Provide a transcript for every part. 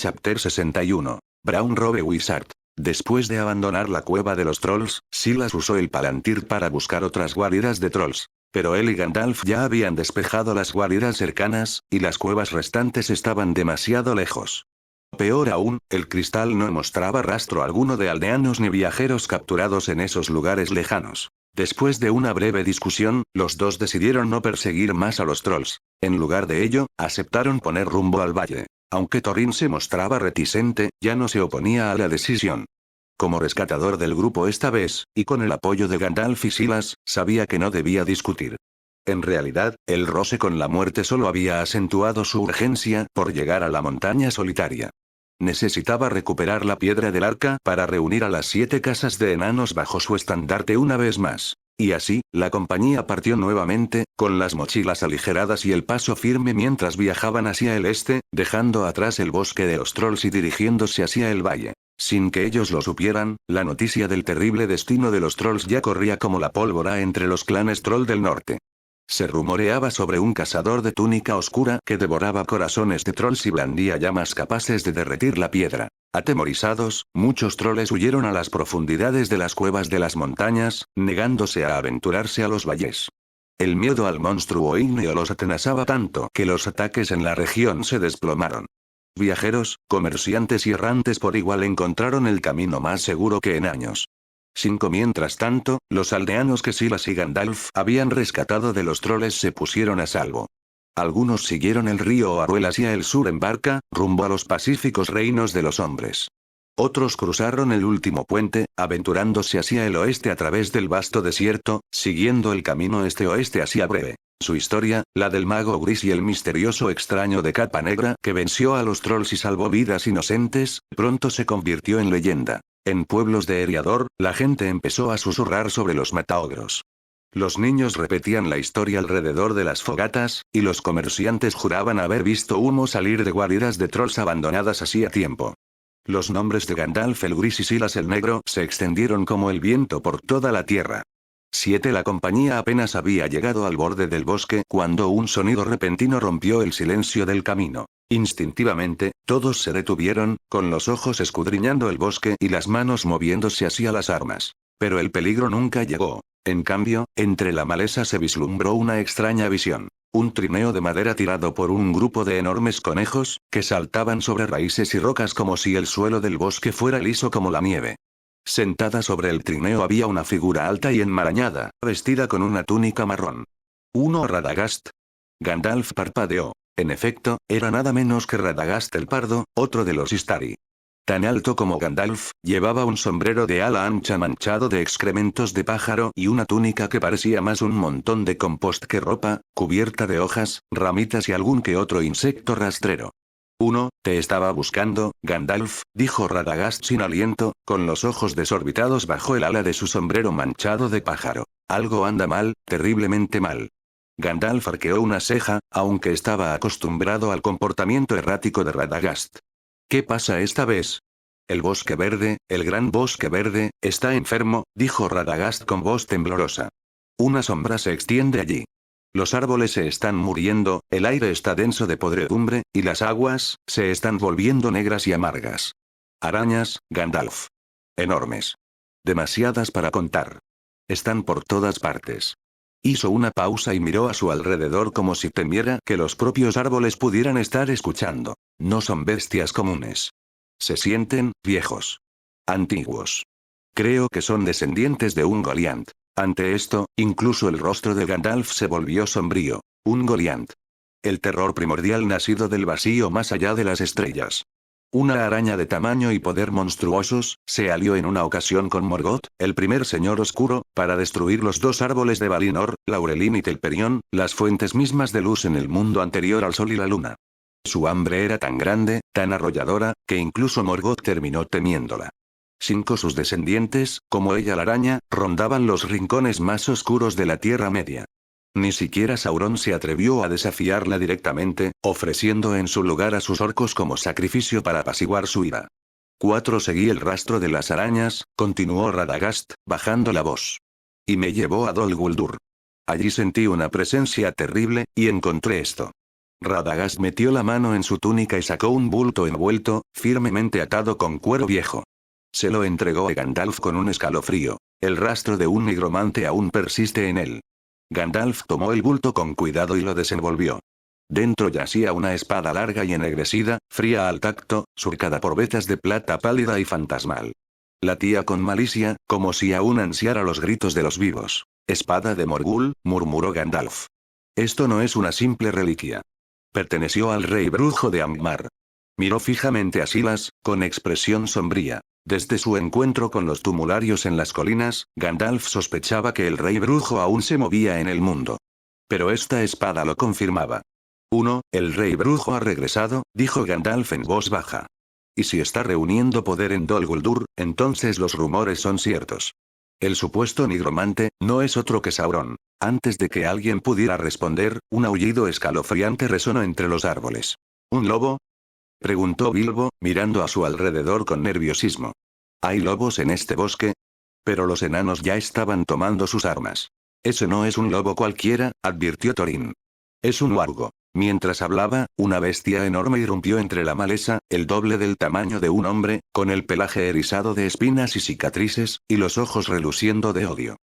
Chapter 61. Brown Robe Wizard. Después de abandonar la cueva de los trolls, Silas usó el Palantir para buscar otras guaridas de trolls. Pero él y Gandalf ya habían despejado las guaridas cercanas, y las cuevas restantes estaban demasiado lejos. Peor aún, el cristal no mostraba rastro alguno de aldeanos ni viajeros capturados en esos lugares lejanos. Después de una breve discusión, los dos decidieron no perseguir más a los trolls. En lugar de ello, aceptaron poner rumbo al valle. Aunque Thorin se mostraba reticente, ya no se oponía a la decisión. Como rescatador del grupo esta vez, y con el apoyo de Gandalf y Silas, sabía que no debía discutir. En realidad, el roce con la muerte solo había acentuado su urgencia por llegar a la montaña solitaria. Necesitaba recuperar la piedra del arca para reunir a las 7 casas de enanos bajo su estandarte una vez más. Y así, la compañía partió nuevamente, con las mochilas aligeradas y el paso firme mientras viajaban hacia el este, dejando atrás el bosque de los trolls y dirigiéndose hacia el valle. Sin que ellos lo supieran, la noticia del terrible destino de los trolls ya corría como la pólvora entre los clanes troll del norte. Se rumoreaba sobre un cazador de túnica oscura que devoraba corazones de trolls y blandía llamas capaces de derretir la piedra. Atemorizados, muchos troles huyeron a las profundidades de las cuevas de las montañas, negándose a aventurarse a los valles. El miedo al monstruo ígneo los atenazaba tanto que los ataques en la región se desplomaron. Viajeros, comerciantes y errantes por igual encontraron el camino más seguro que en años. Mientras tanto, los aldeanos que Silas y Gandalf habían rescatado de los troles se pusieron a salvo. Algunos siguieron el río Oaruel hacia el sur en barca, rumbo a los pacíficos reinos de los hombres. Otros cruzaron el último puente, aventurándose hacia el oeste a través del vasto desierto, siguiendo el camino este-oeste hacia Breve. Su historia, la del mago gris y el misterioso extraño de capa negra que venció a los trolls y salvó vidas inocentes, pronto se convirtió en leyenda. En pueblos de Eriador, la gente empezó a susurrar sobre los mataogros. Los niños repetían la historia alrededor de las fogatas, y los comerciantes juraban haber visto humo salir de guaridas de trolls abandonadas hacía tiempo. Los nombres de Gandalf el Gris y Silas el Negro se extendieron como el viento por toda la tierra. La compañía apenas había llegado al borde del bosque cuando un sonido repentino rompió el silencio del camino. Instintivamente, todos se detuvieron, con los ojos escudriñando el bosque y las manos moviéndose hacia las armas. Pero el peligro nunca llegó. En cambio, entre la maleza se vislumbró una extraña visión. Un trineo de madera tirado por un grupo de enormes conejos, que saltaban sobre raíces y rocas como si el suelo del bosque fuera liso como la nieve. Sentada sobre el trineo había una figura alta y enmarañada, vestida con una túnica marrón. ¿Uno Radagast? Gandalf parpadeó. En efecto, era nada menos que Radagast el Pardo, otro de los Istari. Tan alto como Gandalf, llevaba un sombrero de ala ancha manchado de excrementos de pájaro y una túnica que parecía más un montón de compost que ropa, cubierta de hojas, ramitas y algún que otro insecto rastrero. Te estaba buscando, Gandalf, dijo Radagast sin aliento, con los ojos desorbitados bajo el ala de su sombrero manchado de pájaro. Algo anda mal, terriblemente mal. Gandalf arqueó una ceja, aunque estaba acostumbrado al comportamiento errático de Radagast. ¿Qué pasa esta vez? El bosque verde, el gran bosque verde, está enfermo, dijo Radagast con voz temblorosa. Una sombra se extiende allí. Los árboles se están muriendo, el aire está denso de podredumbre, y las aguas, se están volviendo negras y amargas. Arañas, Gandalf. Enormes. Demasiadas para contar. Están por todas partes. Hizo una pausa y miró a su alrededor como si temiera que los propios árboles pudieran estar escuchando. No son bestias comunes. Se sienten viejos. Antiguos. Creo que son descendientes de un Goliant. Ante esto, incluso el rostro de Gandalf se volvió sombrío. Un Goliant. El terror primordial nacido del vacío más allá de las estrellas. Una araña de tamaño y poder monstruosos, se alió en una ocasión con Morgoth, el primer señor oscuro, para destruir los 2 árboles de Valinor, Laurelin y Telperion, las fuentes mismas de luz en el mundo anterior al sol y la luna. Su hambre era tan grande, tan arrolladora, que incluso Morgoth terminó temiéndola. 5 sus descendientes, como ella la araña, rondaban los rincones más oscuros de la Tierra Media. Ni siquiera Sauron se atrevió a desafiarla directamente, ofreciendo en su lugar a sus orcos como sacrificio para apaciguar su ira. 4 seguí el rastro de las arañas, continuó Radagast, bajando la voz. Y me llevó a Dol Guldur. Allí sentí una presencia terrible, y encontré esto. Radagast metió la mano en su túnica y sacó un bulto envuelto, firmemente atado con cuero viejo. Se lo entregó a Gandalf con un escalofrío. El rastro de un nigromante aún persiste en él. Gandalf tomó el bulto con cuidado y lo desenvolvió. Dentro yacía una espada larga y ennegrecida, fría al tacto, surcada por vetas de plata pálida y fantasmal. Latía con malicia, como si aún ansiara los gritos de los vivos. «Espada de Morgul», murmuró Gandalf. «Esto no es una simple reliquia. Perteneció al rey brujo de Angmar». Miró fijamente a Silas, con expresión sombría. Desde su encuentro con los tumularios en las colinas, Gandalf sospechaba que el rey brujo aún se movía en el mundo. Pero esta espada lo confirmaba. El rey brujo ha regresado», dijo Gandalf en voz baja. «Y si está reuniendo poder en Dol Guldur, entonces los rumores son ciertos. El supuesto nigromante, no es otro que Sauron». Antes de que alguien pudiera responder, un aullido escalofriante resonó entre los árboles. «¿Un lobo?», preguntó Bilbo, mirando a su alrededor con nerviosismo. «¿Hay lobos en este bosque?». Pero los enanos ya estaban tomando sus armas. «Ese no es un lobo cualquiera», advirtió Thorin. «Es un huargo». Mientras hablaba, una bestia enorme irrumpió entre la maleza, el doble del tamaño de un hombre, con el pelaje erizado de espinas y cicatrices, y los ojos reluciendo de odio.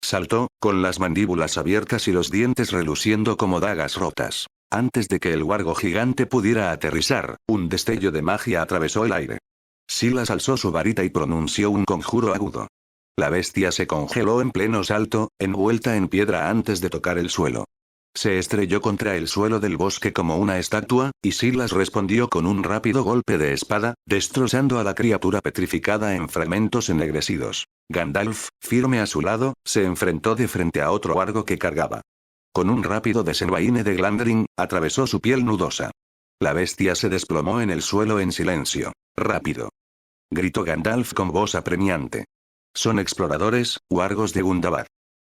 Saltó, con las mandíbulas abiertas y los dientes reluciendo como dagas rotas. Antes de que el huargo gigante pudiera aterrizar, un destello de magia atravesó el aire. Silas alzó su varita y pronunció un conjuro agudo. La bestia se congeló en pleno salto, envuelta en piedra antes de tocar el suelo. Se estrelló contra el suelo del bosque como una estatua, y Silas respondió con un rápido golpe de espada, destrozando a la criatura petrificada en fragmentos ennegrecidos. Gandalf, firme a su lado, se enfrentó de frente a otro huargo que cargaba. Con un rápido desenvaine de Glamdring, atravesó su piel nudosa. La bestia se desplomó en el suelo en silencio. «Rápido», gritó Gandalf con voz apremiante. «Son exploradores, huargos de Gundabad.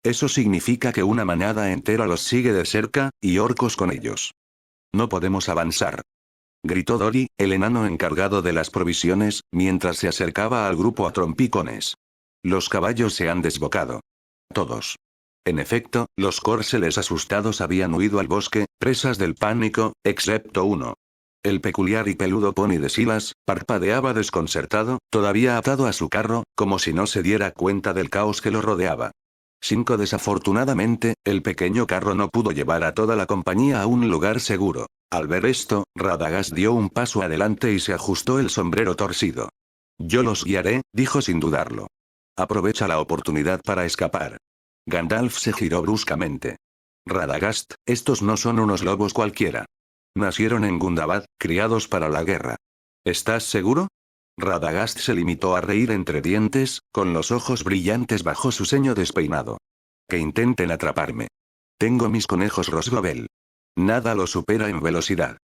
Eso significa que una manada entera los sigue de cerca, y orcos con ellos. No podemos avanzar», gritó Dori, el enano encargado de las provisiones, mientras se acercaba al grupo a trompicones. «Los caballos se han desbocado. Todos». En efecto, los córceles asustados habían huido al bosque, presas del pánico, excepto uno. El peculiar y peludo pony de Silas, parpadeaba desconcertado, todavía atado a su carro, como si no se diera cuenta del caos que lo rodeaba. Desafortunadamente, el pequeño carro no pudo llevar a toda la compañía a un lugar seguro. Al ver esto, Radagast dio un paso adelante y se ajustó el sombrero torcido. «Yo los guiaré», dijo sin dudarlo. «Aprovecha la oportunidad para escapar». Gandalf se giró bruscamente. «Radagast, estos no son unos lobos cualquiera. Nacieron en Gundabad, criados para la guerra». «¿Estás seguro?». Radagast se limitó a reír entre dientes, con los ojos brillantes bajo su ceño despeinado. «Que intenten atraparme. Tengo mis conejos Rosgobel. Nada lo supera en velocidad».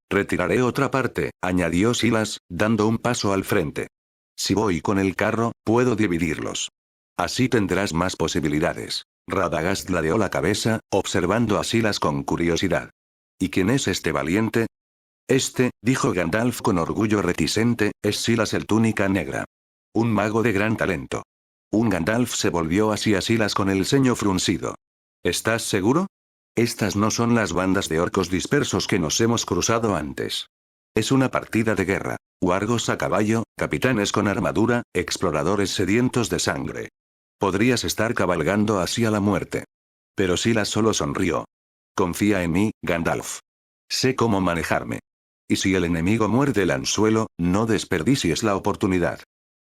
Retiraré otra parte», añadió Silas, dando un paso al frente. «Si voy con el carro, puedo dividirlos. Así tendrás más posibilidades». Radagast ladeó la cabeza, observando a Silas con curiosidad. «¿Y quién es este valiente?». Dijo Gandalf con orgullo reticente, «es Silas el túnica negra. Un mago de gran talento». Gandalf se volvió hacia Silas con el ceño fruncido. «¿Estás seguro? Estas no son las bandas de orcos dispersos que nos hemos cruzado antes. Es una partida de guerra. Huargos a caballo, capitanes con armadura, exploradores sedientos de sangre. Podrías estar cabalgando hacia la muerte». Pero Silas solo sonrió. «Confía en mí, Gandalf. Sé cómo manejarme. Y si el enemigo muerde el anzuelo, no desperdicies la oportunidad.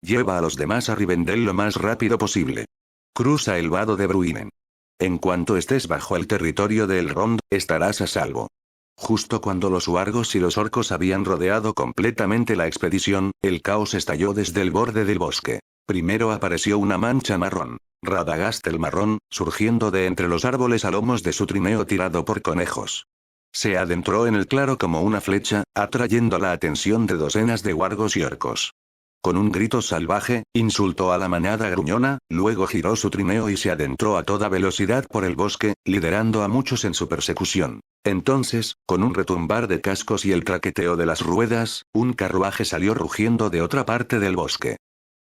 Lleva a los demás a Rivendell lo más rápido posible. Cruza el vado de Bruinen. En cuanto estés bajo el territorio de Elrond, estarás a salvo». Justo cuando los huargos y los orcos habían rodeado completamente la expedición, el caos estalló desde el borde del bosque. Primero apareció una mancha marrón. Radagast el marrón, surgiendo de entre los árboles a lomos de su trineo tirado por conejos. Se adentró en el claro como una flecha, atrayendo la atención de docenas de huargos y orcos. Con un grito salvaje, insultó a la manada gruñona, luego giró su trineo y se adentró a toda velocidad por el bosque, liderando a muchos en su persecución. Entonces, con un retumbar de cascos y el traqueteo de las ruedas, un carruaje salió rugiendo de otra parte del bosque.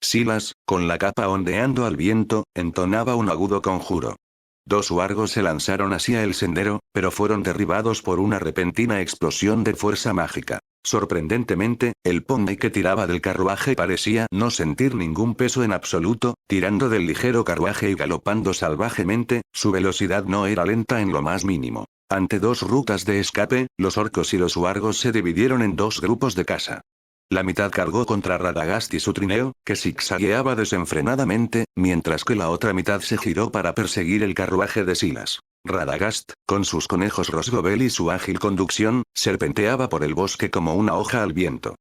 Silas, con la capa ondeando al viento, entonaba un agudo conjuro. Dos wargos se lanzaron hacia el sendero, pero fueron derribados por una repentina explosión de fuerza mágica. Sorprendentemente, el pony que tiraba del carruaje parecía no sentir ningún peso en absoluto, tirando del ligero carruaje y galopando salvajemente, su velocidad no era lenta en lo más mínimo. Ante dos rutas de escape, los orcos y los wargos se dividieron en dos grupos de caza. La mitad cargó contra Radagast y su trineo, que zigzagueaba desenfrenadamente, mientras que la otra mitad se giró para perseguir el carruaje de Silas. Radagast, con sus conejos Rosgobel y su ágil conducción, serpenteaba por el bosque como una hoja al viento.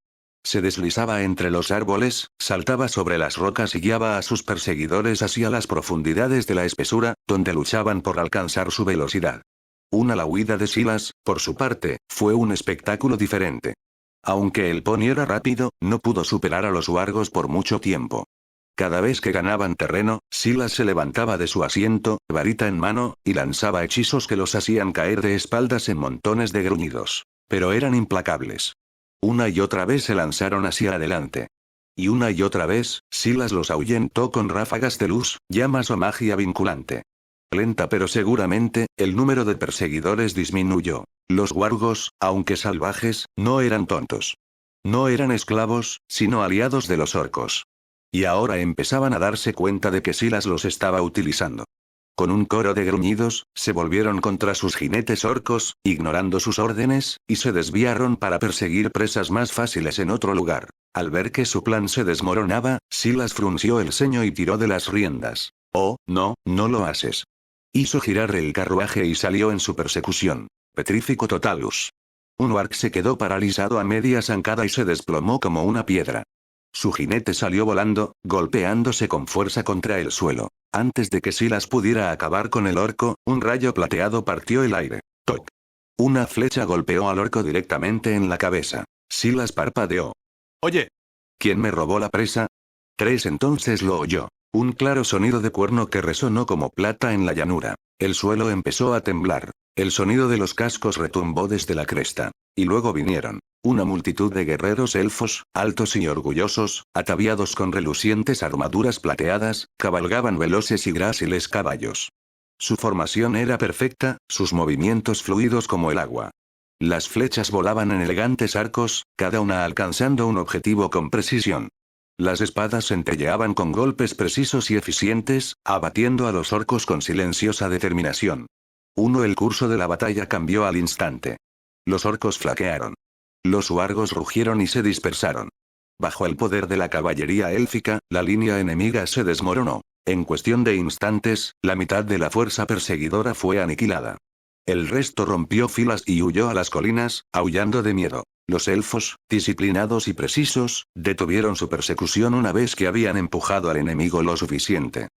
Se deslizaba entre los árboles, saltaba sobre las rocas y guiaba a sus perseguidores hacia las profundidades de la espesura, donde luchaban por alcanzar su velocidad. La huida de Silas, por su parte, fue un espectáculo diferente. Aunque el pony era rápido, no pudo superar a los wargos por mucho tiempo. Cada vez que ganaban terreno, Silas se levantaba de su asiento, varita en mano, y lanzaba hechizos que los hacían caer de espaldas en montones de gruñidos. Pero eran implacables. Una y otra vez se lanzaron hacia adelante. Y una y otra vez, Silas los ahuyentó con ráfagas de luz, llamas o magia vinculante. Lenta pero seguramente, el número de perseguidores disminuyó. Los wargos, aunque salvajes, no eran tontos. No eran esclavos, sino aliados de los orcos. Y ahora empezaban a darse cuenta de que Silas los estaba utilizando. Con un coro de gruñidos, se volvieron contra sus jinetes orcos, ignorando sus órdenes, y se desviaron para perseguir presas más fáciles en otro lugar. Al ver que su plan se desmoronaba, Silas frunció el ceño y tiró de las riendas. Oh, no, no lo haces. Hizo girar el carruaje y salió en su persecución. Petrifico totalus. Un warg se quedó paralizado a media zancada y se desplomó como una piedra. Su jinete salió volando, golpeándose con fuerza contra el suelo. Antes de que Silas pudiera acabar con el orco, un rayo plateado partió el aire. ¡Toc! Una flecha golpeó al orco directamente en la cabeza. Silas parpadeó. «Oye. ¿Quién me robó la presa?» Tres entonces lo oyó. Un claro sonido de cuerno que resonó como plata en la llanura. El suelo empezó a temblar. El sonido de los cascos retumbó desde la cresta. Y luego vinieron una multitud de guerreros elfos, altos y orgullosos, ataviados con relucientes armaduras plateadas, cabalgaban veloces y gráciles caballos. Su formación era perfecta, sus movimientos fluidos como el agua. Las flechas volaban en elegantes arcos, cada una alcanzando un objetivo con precisión. Las espadas centelleaban con golpes precisos y eficientes, abatiendo a los orcos con silenciosa determinación. El curso de la batalla cambió al instante. Los orcos flaquearon. Los wargos rugieron y se dispersaron. Bajo el poder de la caballería élfica, la línea enemiga se desmoronó. En cuestión de instantes, la mitad de la fuerza perseguidora fue aniquilada. El resto rompió filas y huyó a las colinas, aullando de miedo. Los elfos, disciplinados y precisos, detuvieron su persecución una vez que habían empujado al enemigo lo suficiente.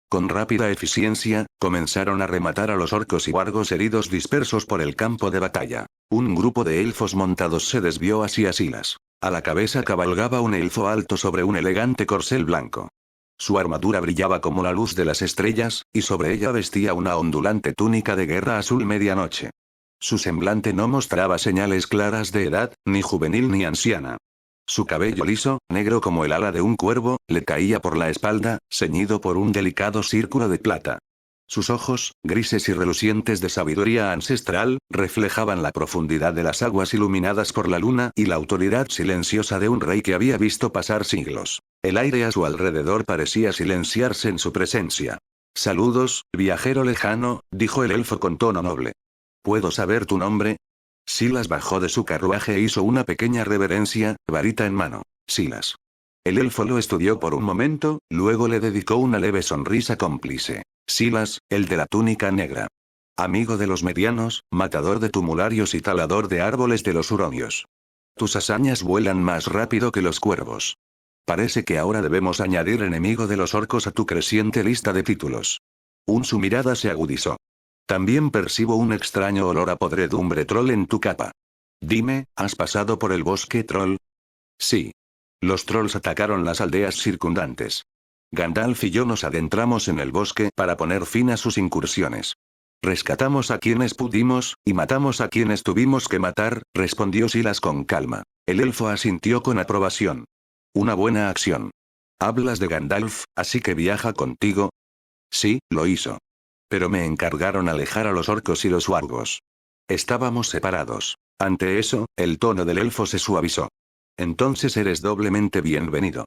Con rápida eficiencia, comenzaron a rematar a los orcos y wargos heridos dispersos por el campo de batalla. Un grupo de elfos montados se desvió hacia Silas. A la cabeza cabalgaba un elfo alto sobre un elegante corcel blanco. Su armadura brillaba como la luz de las estrellas, y sobre ella vestía una ondulante túnica de guerra azul medianoche. Su semblante no mostraba señales claras de edad, ni juvenil ni anciana. Su cabello liso, negro como el ala de un cuervo, le caía por la espalda, ceñido por un delicado círculo de plata. Sus ojos, grises y relucientes de sabiduría ancestral, reflejaban la profundidad de las aguas iluminadas por la luna y la autoridad silenciosa de un rey que había visto pasar siglos. El aire a su alrededor parecía silenciarse en su presencia. «Saludos, viajero lejano», dijo el elfo con tono noble. «¿Puedo saber tu nombre?» Silas bajó de su carruaje e hizo una pequeña reverencia, varita en mano. «Silas». El elfo lo estudió por un momento, luego le dedicó una leve sonrisa cómplice. «Silas, el de la túnica negra. Amigo de los medianos, matador de tumularios y talador de árboles de los huronios. Tus hazañas vuelan más rápido que los cuervos. Parece que ahora debemos añadir enemigo de los orcos a tu creciente lista de títulos». Su mirada se agudizó. «También percibo un extraño olor a podredumbre troll en tu capa. Dime, ¿has pasado por el bosque troll?» «Sí. Los trolls atacaron las aldeas circundantes. Gandalf y yo nos adentramos en el bosque para poner fin a sus incursiones. Rescatamos a quienes pudimos, y matamos a quienes tuvimos que matar», respondió Silas con calma. El elfo asintió con aprobación. «Una buena acción. Hablas de Gandalf, así que viaja contigo». «Sí, lo hizo. pero me encargaron alejar a los orcos y los wargos. Estábamos separados. Ante eso, el tono del elfo se suavizó. Entonces eres doblemente bienvenido.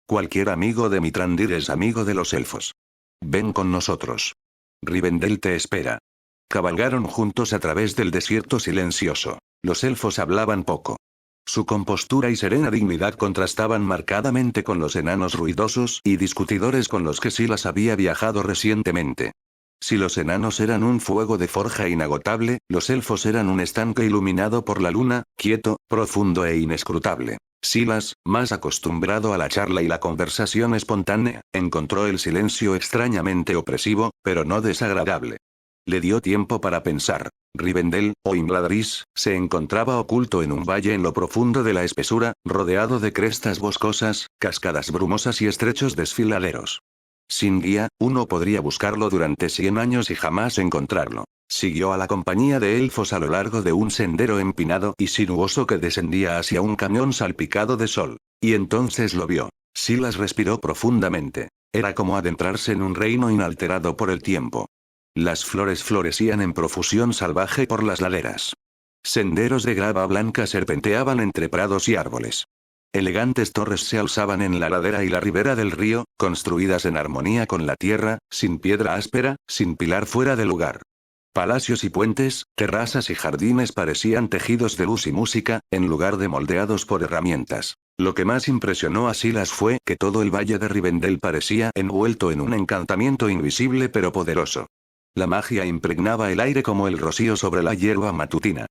Cualquier amigo de Mitrandir es amigo de los elfos. Ven con nosotros. Rivendell te espera. Cabalgaron juntos a través del desierto silencioso. Los elfos hablaban poco. Su compostura y serena dignidad contrastaban marcadamente con los enanos ruidosos y discutidores con los que Silas había viajado recientemente. Si los enanos eran un fuego de forja inagotable, los elfos eran un estanque iluminado por la luna, quieto, profundo e inescrutable. Silas, más acostumbrado a la charla y la conversación espontánea, encontró el silencio extrañamente opresivo, pero no desagradable. Le dio tiempo para pensar. Rivendell, o Imladris, se encontraba oculto en un valle en lo profundo de la espesura, rodeado de crestas boscosas, cascadas brumosas y estrechos desfiladeros. Sin guía, uno podría buscarlo durante 100 años y jamás encontrarlo. Siguió a la compañía de elfos a lo largo de un sendero empinado y sinuoso que descendía hacia un cañón salpicado de sol. Y entonces lo vio. Silas respiró profundamente. Era como adentrarse en un reino inalterado por el tiempo. Las flores florecían en profusión salvaje por las laderas. Senderos de grava blanca serpenteaban entre prados y árboles. Elegantes torres se alzaban en la ladera y la ribera del río, construidas en armonía con la tierra, sin piedra áspera, sin pilar fuera de lugar. Palacios y puentes, terrazas y jardines parecían tejidos de luz y música, en lugar de moldeados por herramientas. Lo que más impresionó a Silas fue que todo el valle de Rivendell parecía envuelto en un encantamiento invisible pero poderoso. La magia impregnaba el aire como el rocío sobre la hierba matutina.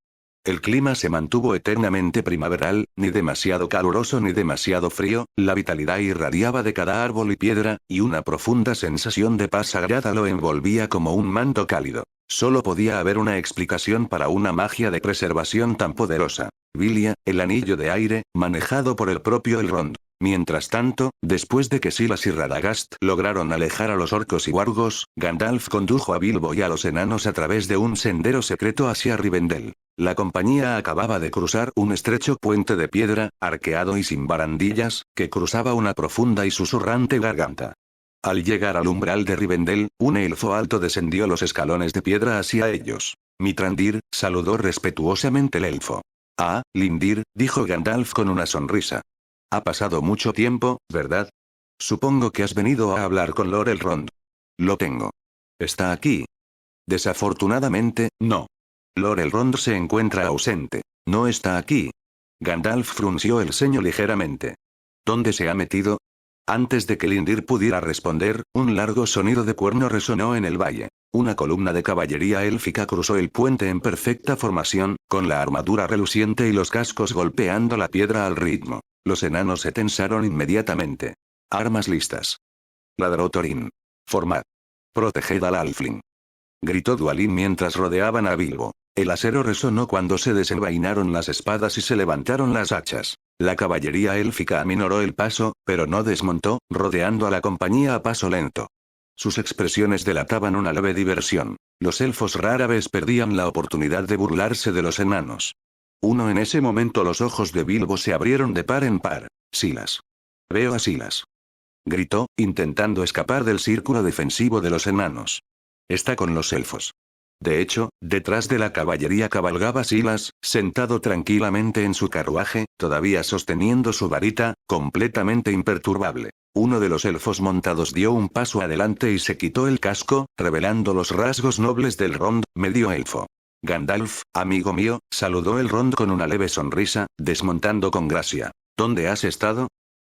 El clima se mantuvo eternamente primaveral, ni demasiado caluroso ni demasiado frío, la vitalidad irradiaba de cada árbol y piedra, y una profunda sensación de paz sagrada lo envolvía como un manto cálido. Solo podía haber una explicación para una magia de preservación tan poderosa. Vilia, el anillo de aire, manejado por el propio Elrond. Mientras tanto, después de que Silas y Radagast lograron alejar a los orcos y wargos, Gandalf condujo a Bilbo y a los enanos a través de un sendero secreto hacia Rivendell. La compañía acababa de cruzar un estrecho puente de piedra, arqueado y sin barandillas, que cruzaba una profunda y susurrante garganta. Al llegar al umbral de Rivendell, un elfo alto descendió los escalones de piedra hacia ellos. Mitrandir, saludó respetuosamente el elfo. Ah, Lindir, dijo Gandalf con una sonrisa. Ha pasado mucho tiempo, ¿verdad? Supongo que has venido a hablar con Lord Elrond. Lo tengo. ¿Está aquí? Desafortunadamente, no. Lord Elrond se encuentra ausente. No está aquí. Gandalf frunció el ceño ligeramente. ¿Dónde se ha metido? Antes de que Lindir pudiera responder, un largo sonido de cuerno resonó en el valle. Una columna de caballería élfica cruzó el puente en perfecta formación, con la armadura reluciente y los cascos golpeando la piedra al ritmo. Los enanos se tensaron inmediatamente. Armas listas. Ladró Thorin. Formad. Proteged al halfling. Gritó Dwalin mientras rodeaban a Bilbo. El acero resonó cuando se desenvainaron las espadas y se levantaron las hachas. La caballería élfica aminoró el paso, pero no desmontó, rodeando a la compañía a paso lento. Sus expresiones delataban una leve diversión. Los elfos rara vez perdían la oportunidad de burlarse de los enanos. En ese momento los ojos de Bilbo se abrieron de par en par. Silas. Veo a Silas. Gritó, intentando escapar del círculo defensivo de los enanos. Está con los elfos. De hecho, detrás de la caballería cabalgaba Silas, sentado tranquilamente en su carruaje, todavía sosteniendo su varita, completamente imperturbable. Uno de los elfos montados dio un paso adelante y se quitó el casco, revelando los rasgos nobles del Rond, medio elfo. Gandalf, amigo mío, saludó Elrond con una leve sonrisa, desmontando con gracia. ¿Dónde has estado?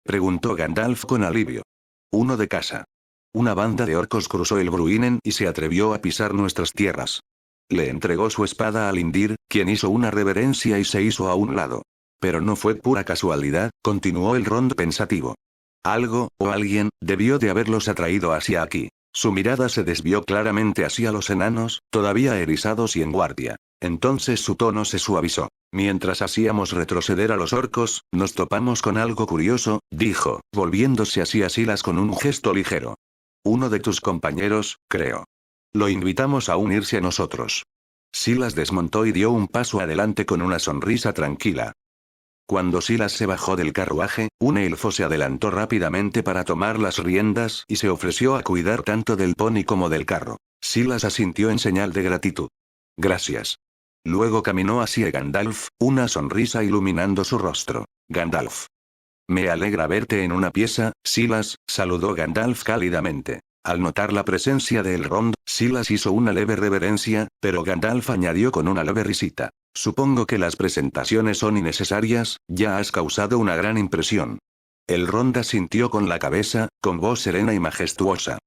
Preguntó Gandalf con alivio. Uno de casa. Una banda de orcos cruzó el Bruinen y se atrevió a pisar nuestras tierras. Le entregó su espada a Lindir, quien hizo una reverencia y se hizo a un lado. Pero no fue pura casualidad, continuó Elrond pensativo. Algo, o alguien, debió de haberlos atraído hacia aquí. Su mirada se desvió claramente hacia los enanos, todavía erizados y en guardia. Entonces su tono se suavizó. Mientras hacíamos retroceder a los orcos, nos topamos con algo curioso, dijo, volviéndose hacia Silas con un gesto ligero. Uno de tus compañeros, creo. Lo invitamos a unirse a nosotros. Silas desmontó y dio un paso adelante con una sonrisa tranquila. Cuando Silas se bajó del carruaje, un elfo se adelantó rápidamente para tomar las riendas y se ofreció a cuidar tanto del pony como del carro. Silas asintió en señal de gratitud. Gracias. Luego caminó hacia Gandalf, una sonrisa iluminando su rostro. Gandalf. Me alegra verte en una pieza, Silas, saludó Gandalf cálidamente. Al notar la presencia de Elrond, Silas hizo una leve reverencia, pero Gandalf añadió con una leve risita. Supongo que las presentaciones son innecesarias, ya has causado una gran impresión. Elrond asintió con la cabeza, con voz serena y majestuosa.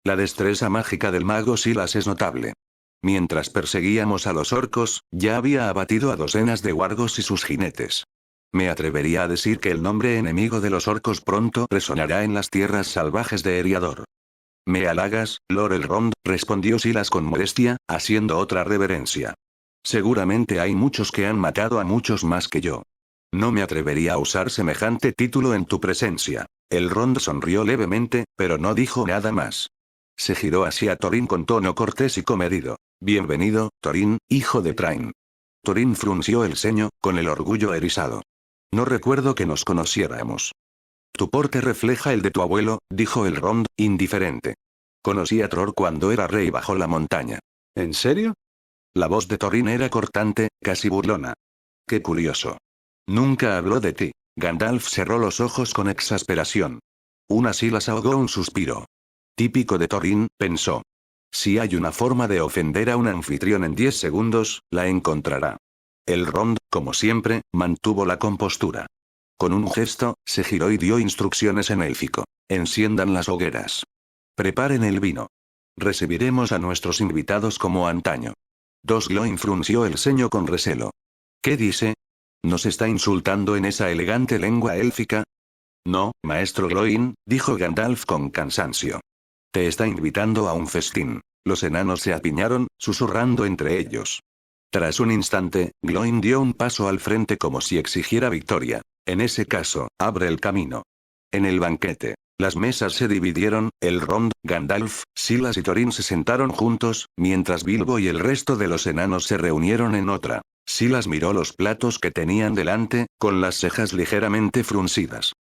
La destreza mágica del mago Silas es notable. Mientras perseguíamos a los orcos, ya había abatido a docenas de wargos y sus jinetes. Me atrevería a decir que el nombre enemigo de los orcos pronto resonará en las tierras salvajes de Eriador. Me halagas, Lord Elrond, respondió Silas con modestia, haciendo otra reverencia. Seguramente hay muchos que han matado a muchos más que yo. No me atrevería a usar semejante título en tu presencia. Elrond sonrió levemente, pero no dijo nada más. Se giró hacia Thorin con tono cortés y comedido. Bienvenido, Thorin, hijo de Thrain. Thorin frunció el ceño, con el orgullo erizado. No recuerdo que nos conociéramos. Tu porte refleja el de tu abuelo, dijo Elrond, indiferente. Conocí a Tror cuando era rey bajo la montaña. ¿En serio? La voz de Thorin era cortante, casi burlona. Qué curioso. Nunca habló de ti. Gandalf cerró los ojos con exasperación. Una Silas ahogó un suspiro. Típico de Thorin, pensó. Si hay una forma de ofender a un anfitrión en 10 segundos, la encontrará. Elrond, como siempre, mantuvo la compostura. Con un gesto, se giró y dio instrucciones en élfico. Enciendan las hogueras. Preparen el vino. Recibiremos a nuestros invitados como antaño. Glóin frunció el ceño con recelo. ¿Qué dice? ¿Nos está insultando en esa elegante lengua élfica? No, maestro Glóin, dijo Gandalf con cansancio. Te está invitando a un festín. Los enanos se apiñaron, susurrando entre ellos. Tras un instante, Glóin dio un paso al frente como si exigiera victoria. En ese caso, abre el camino. En el banquete, las mesas se dividieron, Elrond, Gandalf, Silas y Thorin se sentaron juntos, mientras Bilbo y el resto de los enanos se reunieron en otra. Silas miró los platos que tenían delante, con las cejas ligeramente fruncidas.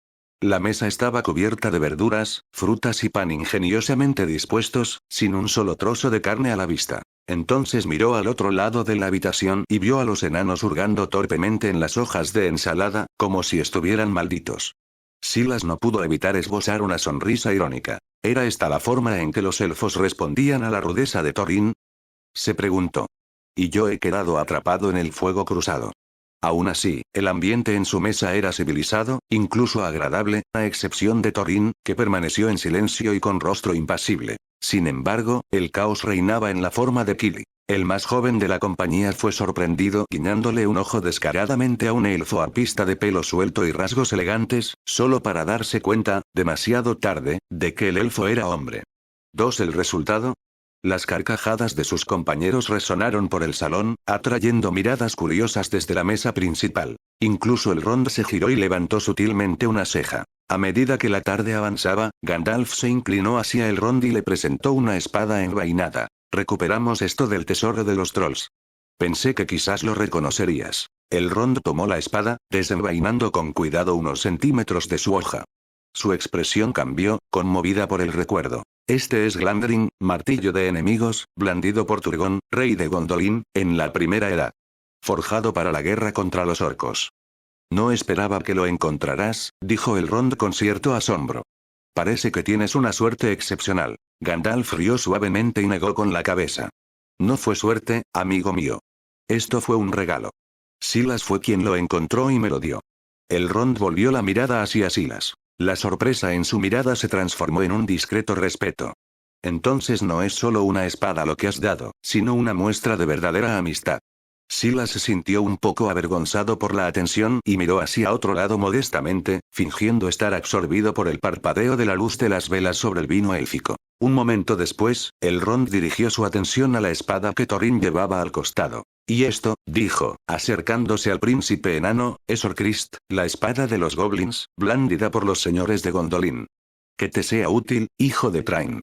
La mesa estaba cubierta de verduras, frutas y pan ingeniosamente dispuestos, sin un solo trozo de carne a la vista. Entonces miró al otro lado de la habitación y vio a los enanos hurgando torpemente en las hojas de ensalada, como si estuvieran malditos. Silas no pudo evitar esbozar una sonrisa irónica. ¿Era esta la forma en que los elfos respondían a la rudeza de Thorin? Se preguntó. Y yo he quedado atrapado en el fuego cruzado. Aún así, el ambiente en su mesa era civilizado, incluso agradable, a excepción de Thorin, que permaneció en silencio y con rostro impasible. Sin embargo, el caos reinaba en la forma de Kili. El más joven de la compañía fue sorprendido guiñándole un ojo descaradamente a un elfo arpista de pelo suelto y rasgos elegantes, solo para darse cuenta, demasiado tarde, de que el elfo era hombre. ¿El resultado? Las carcajadas de sus compañeros resonaron por el salón, atrayendo miradas curiosas desde la mesa principal. Incluso Elrond se giró y levantó sutilmente una ceja. A medida que la tarde avanzaba, Gandalf se inclinó hacia Elrond y le presentó una espada envainada. Recuperamos esto del tesoro de los trolls. Pensé que quizás lo reconocerías. Elrond tomó la espada, desenvainando con cuidado unos centímetros de su hoja. Su expresión cambió, conmovida por el recuerdo. Este es Glamdring, martillo de enemigos, blandido por Turgon, rey de Gondolin, en la Primera Edad. Forjado para la guerra contra los orcos. No esperaba que lo encontrarás, dijo Elrond con cierto asombro. Parece que tienes una suerte excepcional. Gandalf rió suavemente y negó con la cabeza. No fue suerte, amigo mío. Esto fue un regalo. Silas fue quien lo encontró y me lo dio. Elrond volvió la mirada hacia Silas. La sorpresa en su mirada se transformó en un discreto respeto. Entonces no es solo una espada lo que has dado, sino una muestra de verdadera amistad. Silas se sintió un poco avergonzado por la atención y miró hacia otro lado modestamente, fingiendo estar absorbido por el parpadeo de la luz de las velas sobre el vino élfico. Un momento después, Elrond dirigió su atención a la espada que Thorin llevaba al costado. Y esto, dijo, acercándose al príncipe enano, es Orcrist, la espada de los goblins, blandida por los señores de Gondolin. Que te sea útil, hijo de Thrain.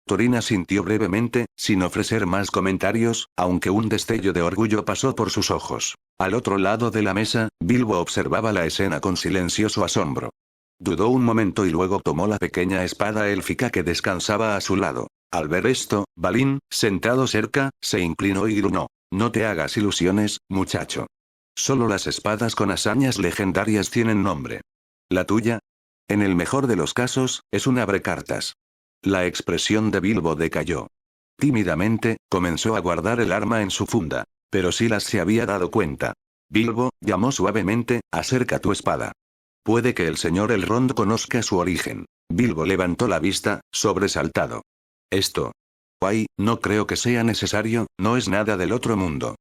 Thorin asintió brevemente, sin ofrecer más comentarios, aunque un destello de orgullo pasó por sus ojos. Al otro lado de la mesa, Bilbo observaba la escena con silencioso asombro. Dudó un momento y luego tomó la pequeña espada élfica que descansaba a su lado. Al ver esto, Balin, sentado cerca, se inclinó y gruñó. No te hagas ilusiones, muchacho. Solo las espadas con hazañas legendarias tienen nombre. ¿La tuya? En el mejor de los casos, es un abrecartas. La expresión de Bilbo decayó. Tímidamente, comenzó a guardar el arma en su funda. Pero Silas se había dado cuenta. Bilbo, llamó suavemente, acerca tu espada. Puede que el señor Elrond conozca su origen. Bilbo levantó la vista, sobresaltado. Esto. Ay, no creo que sea necesario, no es nada del otro mundo.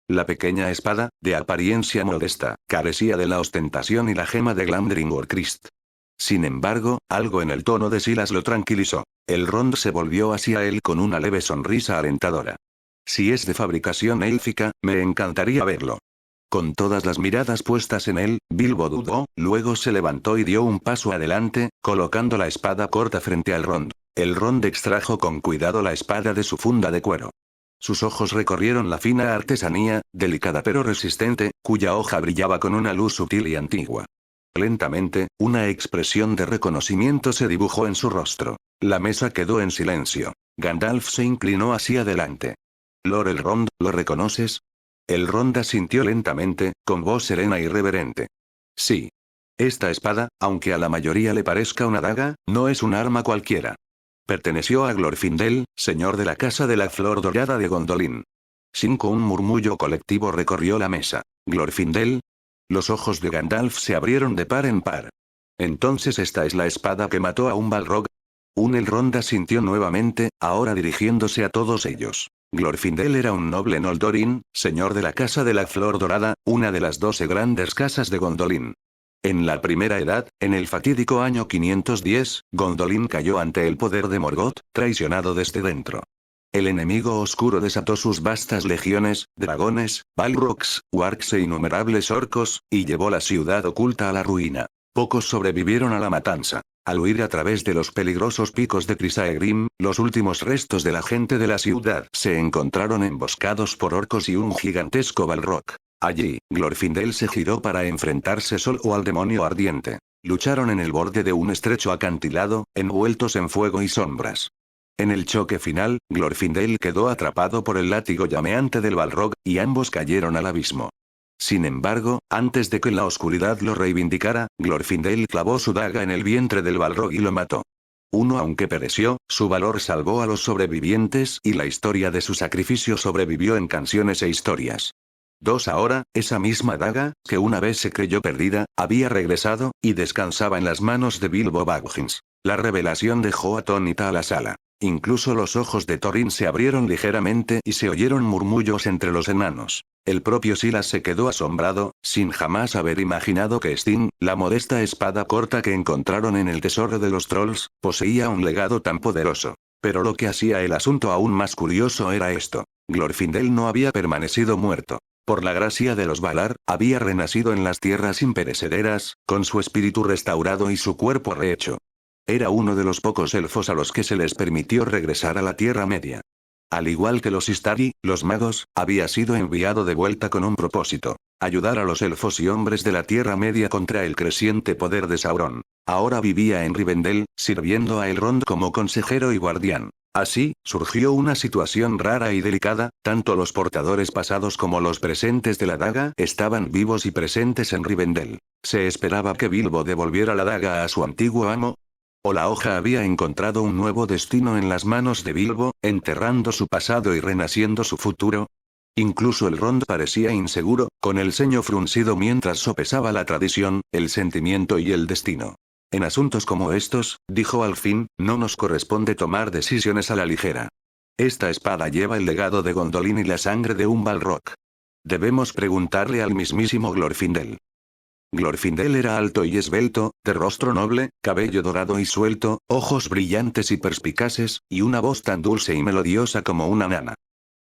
La pequeña espada, de apariencia modesta, carecía de la ostentación y la gema de Glamdringor-Christ. Sin embargo, algo en el tono de Silas lo tranquilizó. Elrond se volvió hacia él con una leve sonrisa alentadora. Si es de fabricación élfica, me encantaría verlo. Con todas las miradas puestas en él, Bilbo dudó, luego se levantó y dio un paso adelante, colocando la espada corta frente a Elrond. Elrond extrajo con cuidado la espada de su funda de cuero. Sus ojos recorrieron la fina artesanía, delicada pero resistente, cuya hoja brillaba con una luz sutil y antigua. Lentamente, una expresión de reconocimiento se dibujó en su rostro. La mesa quedó en silencio. Gandalf se inclinó hacia adelante. Lord Elrond, ¿lo reconoces? Elrond asintió lentamente, con voz serena y reverente. Sí. Esta espada, aunque a la mayoría le parezca una daga, no es un arma cualquiera. Perteneció a Glorfindel, señor de la Casa de la Flor Dorada de Gondolin. Un murmullo colectivo recorrió la mesa. ¿Glorfindel? Los ojos de Gandalf se abrieron de par en par. Entonces esta es la espada que mató a un Balrog. Un Elrond asintió nuevamente, ahora dirigiéndose a todos ellos. Glorfindel era un noble Noldorin, señor de la Casa de la Flor Dorada, una de las 12 grandes casas de Gondolin. En la Primera Edad, en el fatídico año 510, Gondolin cayó ante el poder de Morgoth, traicionado desde dentro. El enemigo oscuro desató sus vastas legiones, dragones, balrogs, wargs e innumerables orcos, y llevó la ciudad oculta a la ruina. Pocos sobrevivieron a la matanza. Al huir a través de los peligrosos picos de Trisaegrim, los últimos restos de la gente de la ciudad se encontraron emboscados por orcos y un gigantesco balrog. Allí, Glorfindel se giró para enfrentarse solo al demonio ardiente. Lucharon en el borde de un estrecho acantilado, envueltos en fuego y sombras. En el choque final, Glorfindel quedó atrapado por el látigo llameante del balrog, y ambos cayeron al abismo. Sin embargo, antes de que la oscuridad lo reivindicara, Glorfindel clavó su daga en el vientre del balrog y lo mató. Uno, aunque pereció, su valor salvó a los sobrevivientes y la historia de su sacrificio sobrevivió en canciones e historias. 2. Ahora, esa misma daga, que una vez se creyó perdida, había regresado, y descansaba en las manos de Bilbo Baggins. La revelación dejó atónita a la sala. Incluso los ojos de Thorin se abrieron ligeramente y se oyeron murmullos entre los enanos. El propio Silas se quedó asombrado, sin jamás haber imaginado que Sting, la modesta espada corta que encontraron en el tesoro de los trolls, poseía un legado tan poderoso. Pero lo que hacía el asunto aún más curioso era esto. Glorfindel no había permanecido muerto. Por la gracia de los Valar, había renacido en las tierras imperecederas, con su espíritu restaurado y su cuerpo rehecho. Era uno de los pocos elfos a los que se les permitió regresar a la Tierra Media. Al igual que los Istari, los magos, había sido enviado de vuelta con un propósito: ayudar a los elfos y hombres de la Tierra Media contra el creciente poder de Sauron. Ahora vivía en Rivendell, sirviendo a Elrond como consejero y guardián. Así, surgió una situación rara y delicada, tanto los portadores pasados como los presentes de la daga estaban vivos y presentes en Rivendell. Se esperaba que Bilbo devolviera la daga a su antiguo amo, o la hoja había encontrado un nuevo destino en las manos de Bilbo, enterrando su pasado y renaciendo su futuro. Incluso Elrond parecía inseguro, con el ceño fruncido mientras sopesaba la tradición, el sentimiento y el destino. En asuntos como estos, dijo al fin, no nos corresponde tomar decisiones a la ligera. Esta espada lleva el legado de Gondolin y la sangre de un Balrog. Debemos preguntarle al mismísimo Glorfindel. Glorfindel era alto y esbelto, de rostro noble, cabello dorado y suelto, ojos brillantes y perspicaces, y una voz tan dulce y melodiosa como una nana.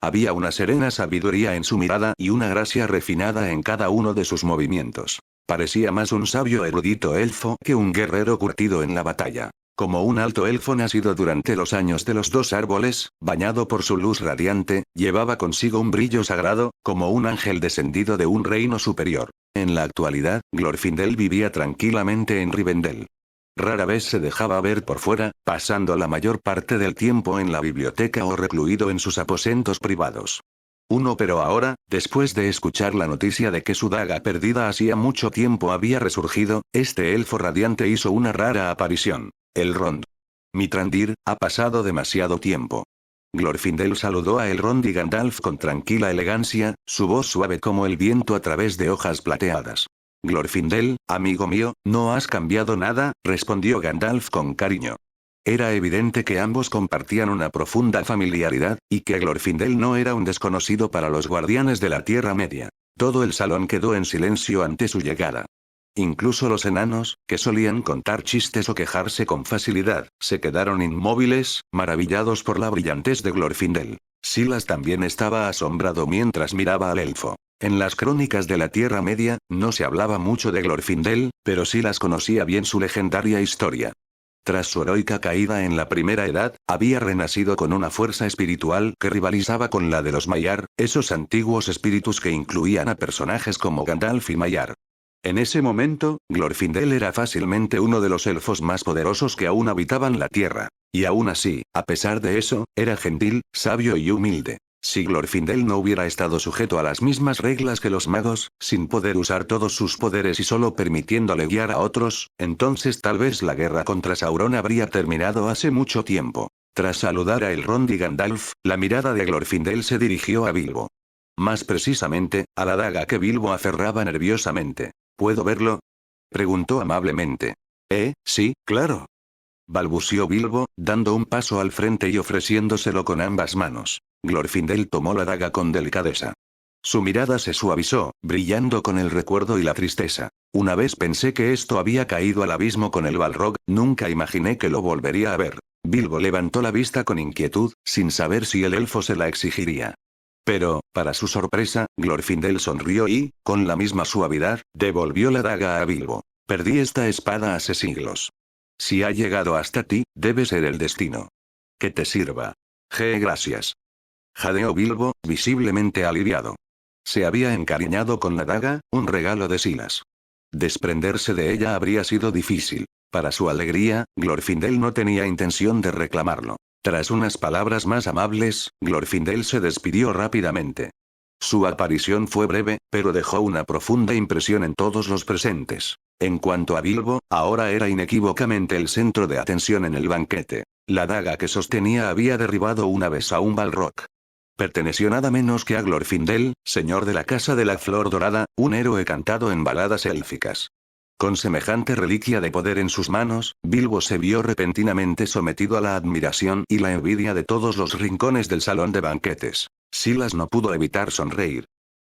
Había una serena sabiduría en su mirada y una gracia refinada en cada uno de sus movimientos. Parecía más un sabio erudito elfo que un guerrero curtido en la batalla. Como un alto elfo nacido durante los años de los 2 árboles, bañado por su luz radiante, llevaba consigo un brillo sagrado, como un ángel descendido de un reino superior. En la actualidad, Glorfindel vivía tranquilamente en Rivendell. Rara vez se dejaba ver por fuera, pasando la mayor parte del tiempo en la biblioteca o recluido en sus aposentos privados. Pero ahora, después de escuchar la noticia de que su daga perdida hacía mucho tiempo había resurgido, este elfo radiante hizo una rara aparición. Elrond. Mithrandir, ha pasado demasiado tiempo. Glorfindel saludó a Elrond y Gandalf con tranquila elegancia, su voz suave como el viento a través de hojas plateadas. Glorfindel, amigo mío, no has cambiado nada, respondió Gandalf con cariño. Era evidente que ambos compartían una profunda familiaridad, y que Glorfindel no era un desconocido para los guardianes de la Tierra Media. Todo el salón quedó en silencio ante su llegada. Incluso los enanos, que solían contar chistes o quejarse con facilidad, se quedaron inmóviles, maravillados por la brillantez de Glorfindel. Silas también estaba asombrado mientras miraba al elfo. En las crónicas de la Tierra Media, no se hablaba mucho de Glorfindel, pero Silas conocía bien su legendaria historia. Tras su heroica caída en la Primera Edad, había renacido con una fuerza espiritual que rivalizaba con la de los Maiar, esos antiguos espíritus que incluían a personajes como Gandalf y Maiar. En ese momento, Glorfindel era fácilmente uno de los elfos más poderosos que aún habitaban la Tierra. Y aún así, a pesar de eso, era gentil, sabio y humilde. Si Glorfindel no hubiera estado sujeto a las mismas reglas que los magos, sin poder usar todos sus poderes y solo permitiéndole guiar a otros, entonces tal vez la guerra contra Sauron habría terminado hace mucho tiempo. Tras saludar a Elrond y Gandalf, la mirada de Glorfindel se dirigió a Bilbo. Más precisamente, a la daga que Bilbo aferraba nerviosamente. ¿Puedo verlo?, preguntó amablemente. Sí, claro, balbució Bilbo, dando un paso al frente y ofreciéndoselo con ambas manos. Glorfindel tomó la daga con delicadeza. Su mirada se suavizó, brillando con el recuerdo y la tristeza. Una vez pensé que esto había caído al abismo con el Balrog, nunca imaginé que lo volvería a ver. Bilbo levantó la vista con inquietud, sin saber si el elfo se la exigiría. Pero, para su sorpresa, Glorfindel sonrió y, con la misma suavidad, devolvió la daga a Bilbo. Perdí esta espada hace siglos. Si ha llegado hasta ti, debe ser el destino. Que te sirva. Gracias. Jadeó Bilbo, visiblemente aliviado. Se había encariñado con la daga, un regalo de Silas. Desprenderse de ella habría sido difícil. Para su alegría, Glorfindel no tenía intención de reclamarlo. Tras unas palabras más amables, Glorfindel se despidió rápidamente. Su aparición fue breve, pero dejó una profunda impresión en todos los presentes. En cuanto a Bilbo, ahora era inequívocamente el centro de atención en el banquete. La daga que sostenía había derribado una vez a un Balrog. Perteneció nada menos que a Glorfindel, señor de la Casa de la Flor Dorada, un héroe cantado en baladas élficas. Con semejante reliquia de poder en sus manos, Bilbo se vio repentinamente sometido a la admiración y la envidia de todos los rincones del salón de banquetes. Silas no pudo evitar sonreír.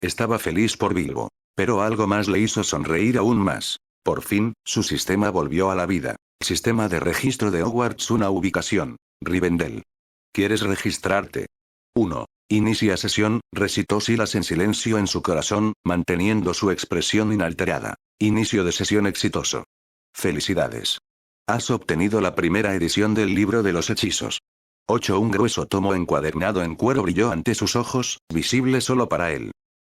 Estaba feliz por Bilbo. Pero algo más le hizo sonreír aún más. Por fin, su sistema volvió a la vida. Sistema de registro de Hogwarts, una ubicación. Rivendell. ¿Quieres registrarte? 1. Inicia sesión, recitó Silas en silencio en su corazón, manteniendo su expresión inalterada. Inicio de sesión exitoso. Felicidades. Has obtenido la primera edición del libro de los hechizos. 8. Un grueso tomo encuadernado en cuero brilló ante sus ojos, visible solo para él.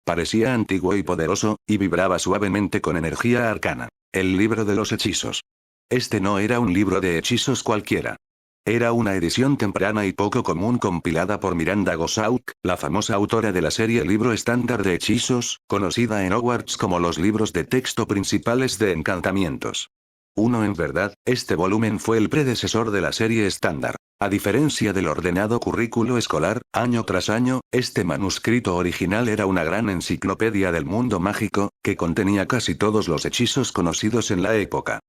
Parecía antiguo y poderoso, y vibraba suavemente con energía arcana. El libro de los hechizos. Este no era un libro de hechizos cualquiera. Era una edición temprana y poco común compilada por Miranda Gossauk, la famosa autora de la serie Libro Estándar de Hechizos, conocida en Hogwarts como los libros de texto principales de encantamientos. En verdad, este volumen fue el predecesor de la serie estándar. A diferencia del ordenado currículo escolar, año tras año, este manuscrito original era una gran enciclopedia del mundo mágico, que contenía casi todos los hechizos conocidos en la época.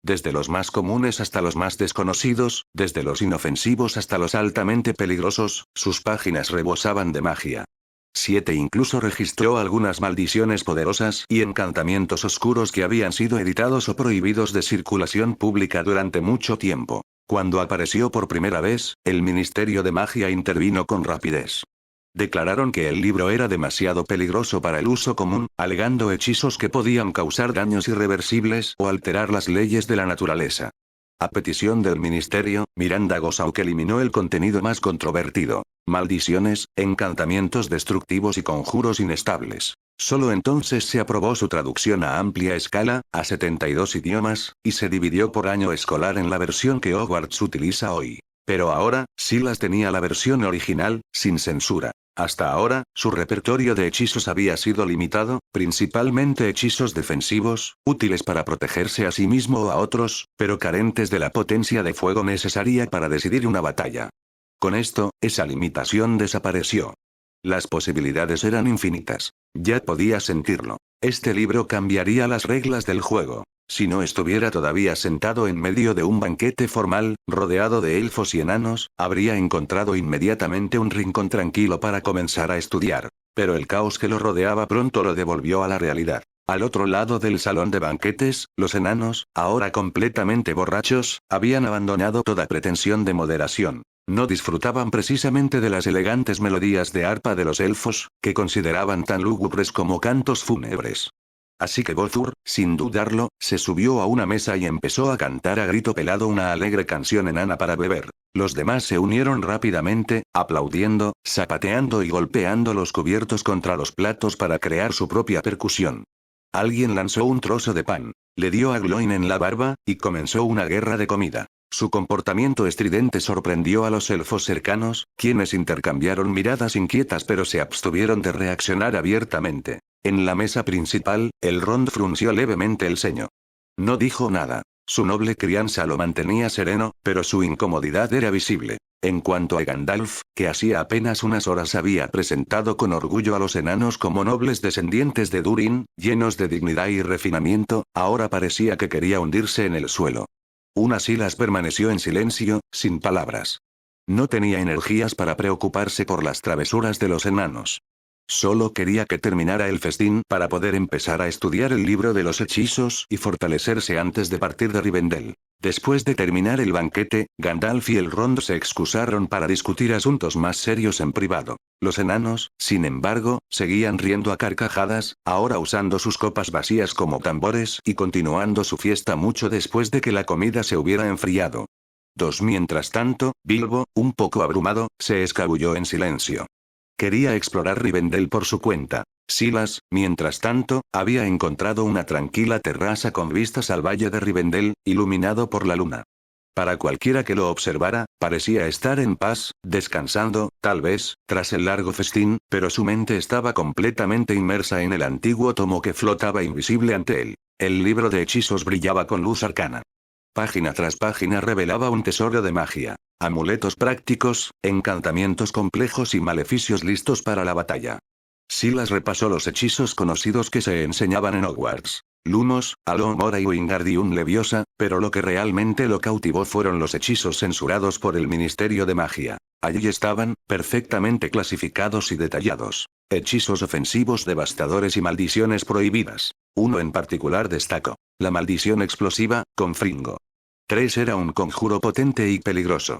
Desde los más comunes hasta los más desconocidos, desde los inofensivos hasta los altamente peligrosos, sus páginas rebosaban de magia. 7 incluso registró algunas maldiciones poderosas y encantamientos oscuros que habían sido editados o prohibidos de circulación pública durante mucho tiempo. Cuando apareció por primera vez, el Ministerio de Magia intervino con rapidez. Declararon que el libro era demasiado peligroso para el uso común, alegando hechizos que podían causar daños irreversibles o alterar las leyes de la naturaleza. A petición del ministerio, Miranda Gossauk eliminó el contenido más controvertido. Maldiciones, encantamientos destructivos y conjuros inestables. Solo entonces se aprobó su traducción a amplia escala, a 72 idiomas, y se dividió por año escolar en la versión que Hogwarts utiliza hoy. Pero ahora, Silas tenía la versión original, sin censura. Hasta ahora, su repertorio de hechizos había sido limitado, principalmente hechizos defensivos, útiles para protegerse a sí mismo o a otros, pero carentes de la potencia de fuego necesaria para decidir una batalla. Con esto, esa limitación desapareció. Las posibilidades eran infinitas. Ya podía sentirlo. Este libro cambiaría las reglas del juego. Si no estuviera todavía sentado en medio de un banquete formal, rodeado de elfos y enanos, habría encontrado inmediatamente un rincón tranquilo para comenzar a estudiar. Pero el caos que lo rodeaba pronto lo devolvió a la realidad. Al otro lado del salón de banquetes, los enanos, ahora completamente borrachos, habían abandonado toda pretensión de moderación. No disfrutaban precisamente de las elegantes melodías de arpa de los elfos, que consideraban tan lúgubres como cantos fúnebres. Así que Bozur, sin dudarlo, se subió a una mesa y empezó a cantar a grito pelado una alegre canción enana para beber. Los demás se unieron rápidamente, aplaudiendo, zapateando y golpeando los cubiertos contra los platos para crear su propia percusión. Alguien lanzó un trozo de pan, le dio a Gloin en la barba, y comenzó una guerra de comida. Su comportamiento estridente sorprendió a los elfos cercanos, quienes intercambiaron miradas inquietas pero se abstuvieron de reaccionar abiertamente. En la mesa principal, el Rond frunció levemente el ceño. No dijo nada. Su noble crianza lo mantenía sereno, pero su incomodidad era visible. En cuanto a Gandalf, que hacía apenas unas horas había presentado con orgullo a los enanos como nobles descendientes de Durin, llenos de dignidad y refinamiento, ahora parecía que quería hundirse en el suelo. Silas permaneció en silencio, sin palabras. No tenía energías para preocuparse por las travesuras de los enanos. Solo quería que terminara el festín para poder empezar a estudiar el libro de los hechizos y fortalecerse antes de partir de Rivendell. Después de terminar el banquete, Gandalf y el Rond se excusaron para discutir asuntos más serios en privado. Los enanos, sin embargo, seguían riendo a carcajadas, ahora usando sus copas vacías como tambores y continuando su fiesta mucho después de que la comida se hubiera enfriado. Mientras tanto, Bilbo, un poco abrumado, se escabulló en silencio. Quería explorar Rivendell por su cuenta. Silas, mientras tanto, había encontrado una tranquila terraza con vistas al valle de Rivendell, iluminado por la luna. Para cualquiera que lo observara, parecía estar en paz, descansando, tal vez, tras el largo festín, pero su mente estaba completamente inmersa en el antiguo tomo que flotaba invisible ante él. El libro de hechizos brillaba con luz arcana. Página tras página revelaba un tesoro de magia. Amuletos prácticos, encantamientos complejos y maleficios listos para la batalla. Silas repasó los hechizos conocidos que se enseñaban en Hogwarts. Lumos, Alomora y Wingardium Leviosa, pero lo que realmente lo cautivó fueron los hechizos censurados por el Ministerio de Magia. Allí estaban, perfectamente clasificados y detallados. Hechizos ofensivos devastadores y maldiciones prohibidas. Uno en particular destacó. La maldición explosiva, Confringo. 3 era un conjuro potente y peligroso.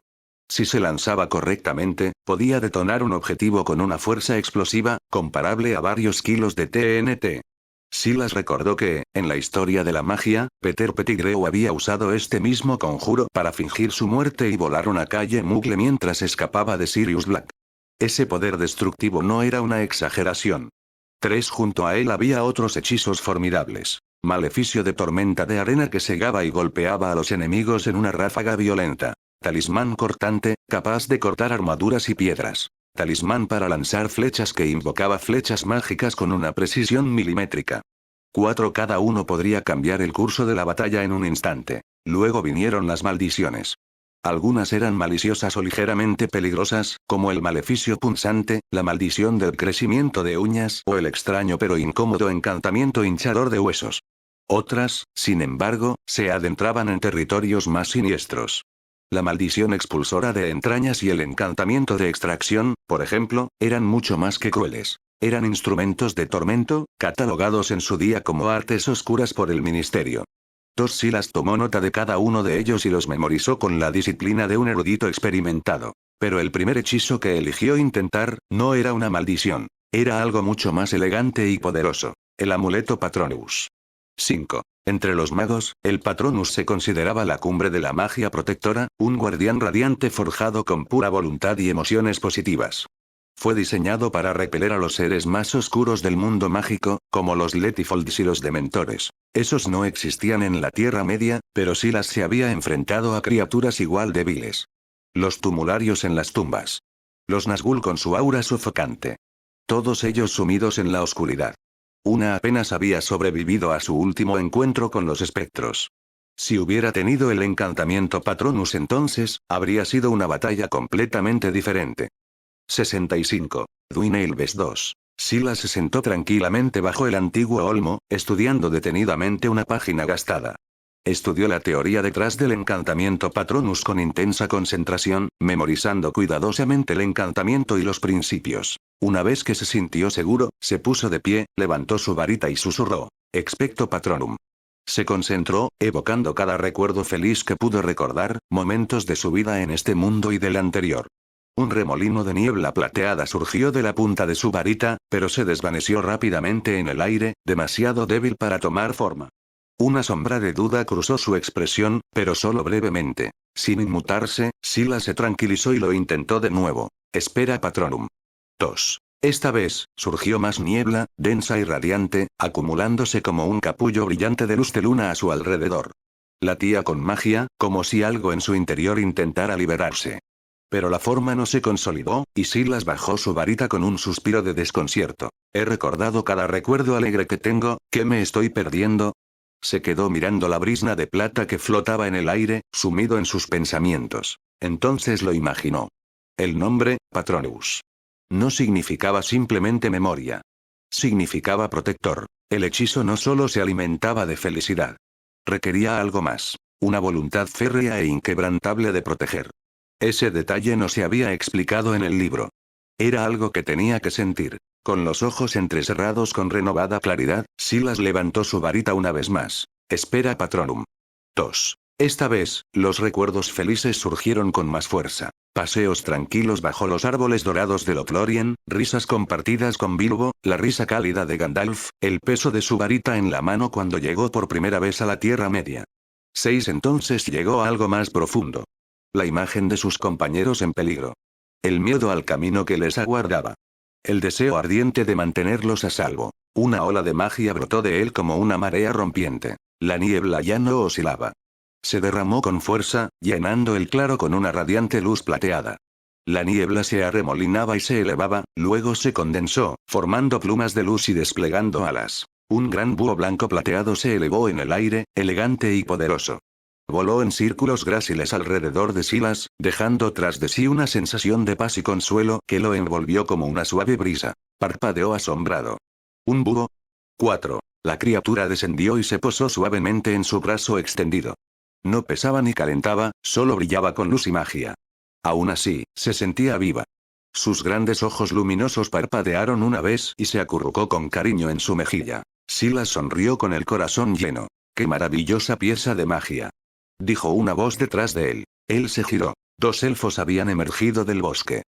Si se lanzaba correctamente, podía detonar un objetivo con una fuerza explosiva, comparable a varios kilos de TNT. Silas recordó que, en la historia de la magia, Peter Pettigrew había usado este mismo conjuro para fingir su muerte y volar una calle Muggle mientras escapaba de Sirius Black. Ese poder destructivo no era una exageración. 3 junto a él había otros hechizos formidables. Maleficio de tormenta de arena que cegaba y golpeaba a los enemigos en una ráfaga violenta. Talismán cortante, capaz de cortar armaduras y piedras. Talismán para lanzar flechas que invocaba flechas mágicas con una precisión milimétrica. 4 cada uno podría cambiar el curso de la batalla en un instante. Luego vinieron las maldiciones. Algunas eran maliciosas o ligeramente peligrosas, como el maleficio punzante, la maldición del crecimiento de uñas o el extraño pero incómodo encantamiento hinchador de huesos. Otras, sin embargo, se adentraban en territorios más siniestros. La maldición expulsora de entrañas y el encantamiento de extracción, por ejemplo, eran mucho más que crueles. Eran instrumentos de tormento, catalogados en su día como artes oscuras por el ministerio. Silas tomó nota de cada uno de ellos y los memorizó con la disciplina de un erudito experimentado. Pero el primer hechizo que eligió intentar, no era una maldición. Era algo mucho más elegante y poderoso. El amuleto Patronus. 5. Entre los magos, el Patronus se consideraba la cumbre de la magia protectora, un guardián radiante forjado con pura voluntad y emociones positivas. Fue diseñado para repeler a los seres más oscuros del mundo mágico, como los Letifolds y los Dementores. Esos no existían en la Tierra Media, pero Silas se había enfrentado a criaturas igual débiles. Los tumularios en las tumbas. Los Nazgûl con su aura sofocante. Todos ellos sumidos en la oscuridad. Una apenas había sobrevivido a su último encuentro con los espectros. Si hubiera tenido el encantamiento Patronus entonces, habría sido una batalla completamente diferente. 65. Duineilves 2. Silas se sentó tranquilamente bajo el antiguo olmo, estudiando detenidamente una página gastada. Estudió la teoría detrás del encantamiento Patronus con intensa concentración, memorizando cuidadosamente el encantamiento y los principios. Una vez que se sintió seguro, se puso de pie, levantó su varita y susurró: Expecto Patronum. Se concentró, evocando cada recuerdo feliz que pudo recordar, momentos de su vida en este mundo y del anterior. Un remolino de niebla plateada surgió de la punta de su varita, pero se desvaneció rápidamente en el aire, demasiado débil para tomar forma. Una sombra de duda cruzó su expresión, pero solo brevemente. Sin inmutarse, Silas se tranquilizó y lo intentó de nuevo. Espera Patronum. 2. Esta vez, surgió más niebla, densa y radiante, acumulándose como un capullo brillante de luz de luna a su alrededor. Latía con magia, como si algo en su interior intentara liberarse. Pero la forma no se consolidó, y Silas bajó su varita con un suspiro de desconcierto. He recordado cada recuerdo alegre que tengo, ¿qué me estoy perdiendo? Se quedó mirando la brisna de plata que flotaba en el aire, sumido en sus pensamientos. Entonces lo imaginó. El nombre, Patronus. No significaba simplemente memoria. Significaba protector. El hechizo no solo se alimentaba de felicidad. Requería algo más. Una voluntad férrea e inquebrantable de proteger. Ese detalle no se había explicado en el libro. Era algo que tenía que sentir. Con los ojos entrecerrados con renovada claridad, Silas levantó su varita una vez más. Espera Patronum. 2. Esta vez, los recuerdos felices surgieron con más fuerza. Paseos tranquilos bajo los árboles dorados de Lothlórien, risas compartidas con Bilbo, la risa cálida de Gandalf, el peso de su varita en la mano cuando llegó por primera vez a la Tierra Media. 6. Entonces llegó a algo más profundo. La imagen de sus compañeros en peligro. El miedo al camino que les aguardaba. El deseo ardiente de mantenerlos a salvo. Una ola de magia brotó de él como una marea rompiente. La niebla ya no oscilaba. Se derramó con fuerza, llenando el claro con una radiante luz plateada. La niebla se arremolinaba y se elevaba, luego se condensó, formando plumas de luz y desplegando alas. Un gran búho blanco plateado se elevó en el aire, elegante y poderoso. Voló en círculos gráciles alrededor de Silas, dejando tras de sí una sensación de paz y consuelo que lo envolvió como una suave brisa. Parpadeó asombrado. ¿Un búho? 4. La criatura descendió y se posó suavemente en su brazo extendido. No pesaba ni calentaba, solo brillaba con luz y magia. Aún así, se sentía viva. Sus grandes ojos luminosos parpadearon una vez y se acurrucó con cariño en su mejilla. Silas sonrió con el corazón lleno. ¡Qué maravillosa pieza de magia!, dijo una voz detrás de él. Él se giró. 2 elfos habían emergido del bosque.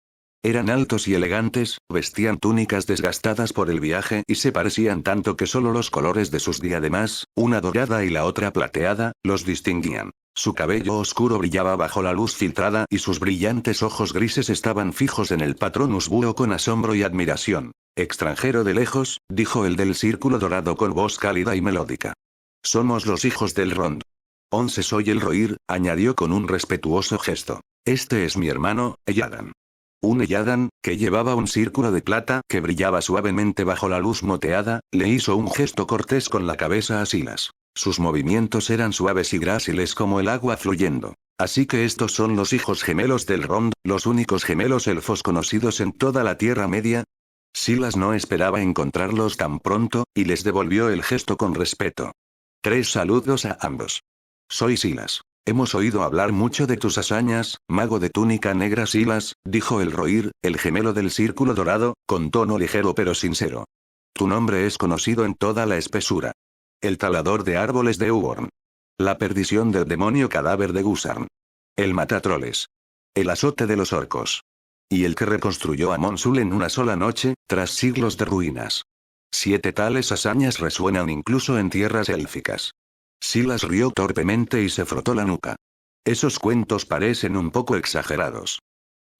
Eran altos y elegantes, vestían túnicas desgastadas por el viaje y se parecían tanto que solo los colores de sus diademas, una dorada y la otra plateada, los distinguían. Su cabello oscuro brillaba bajo la luz filtrada y sus brillantes ojos grises estaban fijos en el Patronus búho con asombro y admiración. Extranjero de lejos, dijo el del círculo dorado con voz cálida y melódica. Somos los hijos del Rond. 11. Soy el Rohirrim, añadió con un respetuoso gesto. Este es mi hermano, Elladan. Un Elladan, que llevaba un círculo de plata que brillaba suavemente bajo la luz moteada, le hizo un gesto cortés con la cabeza a Silas. Sus movimientos eran suaves y gráciles como el agua fluyendo. Así que estos son los hijos gemelos del Rond, los únicos gemelos elfos conocidos en toda la Tierra Media. Silas no esperaba encontrarlos tan pronto, y les devolvió el gesto con respeto. 3. Saludos a ambos. Soy Silas. Hemos oído hablar mucho de tus hazañas, mago de túnica negra. Silas, dijo el Rohirrim, el gemelo del círculo dorado, con tono ligero pero sincero. Tu nombre es conocido en toda la espesura. El talador de árboles de Uborn. La perdición del demonio cadáver de Gusarn. El matatroles. El azote de los orcos. Y el que reconstruyó a Mosul en una sola noche, tras siglos de ruinas. 7 tales hazañas resuenan incluso en tierras élficas. Silas rió torpemente y se frotó la nuca. Esos cuentos parecen un poco exagerados.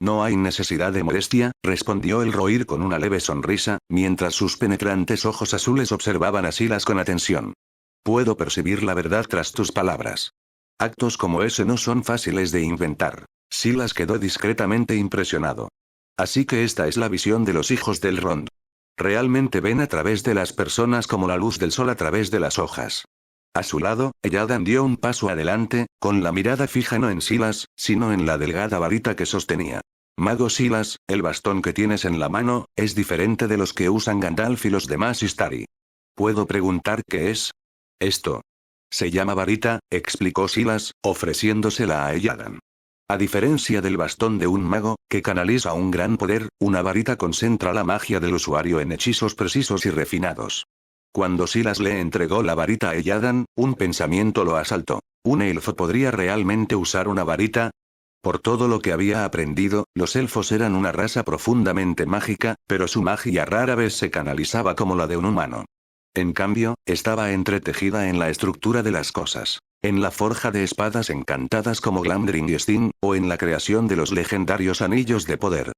No hay necesidad de modestia, respondió el Rohirrim con una leve sonrisa, mientras sus penetrantes ojos azules observaban a Silas con atención. Puedo percibir la verdad tras tus palabras. Actos como ese no son fáciles de inventar. Silas quedó discretamente impresionado. Así que esta es la visión de los hijos del Rond. Realmente ven a través de las personas como la luz del sol a través de las hojas. A su lado, Elladan dio un paso adelante, con la mirada fija no en Silas, sino en la delgada varita que sostenía. Mago Silas, el bastón que tienes en la mano, es diferente de los que usan Gandalf y los demás Istari. ¿Puedo preguntar qué es? Esto. Se llama varita, explicó Silas, ofreciéndosela a Elladan. A diferencia del bastón de un mago, que canaliza un gran poder, una varita concentra la magia del usuario en hechizos precisos y refinados. Cuando Silas le entregó la varita a Elladan, un pensamiento lo asaltó. ¿Un elfo podría realmente usar una varita? Por todo lo que había aprendido, los elfos eran una raza profundamente mágica, pero su magia rara vez se canalizaba como la de un humano. En cambio, estaba entretejida en la estructura de las cosas. En la forja de espadas encantadas como Glamdring y Sting, o en la creación de los legendarios anillos de poder.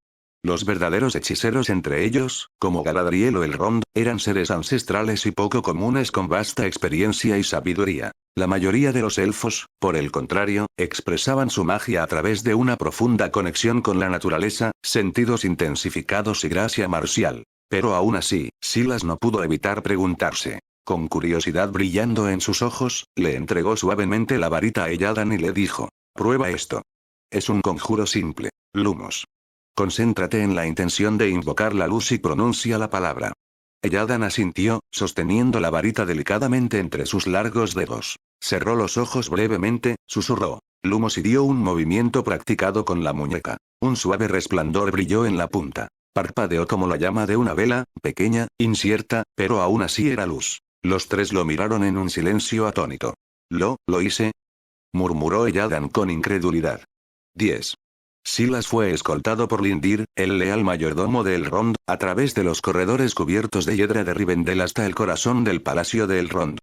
Los verdaderos hechiceros entre ellos, como Galadriel o Elrond, eran seres ancestrales y poco comunes con vasta experiencia y sabiduría. La mayoría de los elfos, por el contrario, expresaban su magia a través de una profunda conexión con la naturaleza, sentidos intensificados y gracia marcial. Pero aún así, Silas no pudo evitar preguntarse. Con curiosidad brillando en sus ojos, le entregó suavemente la varita a Elladan y le dijo: «Prueba esto. Es un conjuro simple, Lumos. Concéntrate en la intención de invocar la luz y pronuncia la palabra». Elladan asintió, sosteniendo la varita delicadamente entre sus largos dedos. Cerró los ojos brevemente, susurró «Lumos» y dio un movimiento practicado con la muñeca. Un suave resplandor brilló en la punta. Parpadeó como la llama de una vela, pequeña, incierta, pero aún así era luz. Los tres lo miraron en un silencio atónito. «¿Lo hice?», murmuró Elladan con incredulidad. 10. Silas fue escoltado por Lindir, el leal mayordomo de Elrond, a través de los corredores cubiertos de hiedra de Rivendell hasta el corazón del palacio de Elrond.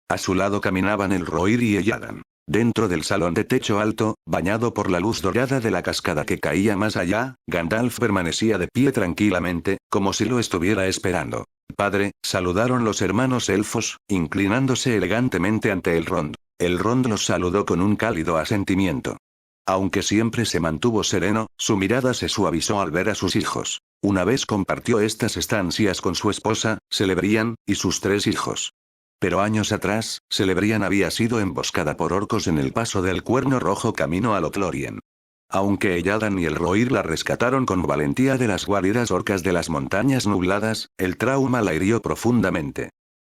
A su lado caminaban el Rohirrim y Elladan. Dentro del salón de techo alto, bañado por la luz dorada de la cascada que caía más allá, Gandalf permanecía de pie tranquilamente, como si lo estuviera esperando. «Padre», saludaron los hermanos elfos, inclinándose elegantemente ante Elrond. Elrond los saludó con un cálido asentimiento. Aunque siempre se mantuvo sereno, su mirada se suavizó al ver a sus hijos. Una vez compartió estas estancias con su esposa, Celebrian, y sus 3 hijos. Pero años atrás, Celebrian había sido emboscada por orcos en el paso del Cuerno Rojo camino a Lothlórien. Aunque Elladan y el Rohirrim la rescataron con valentía de las guaridas orcas de las montañas nubladas, el trauma la hirió profundamente.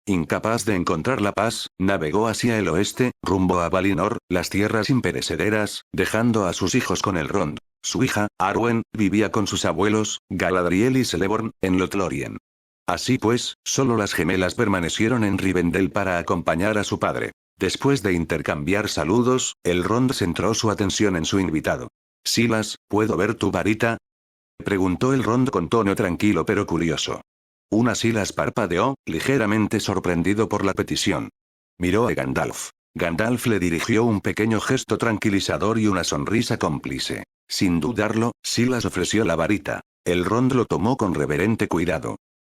Incapaz de encontrar la paz, navegó hacia el oeste, rumbo a Valinor, las tierras imperecederas, dejando a sus hijos con Elrond. Su hija, Arwen, vivía con sus abuelos, Galadriel y Celeborn, en Lothlórien. Así pues, solo las gemelas permanecieron en Rivendell para acompañar a su padre. Después de intercambiar saludos, Elrond centró su atención en su invitado. «Silas, ¿puedo ver tu varita?», preguntó Elrond con tono tranquilo pero curioso. Una Silas parpadeó, ligeramente sorprendido por la petición. Miró a Gandalf. Gandalf le dirigió un pequeño gesto tranquilizador y una sonrisa cómplice. Sin dudarlo, Silas ofreció la varita. Elrond lo tomó con reverente cuidado.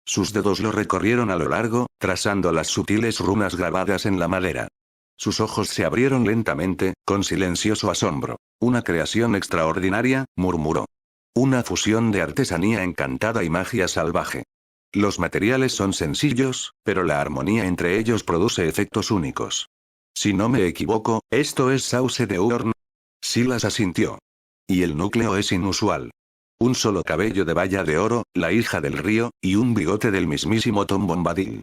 Sus dedos lo recorrieron a lo largo, trazando las sutiles runas grabadas en la madera. Sus ojos se abrieron lentamente, con silencioso asombro. «Una creación extraordinaria», murmuró. «Una fusión de artesanía encantada y magia salvaje. Los materiales son sencillos, pero la armonía entre ellos produce efectos únicos. Si no me equivoco, esto es sauce de Urn». Silas asintió. «Y el núcleo es inusual. Un solo cabello de valla de oro, la hija del río, y un bigote del mismísimo Tom Bombadil».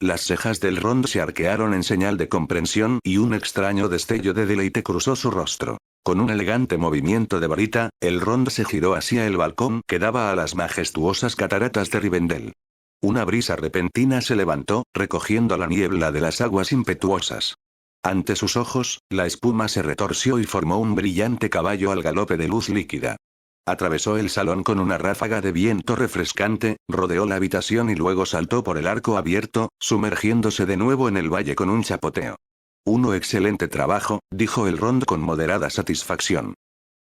Las cejas del Rond se arquearon en señal de comprensión y un extraño destello de deleite cruzó su rostro. Con un elegante movimiento de varita, el Rond se giró hacia el balcón que daba a las majestuosas cataratas de Rivendell. Una brisa repentina se levantó, recogiendo la niebla de las aguas impetuosas. Ante sus ojos, la espuma se retorció y formó un brillante caballo al galope de luz líquida. Atravesó el salón con una ráfaga de viento refrescante, rodeó la habitación y luego saltó por el arco abierto, sumergiéndose de nuevo en el valle con un chapoteo. Excelente trabajo, dijo el Rond con moderada satisfacción.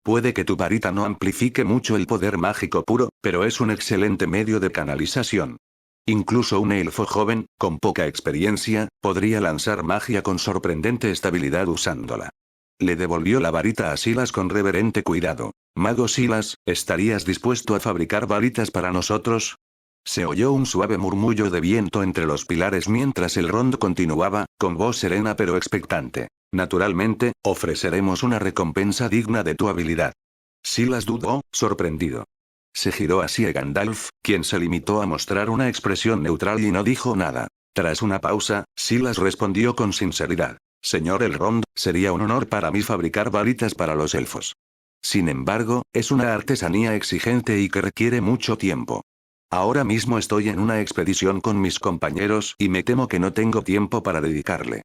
Puede que tu varita no amplifique mucho el poder mágico puro, pero es un excelente medio de canalización. Incluso un elfo joven, con poca experiencia, podría lanzar magia con sorprendente estabilidad usándola. Le devolvió la varita a Silas con reverente cuidado. Mago Silas, ¿estarías dispuesto a fabricar varitas para nosotros? Se oyó un suave murmullo de viento entre los pilares mientras el Rond continuaba, con voz serena pero expectante. Naturalmente, ofreceremos una recompensa digna de tu habilidad. Silas dudó, sorprendido. Se giró hacia Gandalf, quien se limitó a mostrar una expresión neutral y no dijo nada. Tras una pausa, Silas respondió con sinceridad. Señor Elrond, sería un honor para mí fabricar varitas para los elfos. Sin embargo, es una artesanía exigente y que requiere mucho tiempo. Ahora mismo estoy en una expedición con mis compañeros y me temo que no tengo tiempo para dedicarle.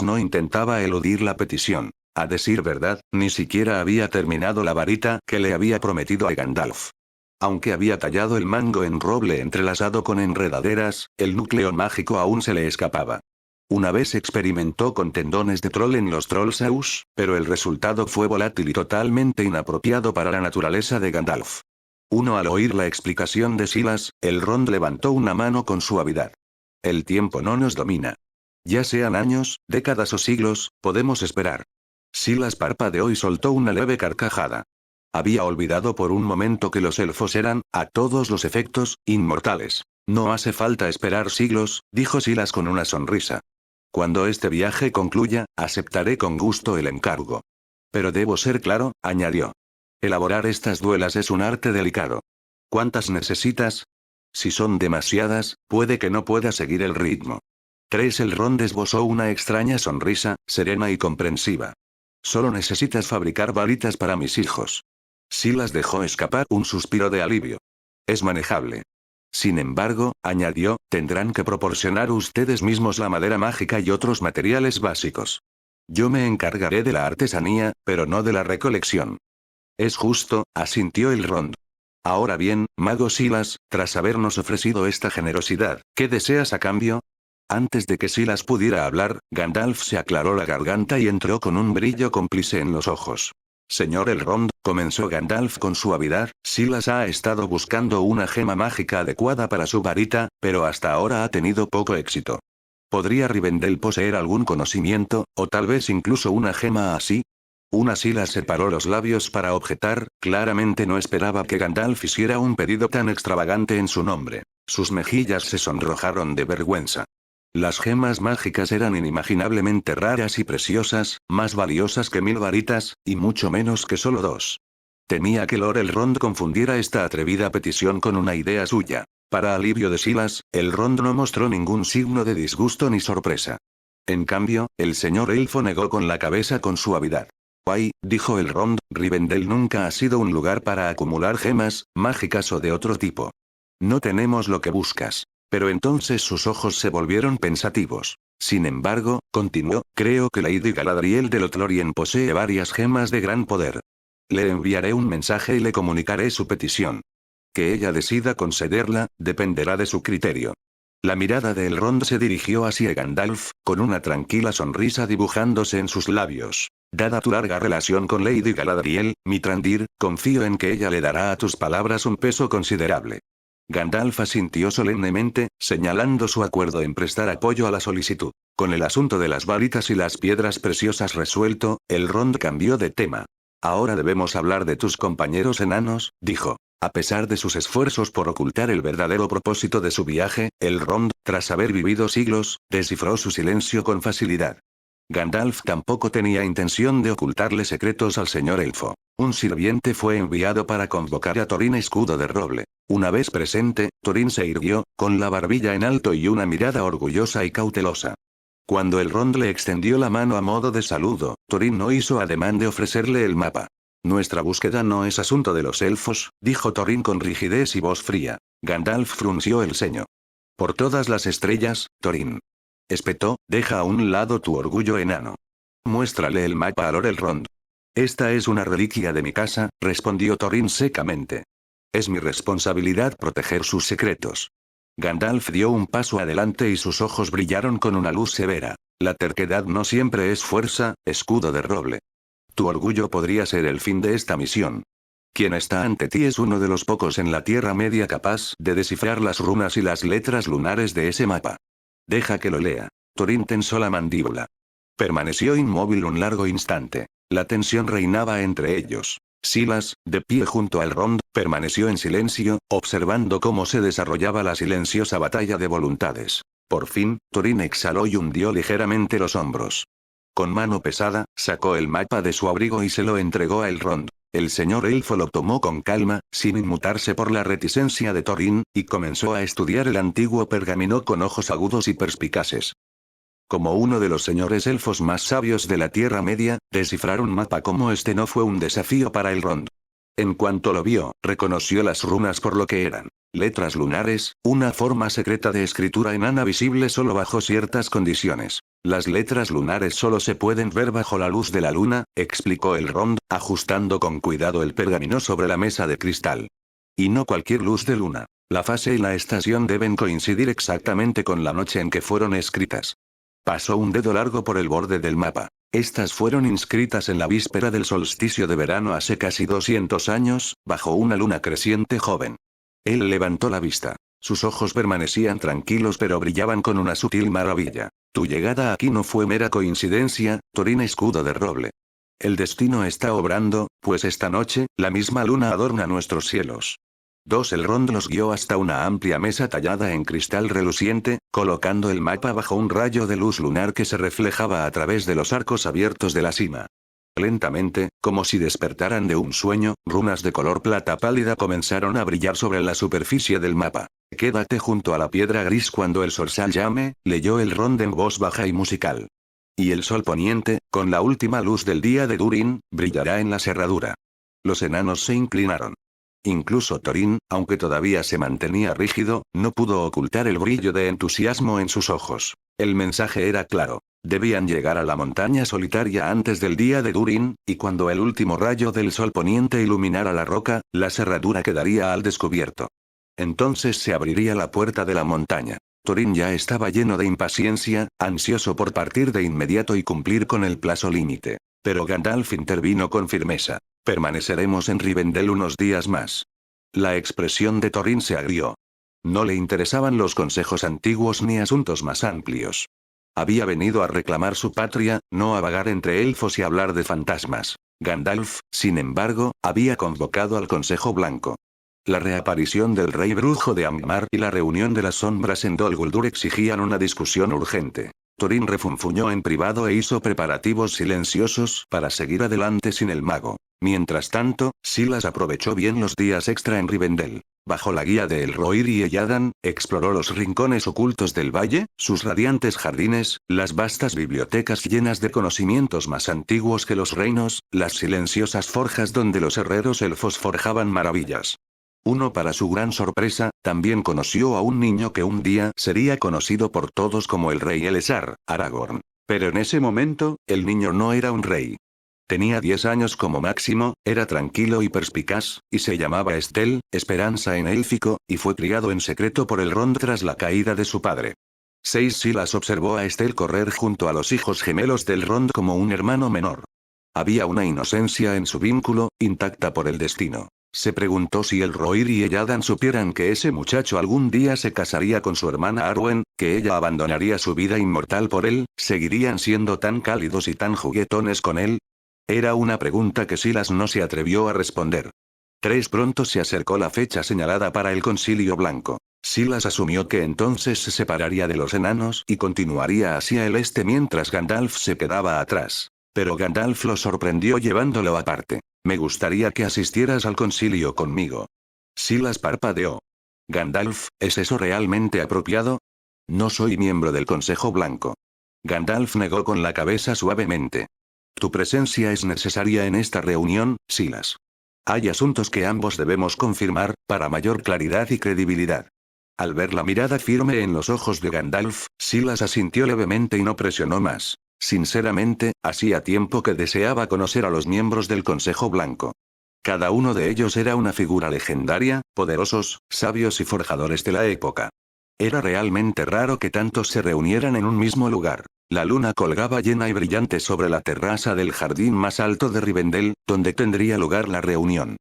No intentaba eludir la petición. A decir verdad, ni siquiera había terminado la varita que le había prometido a Gandalf. Aunque había tallado el mango en roble entrelazado con enredaderas, el núcleo mágico aún se le escapaba. Una vez experimentó con tendones de troll en los Trollsaus, pero el resultado fue volátil y totalmente inapropiado para la naturaleza de Gandalf. Al oír la explicación de Silas, Elrond levantó una mano con suavidad. El tiempo no nos domina. Ya sean años, décadas o siglos, podemos esperar. Silas parpadeó y soltó una leve carcajada. Había olvidado por un momento que los elfos eran, a todos los efectos, inmortales. No hace falta esperar siglos, dijo Silas con una sonrisa. Cuando este viaje concluya, aceptaré con gusto el encargo. Pero debo ser claro, añadió. Elaborar estas duelas es un arte delicado. ¿Cuántas necesitas? Si son demasiadas, puede que no pueda seguir el ritmo. Elrond esbozó una extraña sonrisa, serena y comprensiva. Solo necesitas fabricar varitas para mis hijos. Silas dejó escapar un suspiro de alivio. Es manejable. Sin embargo, añadió, tendrán que proporcionar ustedes mismos la madera mágica y otros materiales básicos. Yo me encargaré de la artesanía, pero no de la recolección. Es justo, asintió Elrond. Ahora bien, mago Silas, tras habernos ofrecido esta generosidad, ¿qué deseas a cambio? Antes de que Silas pudiera hablar, Gandalf se aclaró la garganta y entró con un brillo cómplice en los ojos. Señor Elrond, comenzó Gandalf con suavidad, Silas ha estado buscando una gema mágica adecuada para su varita, pero hasta ahora ha tenido poco éxito. ¿Podría Rivendell poseer algún conocimiento, o tal vez incluso una gema así? Silas separó los labios para objetar, claramente no esperaba que Gandalf hiciera un pedido tan extravagante en su nombre. Sus mejillas se sonrojaron de vergüenza. Las gemas mágicas eran inimaginablemente raras y preciosas, más valiosas que 1000 varitas, y mucho menos que solo 2. Temía que Lord Elrond confundiera esta atrevida petición con una idea suya. Para alivio de Silas, Elrond no mostró ningún signo de disgusto ni sorpresa. En cambio, el señor elfo negó con la cabeza con suavidad. «Ay», dijo Elrond, «Rivendell nunca ha sido un lugar para acumular gemas, mágicas o de otro tipo. No tenemos lo que buscas». Pero entonces sus ojos se volvieron pensativos. Sin embargo, continuó, creo que Lady Galadriel de Lothlórien posee varias gemas de gran poder. Le enviaré un mensaje y le comunicaré su petición. Que ella decida concederla, dependerá de su criterio. La mirada de Elrond se dirigió hacia Gandalf, con una tranquila sonrisa dibujándose en sus labios. Dada tu larga relación con Lady Galadriel, Mithrandir, confío en que ella le dará a tus palabras un peso considerable. Gandalf asintió solemnemente, señalando su acuerdo en prestar apoyo a la solicitud. Con el asunto de las varitas y las piedras preciosas resuelto, Elrond cambió de tema. Ahora debemos hablar de tus compañeros enanos, dijo. A pesar de sus esfuerzos por ocultar el verdadero propósito de su viaje, Elrond, tras haber vivido siglos, descifró su silencio con facilidad. Gandalf tampoco tenía intención de ocultarle secretos al señor elfo. Un sirviente fue enviado para convocar a Thorin Escudo de Roble. Una vez presente, Thorin se irguió, con la barbilla en alto y una mirada orgullosa y cautelosa. Cuando Elrond le extendió la mano a modo de saludo, Thorin no hizo ademán de ofrecerle el mapa. Nuestra búsqueda no es asunto de los elfos, dijo Thorin con rigidez y voz fría. Gandalf frunció el ceño. Por todas las estrellas, Thorin. Espetó, deja a un lado tu orgullo enano. Muéstrale el mapa a Lord Elrond. Esta es una reliquia de mi casa, respondió Thorin secamente. Es mi responsabilidad proteger sus secretos. Gandalf dio un paso adelante y sus ojos brillaron con una luz severa. La terquedad no siempre es fuerza, escudo de roble. Tu orgullo podría ser el fin de esta misión. Quien está ante ti es uno de los pocos en la Tierra Media capaz de descifrar las runas y las letras lunares de ese mapa. Deja que lo lea. Thorin tensó la mandíbula. Permaneció inmóvil un largo instante. La tensión reinaba entre ellos. Silas, de pie junto al Rond, permaneció en silencio, observando cómo se desarrollaba la silenciosa batalla de voluntades. Por fin, Thorin exhaló y hundió ligeramente los hombros. Con mano pesada, sacó el mapa de su abrigo y se lo entregó a Elrond. El señor elfo lo tomó con calma, sin inmutarse por la reticencia de Thorin, y comenzó a estudiar el antiguo pergamino con ojos agudos y perspicaces. Como uno de los señores elfos más sabios de la Tierra Media, descifrar un mapa como este no fue un desafío para Elrond. En cuanto lo vio, reconoció las runas por lo que eran. Letras lunares, una forma secreta de escritura enana visible solo bajo ciertas condiciones. Las letras lunares solo se pueden ver bajo la luz de la luna, explicó Elrond, ajustando con cuidado el pergamino sobre la mesa de cristal. Y no cualquier luz de luna. La fase y la estación deben coincidir exactamente con la noche en que fueron escritas. Pasó un dedo largo por el borde del mapa. Estas fueron inscritas en la víspera del solsticio de verano hace casi 200 años, bajo una luna creciente joven. Él levantó la vista. Sus ojos permanecían tranquilos pero brillaban con una sutil maravilla. Tu llegada aquí no fue mera coincidencia, Thorin escudo de roble. El destino está obrando, pues esta noche, la misma luna adorna nuestros cielos. Elrond los guió hasta una amplia mesa tallada en cristal reluciente, colocando el mapa bajo un rayo de luz lunar que se reflejaba a través de los arcos abiertos de la cima. Lentamente, como si despertaran de un sueño, runas de color plata pálida comenzaron a brillar sobre la superficie del mapa. Quédate junto a la piedra gris cuando el sol llame, leyó Elrond en voz baja y musical. Y el sol poniente, con la última luz del día de Durin, brillará en la cerradura. Los enanos se inclinaron. Incluso Thorin, aunque todavía se mantenía rígido, no pudo ocultar el brillo de entusiasmo en sus ojos. El mensaje era claro. Debían llegar a la montaña solitaria antes del día de Durin, y cuando el último rayo del sol poniente iluminara la roca, la cerradura quedaría al descubierto. Entonces se abriría la puerta de la montaña. Thorin ya estaba lleno de impaciencia, ansioso por partir de inmediato y cumplir con el plazo límite. Pero Gandalf intervino con firmeza. Permaneceremos en Rivendell unos días más. La expresión de Thorin se agrió. No le interesaban los consejos antiguos ni asuntos más amplios. Había venido a reclamar su patria, no a vagar entre elfos y hablar de fantasmas. Gandalf, sin embargo, había convocado al Consejo Blanco. La reaparición del rey brujo de Angmar y la reunión de las sombras en Dol Guldur exigían una discusión urgente. Thorin refunfuñó en privado e hizo preparativos silenciosos para seguir adelante sin el mago. Mientras tanto, Silas aprovechó bien los días extra en Rivendell. Bajo la guía de Elrohir y Elladan, exploró los rincones ocultos del valle, sus radiantes jardines, las vastas bibliotecas llenas de conocimientos más antiguos que los reinos, las silenciosas forjas donde los herreros elfos forjaban maravillas. Para su gran sorpresa, también conoció a un niño que un día sería conocido por todos como el rey Elessar, Aragorn. Pero en ese momento, el niño no era un rey. Tenía 10 años como máximo, era tranquilo y perspicaz, y se llamaba Estel, Esperanza en élfico, y fue criado en secreto por Elrond tras la caída de su padre. Silas observó a Estel correr junto a los hijos gemelos del Elrond como un hermano menor. Había una inocencia en su vínculo, intacta por el destino. Se preguntó si Elrohir y Elladan supieran que ese muchacho algún día se casaría con su hermana Arwen, que ella abandonaría su vida inmortal por él, ¿seguirían siendo tan cálidos y tan juguetones con él? Era una pregunta que Silas no se atrevió a responder. Pronto se acercó la fecha señalada para el Concilio Blanco. Silas asumió que entonces se separaría de los enanos y continuaría hacia el este mientras Gandalf se quedaba atrás. Pero Gandalf lo sorprendió llevándolo aparte. Me gustaría que asistieras al concilio conmigo. Silas parpadeó. Gandalf, ¿es eso realmente apropiado? No soy miembro del Consejo Blanco. Gandalf negó con la cabeza suavemente. Tu presencia es necesaria en esta reunión, Silas. Hay asuntos que ambos debemos confirmar, para mayor claridad y credibilidad. Al ver la mirada firme en los ojos de Gandalf, Silas asintió levemente y no presionó más. Sinceramente, hacía tiempo que deseaba conocer a los miembros del Consejo Blanco. Cada uno de ellos era una figura legendaria, poderosos, sabios y forjadores de la época. Era realmente raro que tantos se reunieran en un mismo lugar. La luna colgaba llena y brillante sobre la terraza del jardín más alto de Rivendell, donde tendría lugar la reunión.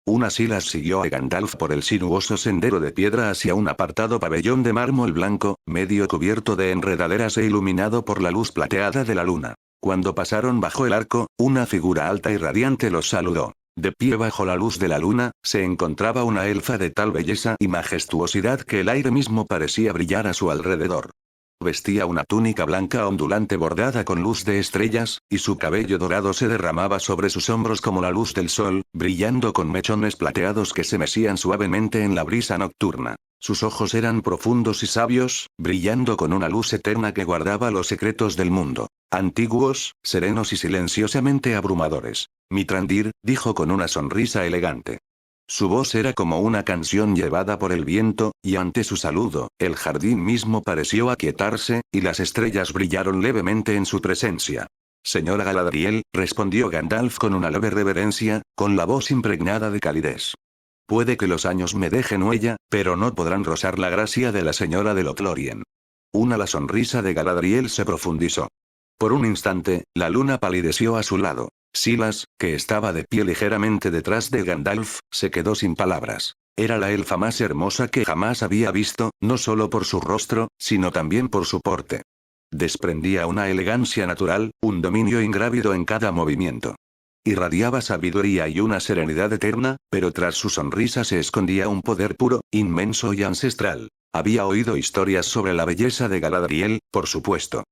Una Silas siguió a Gandalf por el sinuoso sendero de piedra hacia un apartado pabellón de mármol blanco, medio cubierto de enredaderas e iluminado por la luz plateada de la luna. Cuando pasaron bajo el arco, una figura alta y radiante los saludó. De pie bajo la luz de la luna, se encontraba una elfa de tal belleza y majestuosidad que el aire mismo parecía brillar a su alrededor. Vestía una túnica blanca ondulante bordada con luz de estrellas, y su cabello dorado se derramaba sobre sus hombros como la luz del sol, brillando con mechones plateados que se mecían suavemente en la brisa nocturna. Sus ojos eran profundos y sabios, brillando con una luz eterna que guardaba los secretos del mundo. Antiguos, serenos y silenciosamente abrumadores. Mitrandir, dijo con una sonrisa elegante. Su voz era como una canción llevada por el viento, y ante su saludo, el jardín mismo pareció aquietarse, y las estrellas brillaron levemente en su presencia. Señora Galadriel, respondió Gandalf con una leve reverencia, con la voz impregnada de calidez. Puede que los años me dejen huella, pero no podrán rozar la gracia de la señora de Lothlórien. La sonrisa de Galadriel se profundizó. Por un instante, la luna palideció a su lado. Silas, que estaba de pie ligeramente detrás de Gandalf, se quedó sin palabras. Era la elfa más hermosa que jamás había visto, no solo por su rostro, sino también por su porte. Desprendía una elegancia natural, un dominio ingrávido en cada movimiento. Irradiaba sabiduría y una serenidad eterna, pero tras su sonrisa se escondía un poder puro, inmenso y ancestral. Había oído historias sobre la belleza de Galadriel, por supuesto.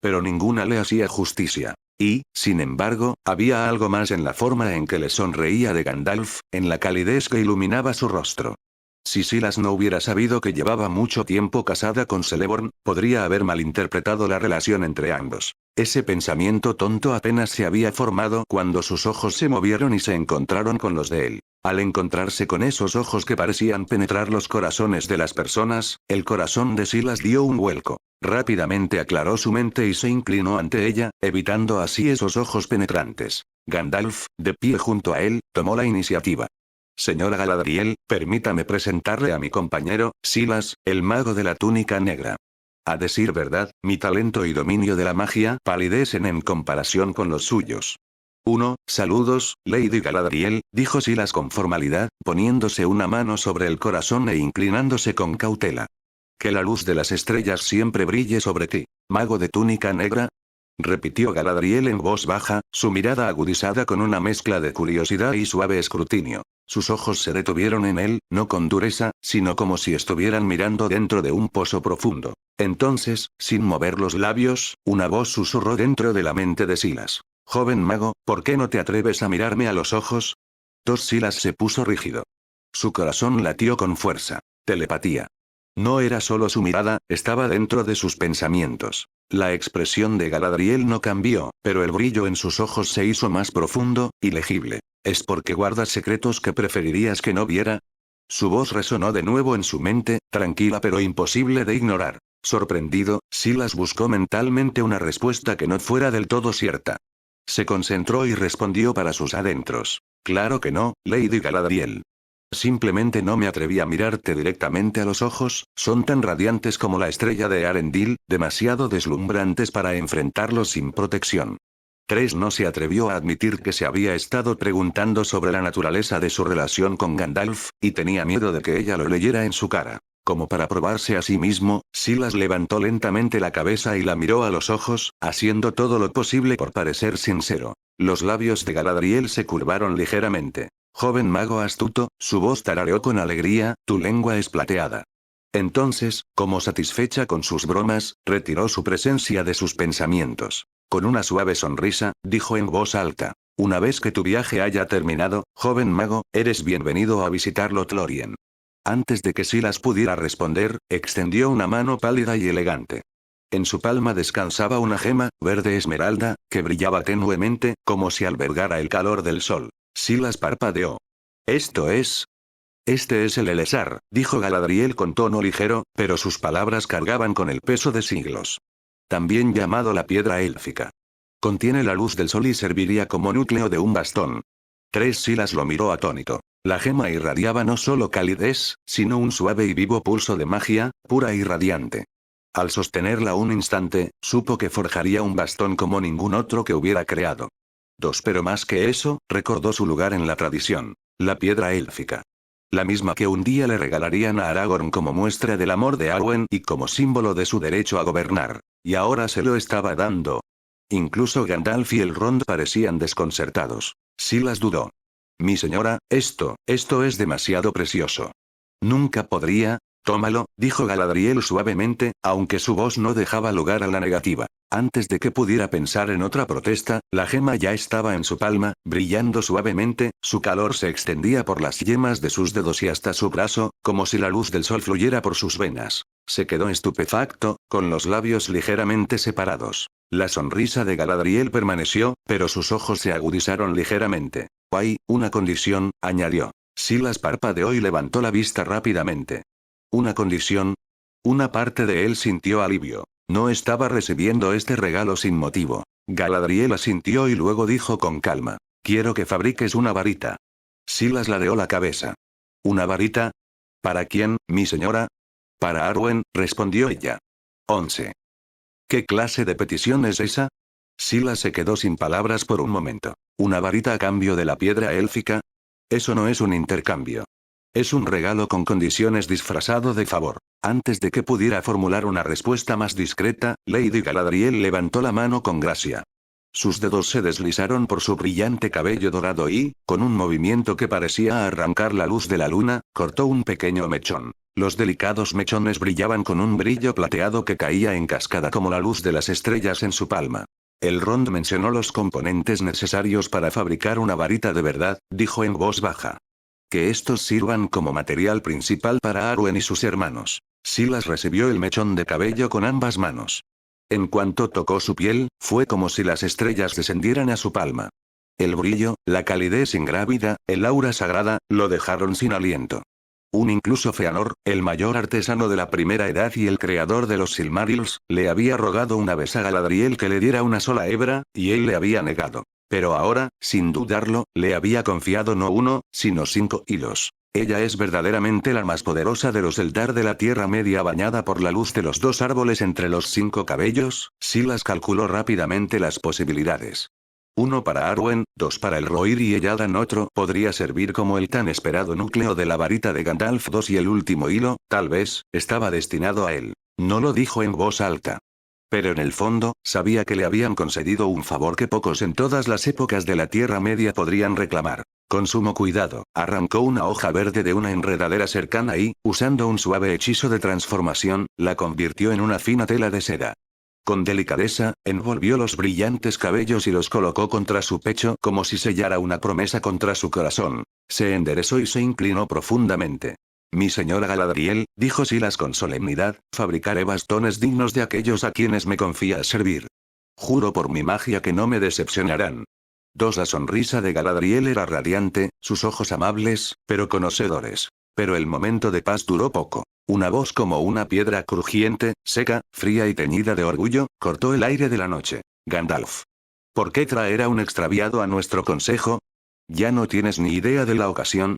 Pero ninguna le hacía justicia. Y, sin embargo, había algo más en la forma en que le sonreía de Gandalf, en la calidez que iluminaba su rostro. Si Silas no hubiera sabido que llevaba mucho tiempo casada con Celeborn, podría haber malinterpretado la relación entre ambos. Ese pensamiento tonto apenas se había formado cuando sus ojos se movieron y se encontraron con los de él. Al encontrarse con esos ojos que parecían penetrar los corazones de las personas, el corazón de Silas dio un vuelco. Rápidamente aclaró su mente y se inclinó ante ella, evitando así esos ojos penetrantes. Gandalf, de pie junto a él, tomó la iniciativa. Señora Galadriel, permítame presentarle a mi compañero, Silas, el mago de la túnica negra. A decir verdad, mi talento y dominio de la magia palidecen en comparación con los suyos. Saludos, Lady Galadriel, dijo Silas con formalidad, poniéndose una mano sobre el corazón e inclinándose con cautela. Que la luz de las estrellas siempre brille sobre ti, mago de túnica negra. Repitió Galadriel en voz baja, su mirada agudizada con una mezcla de curiosidad y suave escrutinio. Sus ojos se detuvieron en él, no con dureza, sino como si estuvieran mirando dentro de un pozo profundo. Entonces, sin mover los labios, una voz susurró dentro de la mente de Silas. Joven mago, ¿por qué no te atreves a mirarme a los ojos? Silas se puso rígido. Su corazón latió con fuerza. Telepatía. No era solo su mirada, estaba dentro de sus pensamientos. La expresión de Galadriel no cambió, pero el brillo en sus ojos se hizo más profundo, y legible. ¿Es porque guardas secretos que preferirías que no viera? Su voz resonó de nuevo en su mente, tranquila pero imposible de ignorar. Sorprendido, Silas buscó mentalmente una respuesta que no fuera del todo cierta. Se concentró y respondió para sus adentros. Claro que no, Lady Galadriel. Simplemente no me atreví a mirarte directamente a los ojos, son tan radiantes como la estrella de Arendil, demasiado deslumbrantes para enfrentarlos sin protección. No se atrevió a admitir que se había estado preguntando sobre la naturaleza de su relación con Gandalf, y tenía miedo de que ella lo leyera en su cara. Como para probarse a sí mismo, Silas levantó lentamente la cabeza y la miró a los ojos, haciendo todo lo posible por parecer sincero. Los labios de Galadriel se curvaron ligeramente. Joven mago astuto, su voz tarareó con alegría, tu lengua es plateada. Entonces, como satisfecha con sus bromas, retiró su presencia de sus pensamientos. Con una suave sonrisa, dijo en voz alta. Una vez que tu viaje haya terminado, joven mago, eres bienvenido a visitar Lothlórien. Antes de que Silas pudiera responder, extendió una mano pálida y elegante. En su palma descansaba una gema, verde esmeralda, que brillaba tenuemente, como si albergara el calor del sol. Silas parpadeó. Este es el Elessar, dijo Galadriel con tono ligero, pero sus palabras cargaban con el peso de siglos. También llamado la piedra élfica. Contiene la luz del sol y serviría como núcleo de un bastón. 3. Silas lo miró atónito. La gema irradiaba no solo calidez, sino un suave y vivo pulso de magia, pura y radiante. Al sostenerla un instante, supo que forjaría un bastón como ningún otro que hubiera creado. 2. Pero más que eso, recordó su lugar en la tradición. La piedra élfica. La misma que un día le regalarían a Aragorn como muestra del amor de Arwen y como símbolo de su derecho a gobernar. Y ahora se lo estaba dando. Incluso Gandalf y Elrond parecían desconcertados. Silas dudó. Mi señora, esto es demasiado precioso. Nunca podría. Tómalo, dijo Galadriel suavemente, aunque su voz no dejaba lugar a la negativa. Antes de que pudiera pensar en otra protesta, la gema ya estaba en su palma, brillando suavemente, su calor se extendía por las yemas de sus dedos y hasta su brazo, como si la luz del sol fluyera por sus venas. Se quedó estupefacto, con los labios ligeramente separados. La sonrisa de Galadriel permaneció, pero sus ojos se agudizaron ligeramente. Hay una condición, añadió. Silas parpadeó y levantó la vista rápidamente. ¿Una condición? Una parte de él sintió alivio. No estaba recibiendo este regalo sin motivo. Galadriel asintió y luego dijo con calma. Quiero que fabriques una varita. Silas ladeó la cabeza. ¿Una varita? ¿Para quién, mi señora? Para Arwen, respondió ella. 11. ¿Qué clase de petición es esa? Silas se quedó sin palabras por un momento. ¿Una varita a cambio de la piedra élfica? Eso no es un intercambio. Es un regalo con condiciones disfrazado de favor. Antes de que pudiera formular una respuesta más discreta, Lady Galadriel levantó la mano con gracia. Sus dedos se deslizaron por su brillante cabello dorado y, con un movimiento que parecía arrancar la luz de la luna, cortó un pequeño mechón. Los delicados mechones brillaban con un brillo plateado que caía en cascada como la luz de las estrellas en su palma. Elrond mencionó los componentes necesarios para fabricar una varita de verdad, dijo en voz baja. Que estos sirvan como material principal para Arwen y sus hermanos. Silas recibió el mechón de cabello con ambas manos. En cuanto tocó su piel, fue como si las estrellas descendieran a su palma. El brillo, la calidez ingrávida, el aura sagrada, lo dejaron sin aliento. Incluso Feanor, el mayor artesano de la primera edad y el creador de los Silmarils, le había rogado una vez a Galadriel que le diera una sola hebra, y él le había negado. Pero ahora, sin dudarlo, le había confiado no 1, sino 5 hilos. Ella es verdaderamente la más poderosa de los Eldar de la Tierra Media bañada por la luz de los 2 árboles entre los 5 cabellos. Silas calculó rápidamente las posibilidades. 1 para Arwen, 2 para el Rohirrim y Elladan. Otro podría servir como el tan esperado núcleo de la varita de Gandalf. 2 y el último hilo, tal vez, estaba destinado a él. No lo dijo en voz alta. Pero en el fondo, sabía que le habían concedido un favor que pocos en todas las épocas de la Tierra Media podrían reclamar. Con sumo cuidado, arrancó una hoja verde de una enredadera cercana y, usando un suave hechizo de transformación, la convirtió en una fina tela de seda. Con delicadeza, envolvió los brillantes cabellos y los colocó contra su pecho como si sellara una promesa contra su corazón. Se enderezó y se inclinó profundamente. Mi señora Galadriel, dijo Silas con solemnidad, fabricaré bastones dignos de aquellos a quienes me confía servir. Juro por mi magia que no me decepcionarán. 2. La sonrisa de Galadriel era radiante, sus ojos amables, pero conocedores. Pero el momento de paz duró poco. Una voz como una piedra crujiente, seca, fría y teñida de orgullo, cortó el aire de la noche. Gandalf. ¿Por qué traer a un extraviado a nuestro consejo? ¿Ya no tienes ni idea de la ocasión?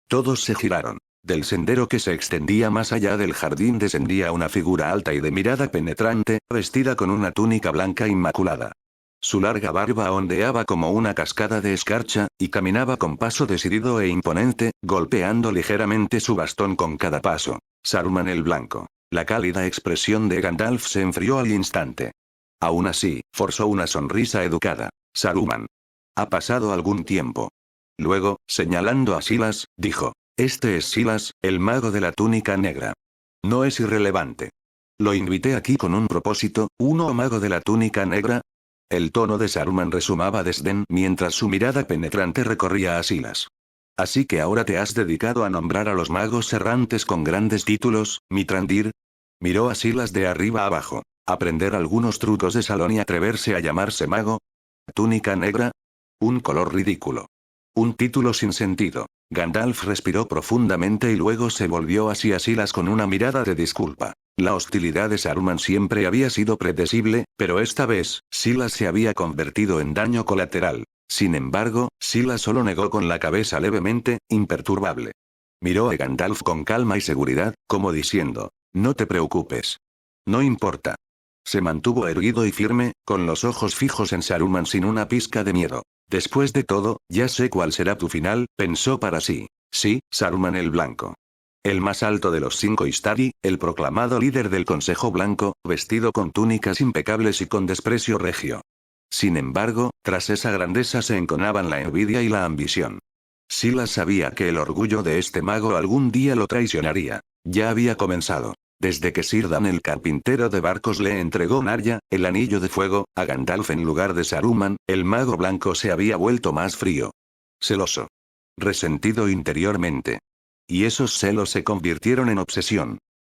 Todos se giraron. Del sendero que se extendía más allá del jardín descendía una figura alta y de mirada penetrante, vestida con una túnica blanca inmaculada. Su larga barba ondeaba como una cascada de escarcha, y caminaba con paso decidido e imponente, golpeando ligeramente su bastón con cada paso. Saruman el Blanco. La cálida expresión de Gandalf se enfrió al instante. Aún así, forzó una sonrisa educada. Saruman. Ha pasado algún tiempo. Luego, señalando a Silas, dijo. Este es Silas, el mago de la túnica negra. No es irrelevante. Lo invité aquí con un propósito, ¿uno mago de la túnica negra? El tono de Saruman resumaba desdén mientras su mirada penetrante recorría a Silas. Así que ahora te has dedicado a nombrar a los magos errantes con grandes títulos, Mitrandir. Miró a Silas de arriba abajo. Aprender algunos trucos de salón y atreverse a llamarse mago. Túnica negra. Un color ridículo. Un título sin sentido. Gandalf respiró profundamente y luego se volvió hacia Silas con una mirada de disculpa. La hostilidad de Saruman siempre había sido predecible, pero esta vez, Silas se había convertido en daño colateral. Sin embargo, Silas solo negó con la cabeza levemente, imperturbable. Miró a Gandalf con calma y seguridad, como diciendo, no te preocupes. No importa. Se mantuvo erguido y firme, con los ojos fijos en Saruman sin una pizca de miedo. Después de todo, ya sé cuál será tu final, pensó para sí. Sí, Saruman el Blanco. El más alto de los 5 Istari, el proclamado líder del Consejo Blanco, vestido con túnicas impecables y con desprecio regio. Sin embargo, tras esa grandeza se enconaban la envidia y la ambición. Silas sabía que el orgullo de este mago algún día lo traicionaría. Ya había comenzado. Desde que Círdan el carpintero de barcos le entregó Narya, el anillo de fuego, a Gandalf en lugar de Saruman, el mago blanco se había vuelto más frío. Celoso. Resentido interiormente. Y esos celos se convirtieron en obsesión.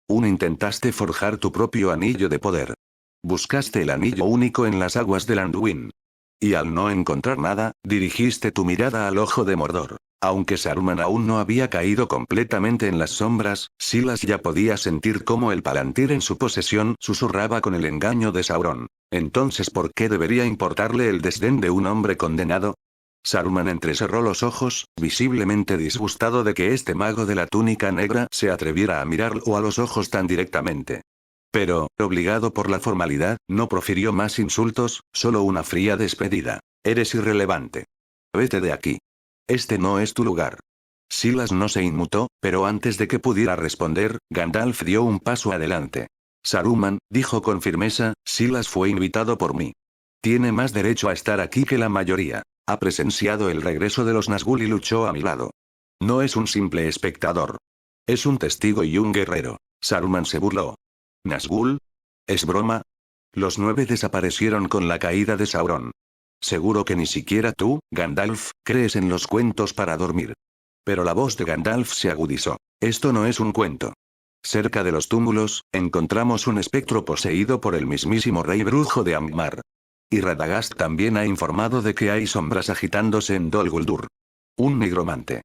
Intentaste forjar tu propio anillo de poder. Buscaste el anillo único en las aguas del Anduin. Y al no encontrar nada, dirigiste tu mirada al ojo de Mordor. Aunque Saruman aún no había caído completamente en las sombras, Silas ya podía sentir cómo el Palantir en su posesión susurraba con el engaño de Sauron. Entonces, ¿por qué debería importarle el desdén de un hombre condenado? Saruman entrecerró los ojos, visiblemente disgustado de que este mago de la túnica negra se atreviera a mirarlo a los ojos tan directamente. Pero, obligado por la formalidad, no profirió más insultos, solo una fría despedida. Eres irrelevante. Vete de aquí. Este no es tu lugar. Silas no se inmutó, pero antes de que pudiera responder, Gandalf dio un paso adelante. Saruman, dijo con firmeza, Silas fue invitado por mí. Tiene más derecho a estar aquí que la mayoría. Ha presenciado el regreso de los Nazgûl y luchó a mi lado. No es un simple espectador. Es un testigo y un guerrero. Saruman se burló. ¿Nazgûl? ¿Es broma? Los 9 desaparecieron con la caída de Sauron. Seguro que ni siquiera tú, Gandalf, crees en los cuentos para dormir. Pero la voz de Gandalf se agudizó. Esto no es un cuento. Cerca de los túmulos, encontramos un espectro poseído por el mismísimo rey brujo de Angmar. Y Radagast también ha informado de que hay sombras agitándose en Dol Guldur. Un nigromante.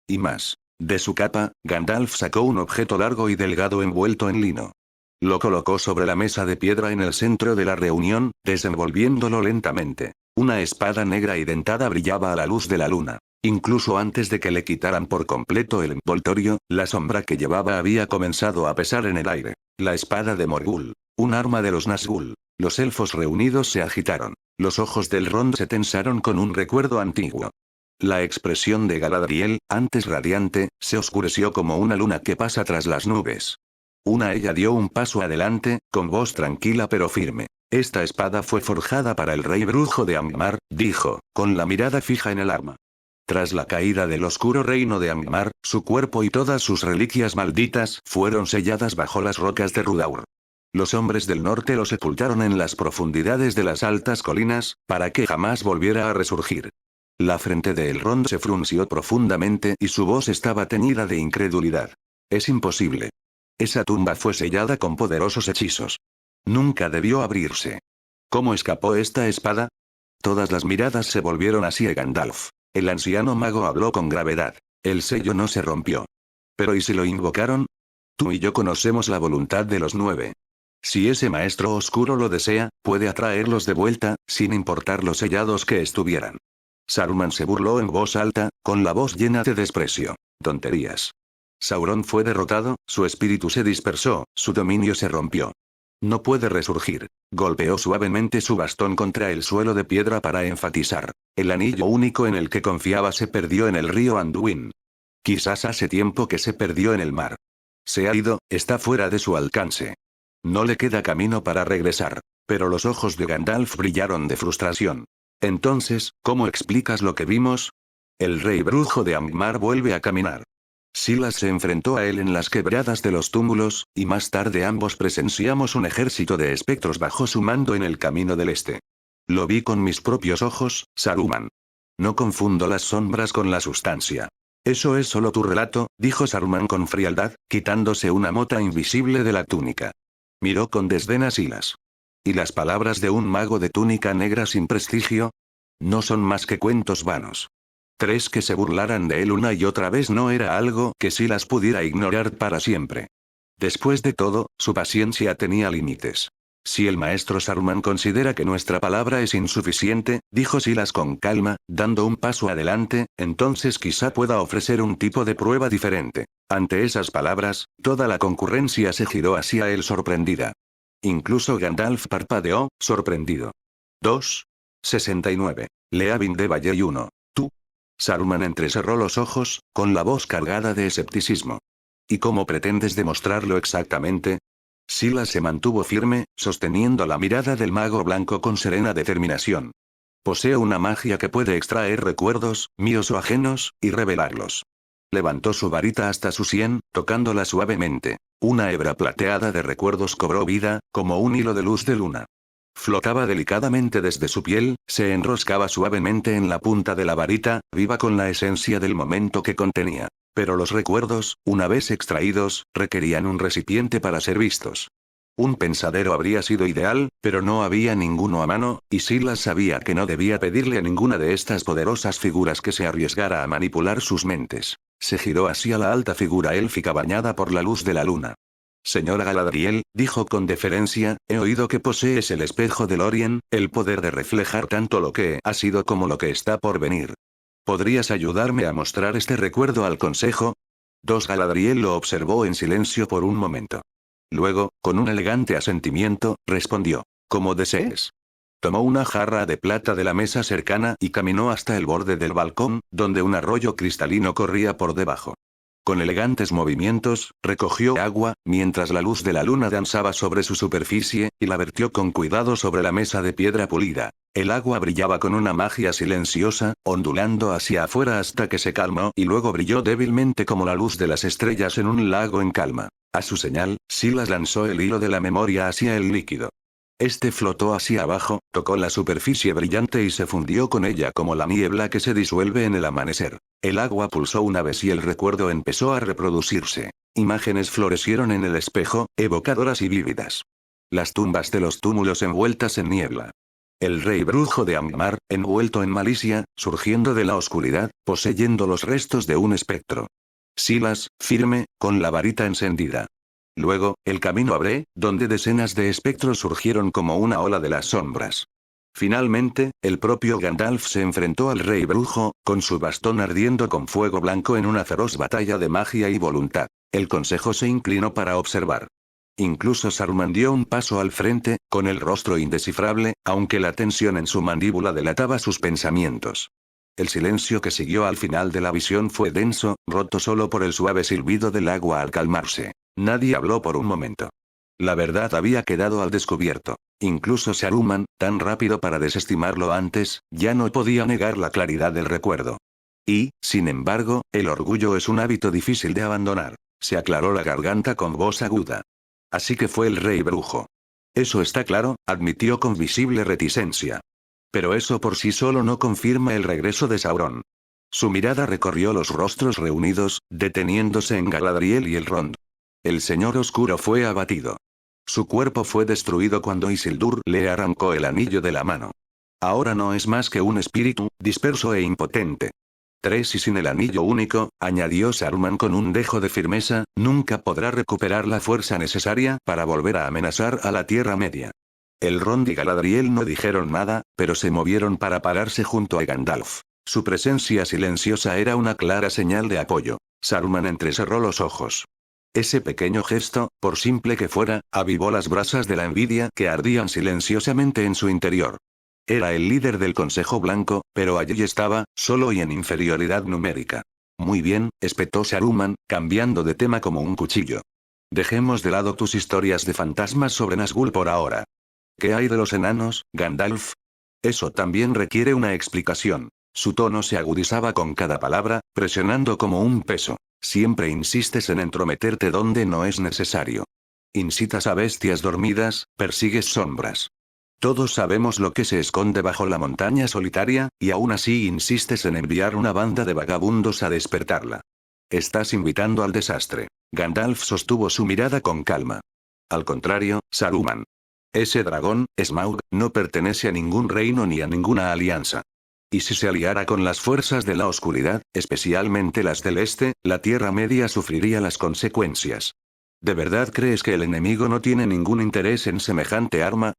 Y más. De su capa, Gandalf sacó un objeto largo y delgado envuelto en lino. Lo colocó sobre la mesa de piedra en el centro de la reunión, desenvolviéndolo lentamente. Una espada negra y dentada brillaba a la luz de la luna. Incluso antes de que le quitaran por completo el envoltorio, la sombra que llevaba había comenzado a pesar en el aire. La espada de Morgul. Un arma de los Nazgûl. Los elfos reunidos se agitaron. Los ojos del Rond se tensaron con un recuerdo antiguo. La expresión de Galadriel, antes radiante, se oscureció como una luna que pasa tras las nubes. Ella dio un paso adelante, con voz tranquila pero firme. Esta espada fue forjada para el rey brujo de Angmar, dijo, con la mirada fija en el arma. Tras la caída del oscuro reino de Angmar, su cuerpo y todas sus reliquias malditas fueron selladas bajo las rocas de Rudaur. Los hombres del norte lo sepultaron en las profundidades de las altas colinas, para que jamás volviera a resurgir. La frente de Elrond se frunció profundamente y su voz estaba teñida de incredulidad. Es imposible. Esa tumba fue sellada con poderosos hechizos. Nunca debió abrirse. ¿Cómo escapó esta espada? Todas las miradas se volvieron hacia Gandalf. El anciano mago habló con gravedad. El sello no se rompió. ¿Pero y si lo invocaron? Tú y yo conocemos la voluntad de los 9. Si ese maestro oscuro lo desea, puede atraerlos de vuelta, sin importar los sellados que estuvieran. Saruman se burló en voz alta, con la voz llena de desprecio. Tonterías. Sauron fue derrotado, su espíritu se dispersó, su dominio se rompió. No puede resurgir. Golpeó suavemente su bastón contra el suelo de piedra para enfatizar. El anillo único en el que confiaba se perdió en el río Anduin. Quizás hace tiempo que se perdió en el mar. Se ha ido, está fuera de su alcance. No le queda camino para regresar. Pero los ojos de Gandalf brillaron de frustración. Entonces, ¿cómo explicas lo que vimos? El rey brujo de Angmar vuelve a caminar. Silas se enfrentó a él en las quebradas de los túmulos, y más tarde ambos presenciamos un ejército de espectros bajo su mando en el camino del este. Lo vi con mis propios ojos, Saruman. No confundo las sombras con la sustancia. Eso es solo tu relato, dijo Saruman con frialdad, quitándose una mota invisible de la túnica. Miró con desdén a Silas. ¿Y las palabras de un mago de túnica negra sin prestigio? No son más que cuentos vanos. 3 que se burlaran de él una y otra vez no era algo que Silas pudiera ignorar para siempre. Después de todo, su paciencia tenía límites. Si el maestro Saruman considera que nuestra palabra es insuficiente, dijo Silas con calma, dando un paso adelante, entonces quizá pueda ofrecer un tipo de prueba diferente. Ante esas palabras, toda la concurrencia se giró hacia él sorprendida. Incluso Gandalf parpadeó, sorprendido. 2. 69. Leavin de Valle 1. ¿Tú? Saruman entrecerró los ojos, con la voz cargada de escepticismo. ¿Y cómo pretendes demostrarlo exactamente? Silas se mantuvo firme, sosteniendo la mirada del mago blanco con serena determinación. Poseo una magia que puede extraer recuerdos, míos o ajenos, y revelarlos. Levantó su varita hasta su sien, tocándola suavemente. Una hebra plateada de recuerdos cobró vida, como un hilo de luz de luna. Flotaba delicadamente desde su piel, se enroscaba suavemente en la punta de la varita, viva con la esencia del momento que contenía. Pero los recuerdos, una vez extraídos, requerían un recipiente para ser vistos. Un pensadero habría sido ideal, pero no había ninguno a mano, y Silas sabía que no debía pedirle a ninguna de estas poderosas figuras que se arriesgara a manipular sus mentes. Se giró hacia la alta figura élfica bañada por la luz de la luna. Señora Galadriel, dijo con deferencia, he oído que posees el espejo de Lorien, el poder de reflejar tanto lo que ha sido como lo que está por venir. ¿Podrías ayudarme a mostrar este recuerdo al consejo? Galadriel lo observó en silencio por un momento. Luego, con un elegante asentimiento, respondió, como desees. Tomó una jarra de plata de la mesa cercana y caminó hasta el borde del balcón, donde un arroyo cristalino corría por debajo. Con elegantes movimientos, recogió agua, mientras la luz de la luna danzaba sobre su superficie, y la vertió con cuidado sobre la mesa de piedra pulida. El agua brillaba con una magia silenciosa, ondulando hacia afuera hasta que se calmó y luego brilló débilmente como la luz de las estrellas en un lago en calma. A su señal, Silas lanzó el hilo de la memoria hacia el líquido. Este flotó hacia abajo, tocó la superficie brillante y se fundió con ella como la niebla que se disuelve en el amanecer. El agua pulsó una vez y el recuerdo empezó a reproducirse. Imágenes florecieron en el espejo, evocadoras y vívidas. Las tumbas de los túmulos envueltas en niebla. El rey brujo de Angmar, envuelto en malicia, surgiendo de la oscuridad, poseyendo los restos de un espectro. Silas, firme, con la varita encendida. Luego, el camino abre, donde decenas de espectros surgieron como una ola de las sombras. Finalmente, el propio Gandalf se enfrentó al rey brujo, con su bastón ardiendo con fuego blanco en una feroz batalla de magia y voluntad. El consejo se inclinó para observar. Incluso Saruman dio un paso al frente, con el rostro indescifrable, aunque la tensión en su mandíbula delataba sus pensamientos. El silencio que siguió al final de la visión fue denso, roto solo por el suave silbido del agua al calmarse. Nadie habló por un momento. La verdad había quedado al descubierto. Incluso Saruman, tan rápido para desestimarlo antes, ya no podía negar la claridad del recuerdo. Y, sin embargo, el orgullo es un hábito difícil de abandonar. Se aclaró la garganta con voz aguda. Así que fue el rey brujo. Eso está claro, admitió con visible reticencia. Pero eso por sí solo no confirma el regreso de Sauron. Su mirada recorrió los rostros reunidos, deteniéndose en Galadriel y Elrond. El Señor Oscuro fue abatido. Su cuerpo fue destruido cuando Isildur le arrancó el anillo de la mano. Ahora no es más que un espíritu, disperso e impotente. 3 y sin el anillo único, añadió Saruman con un dejo de firmeza, nunca podrá recuperar la fuerza necesaria para volver a amenazar a la Tierra Media. Elrond y Galadriel no dijeron nada, pero se movieron para pararse junto a Gandalf. Su presencia silenciosa era una clara señal de apoyo. Saruman entrecerró los ojos. Ese pequeño gesto, por simple que fuera, avivó las brasas de la envidia que ardían silenciosamente en su interior. Era el líder del Consejo Blanco, pero allí estaba, solo y en inferioridad numérica. Muy bien, espetó Saruman, cambiando de tema como un cuchillo. Dejemos de lado tus historias de fantasmas sobre Nazgûl por ahora. ¿Qué hay de los enanos, Gandalf? Eso también requiere una explicación. Su tono se agudizaba con cada palabra, presionando como un peso. Siempre insistes en entrometerte donde no es necesario. Incitas a bestias dormidas, persigues sombras. Todos sabemos lo que se esconde bajo la montaña solitaria, y aún así insistes en enviar una banda de vagabundos a despertarla. Estás invitando al desastre. Gandalf sostuvo su mirada con calma. Al contrario, Saruman. Ese dragón, Smaug, no pertenece a ningún reino ni a ninguna alianza. Y si se aliara con las fuerzas de la oscuridad, especialmente las del este, la Tierra Media sufriría las consecuencias. ¿De verdad crees que el enemigo no tiene ningún interés en semejante arma?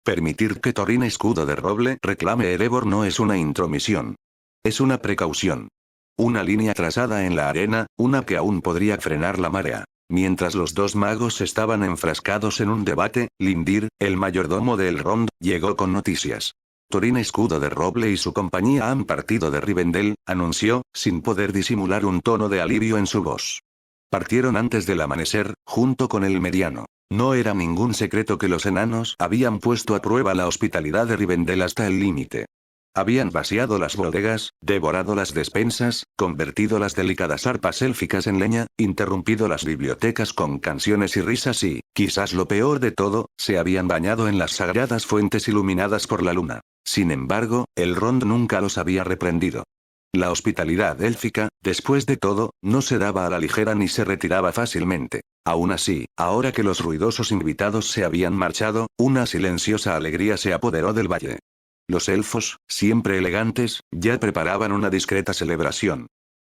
Permitir que Thorin Escudo de Roble reclame Erebor no es una intromisión. Es una precaución. Una línea trazada en la arena, una que aún podría frenar la marea. Mientras los dos magos estaban enfrascados en un debate, Lindir, el mayordomo de Elrond, llegó con noticias. Thorin Escudo de Roble y su compañía han partido de Rivendell, anunció, sin poder disimular un tono de alivio en su voz. Partieron antes del amanecer, junto con el mediano. No era ningún secreto que los enanos habían puesto a prueba la hospitalidad de Rivendell hasta el límite. Habían vaciado las bodegas, devorado las despensas, convertido las delicadas arpas élficas en leña, interrumpido las bibliotecas con canciones y risas y, quizás lo peor de todo, se habían bañado en las sagradas fuentes iluminadas por la luna. Sin embargo, Elrond nunca los había reprendido. La hospitalidad élfica, después de todo, no se daba a la ligera ni se retiraba fácilmente. Aún así, ahora que los ruidosos invitados se habían marchado, una silenciosa alegría se apoderó del valle. Los elfos, siempre elegantes, ya preparaban una discreta celebración.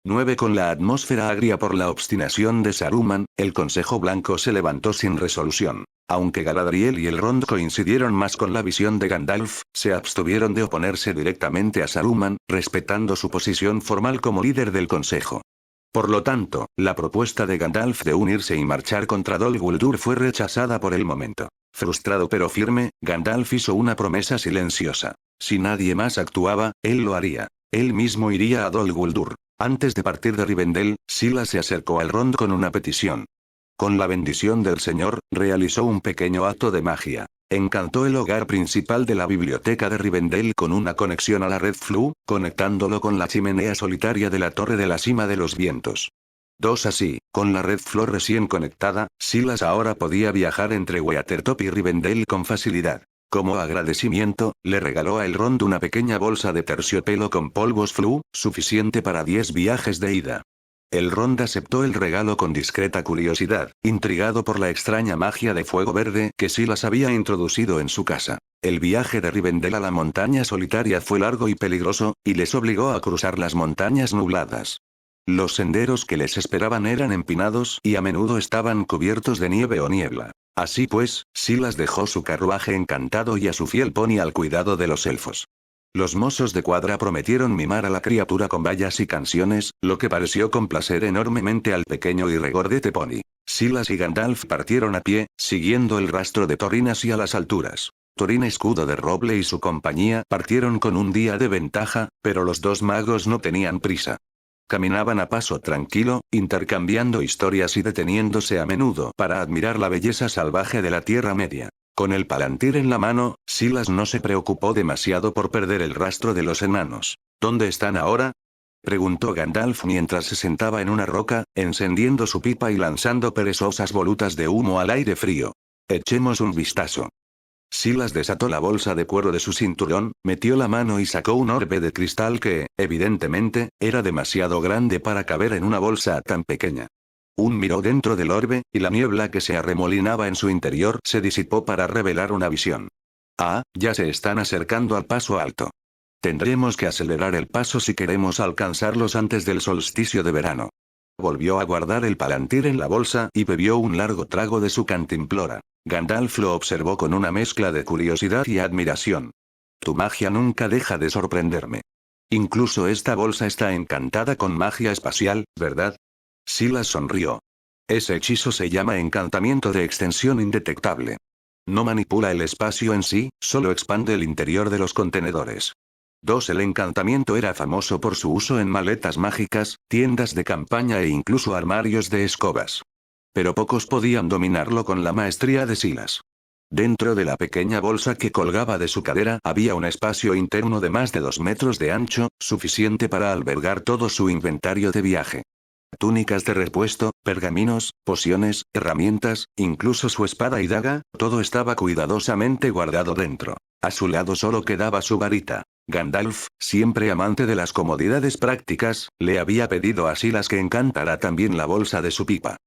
9. Con la atmósfera agria por la obstinación de Saruman, el Consejo Blanco se levantó sin resolución. Aunque Galadriel y Elrond coincidieron más con la visión de Gandalf, se abstuvieron de oponerse directamente a Saruman, respetando su posición formal como líder del Consejo. Por lo tanto, la propuesta de Gandalf de unirse y marchar contra Dol Guldur fue rechazada por el momento. Frustrado pero firme, Gandalf hizo una promesa silenciosa. Si nadie más actuaba, él lo haría. Él mismo iría a Dol Guldur. Antes de partir de Rivendell, Sila se acercó a Elrond con una petición. Con la bendición del Señor, realizó un pequeño acto de magia. Encantó el hogar principal de la biblioteca de Rivendell con una conexión a la red Flu, conectándolo con la chimenea solitaria de la Torre de la Cima de los Vientos. 2. Así, con la red Flo recién conectada, Silas ahora podía viajar entre Weathertop y Rivendell con facilidad. Como agradecimiento, le regaló a Elrond una pequeña bolsa de terciopelo con polvos Flu, suficiente para 10 viajes de ida. Elrond aceptó el regalo con discreta curiosidad, intrigado por la extraña magia de fuego verde que Silas había introducido en su casa. El viaje de Rivendell a la montaña solitaria fue largo y peligroso, y les obligó a cruzar las montañas nubladas. Los senderos que les esperaban eran empinados y a menudo estaban cubiertos de nieve o niebla. Así pues, Silas dejó su carruaje encantado y a su fiel pony al cuidado de los elfos. Los mozos de cuadra prometieron mimar a la criatura con vallas y canciones, lo que pareció complacer enormemente al pequeño y regordete pony. Silas y Gandalf partieron a pie, siguiendo el rastro de Thorin hacia las alturas. Thorin Escudo de Roble y su compañía partieron con un día de ventaja, pero los dos magos no tenían prisa. Caminaban a paso tranquilo, intercambiando historias y deteniéndose a menudo para admirar la belleza salvaje de la Tierra Media. Con el palantir en la mano, Silas no se preocupó demasiado por perder el rastro de los enanos. ¿Dónde están ahora?, preguntó Gandalf mientras se sentaba en una roca, encendiendo su pipa y lanzando perezosas volutas de humo al aire frío. Echemos un vistazo. Silas desató la bolsa de cuero de su cinturón, metió la mano y sacó un orbe de cristal que, evidentemente, era demasiado grande para caber en una bolsa tan pequeña. Miró dentro del orbe, y la niebla que se arremolinaba en su interior se disipó para revelar una visión. Ah, ya se están acercando al paso alto. Tendremos que acelerar el paso si queremos alcanzarlos antes del solsticio de verano. Volvió a guardar el palantir en la bolsa y bebió un largo trago de su cantimplora. Gandalf lo observó con una mezcla de curiosidad y admiración. Tu magia nunca deja de sorprenderme. Incluso esta bolsa está encantada con magia espacial, ¿verdad? Silas sonrió. Ese hechizo se llama encantamiento de extensión indetectable. No manipula el espacio en sí, solo expande el interior de los contenedores. 2. El encantamiento era famoso por su uso en maletas mágicas, tiendas de campaña e incluso armarios de escobas. Pero pocos podían dominarlo con la maestría de Silas. Dentro de la pequeña bolsa que colgaba de su cadera había un espacio interno de más de 2 metros de ancho, suficiente para albergar todo su inventario de viaje. Túnicas de repuesto, pergaminos, pociones, herramientas, incluso su espada y daga, todo estaba cuidadosamente guardado dentro. A su lado solo quedaba su varita. Gandalf, siempre amante de las comodidades prácticas, le había pedido a Silas que encantara también la bolsa de su pipa.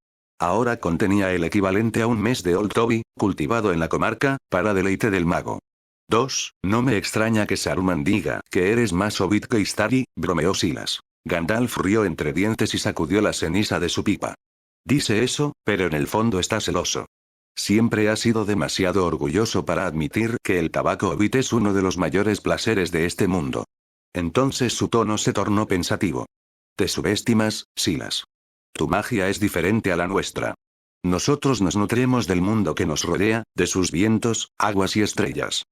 Ahora contenía el equivalente a un mes de Old Toby, cultivado en la comarca, para deleite del mago. 2. No me extraña que Saruman diga que eres más hobbit que Istari, bromeó Silas. Gandalf rió entre dientes y sacudió la ceniza de su pipa. Dice eso, pero en el fondo está celoso. Siempre ha sido demasiado orgulloso para admitir que el tabaco obit es uno de los mayores placeres de este mundo. Entonces su tono se tornó pensativo. Te subestimas, Silas. Tu magia es diferente a la nuestra. Nosotros nos nutremos del mundo que nos rodea, de sus vientos, aguas y estrellas.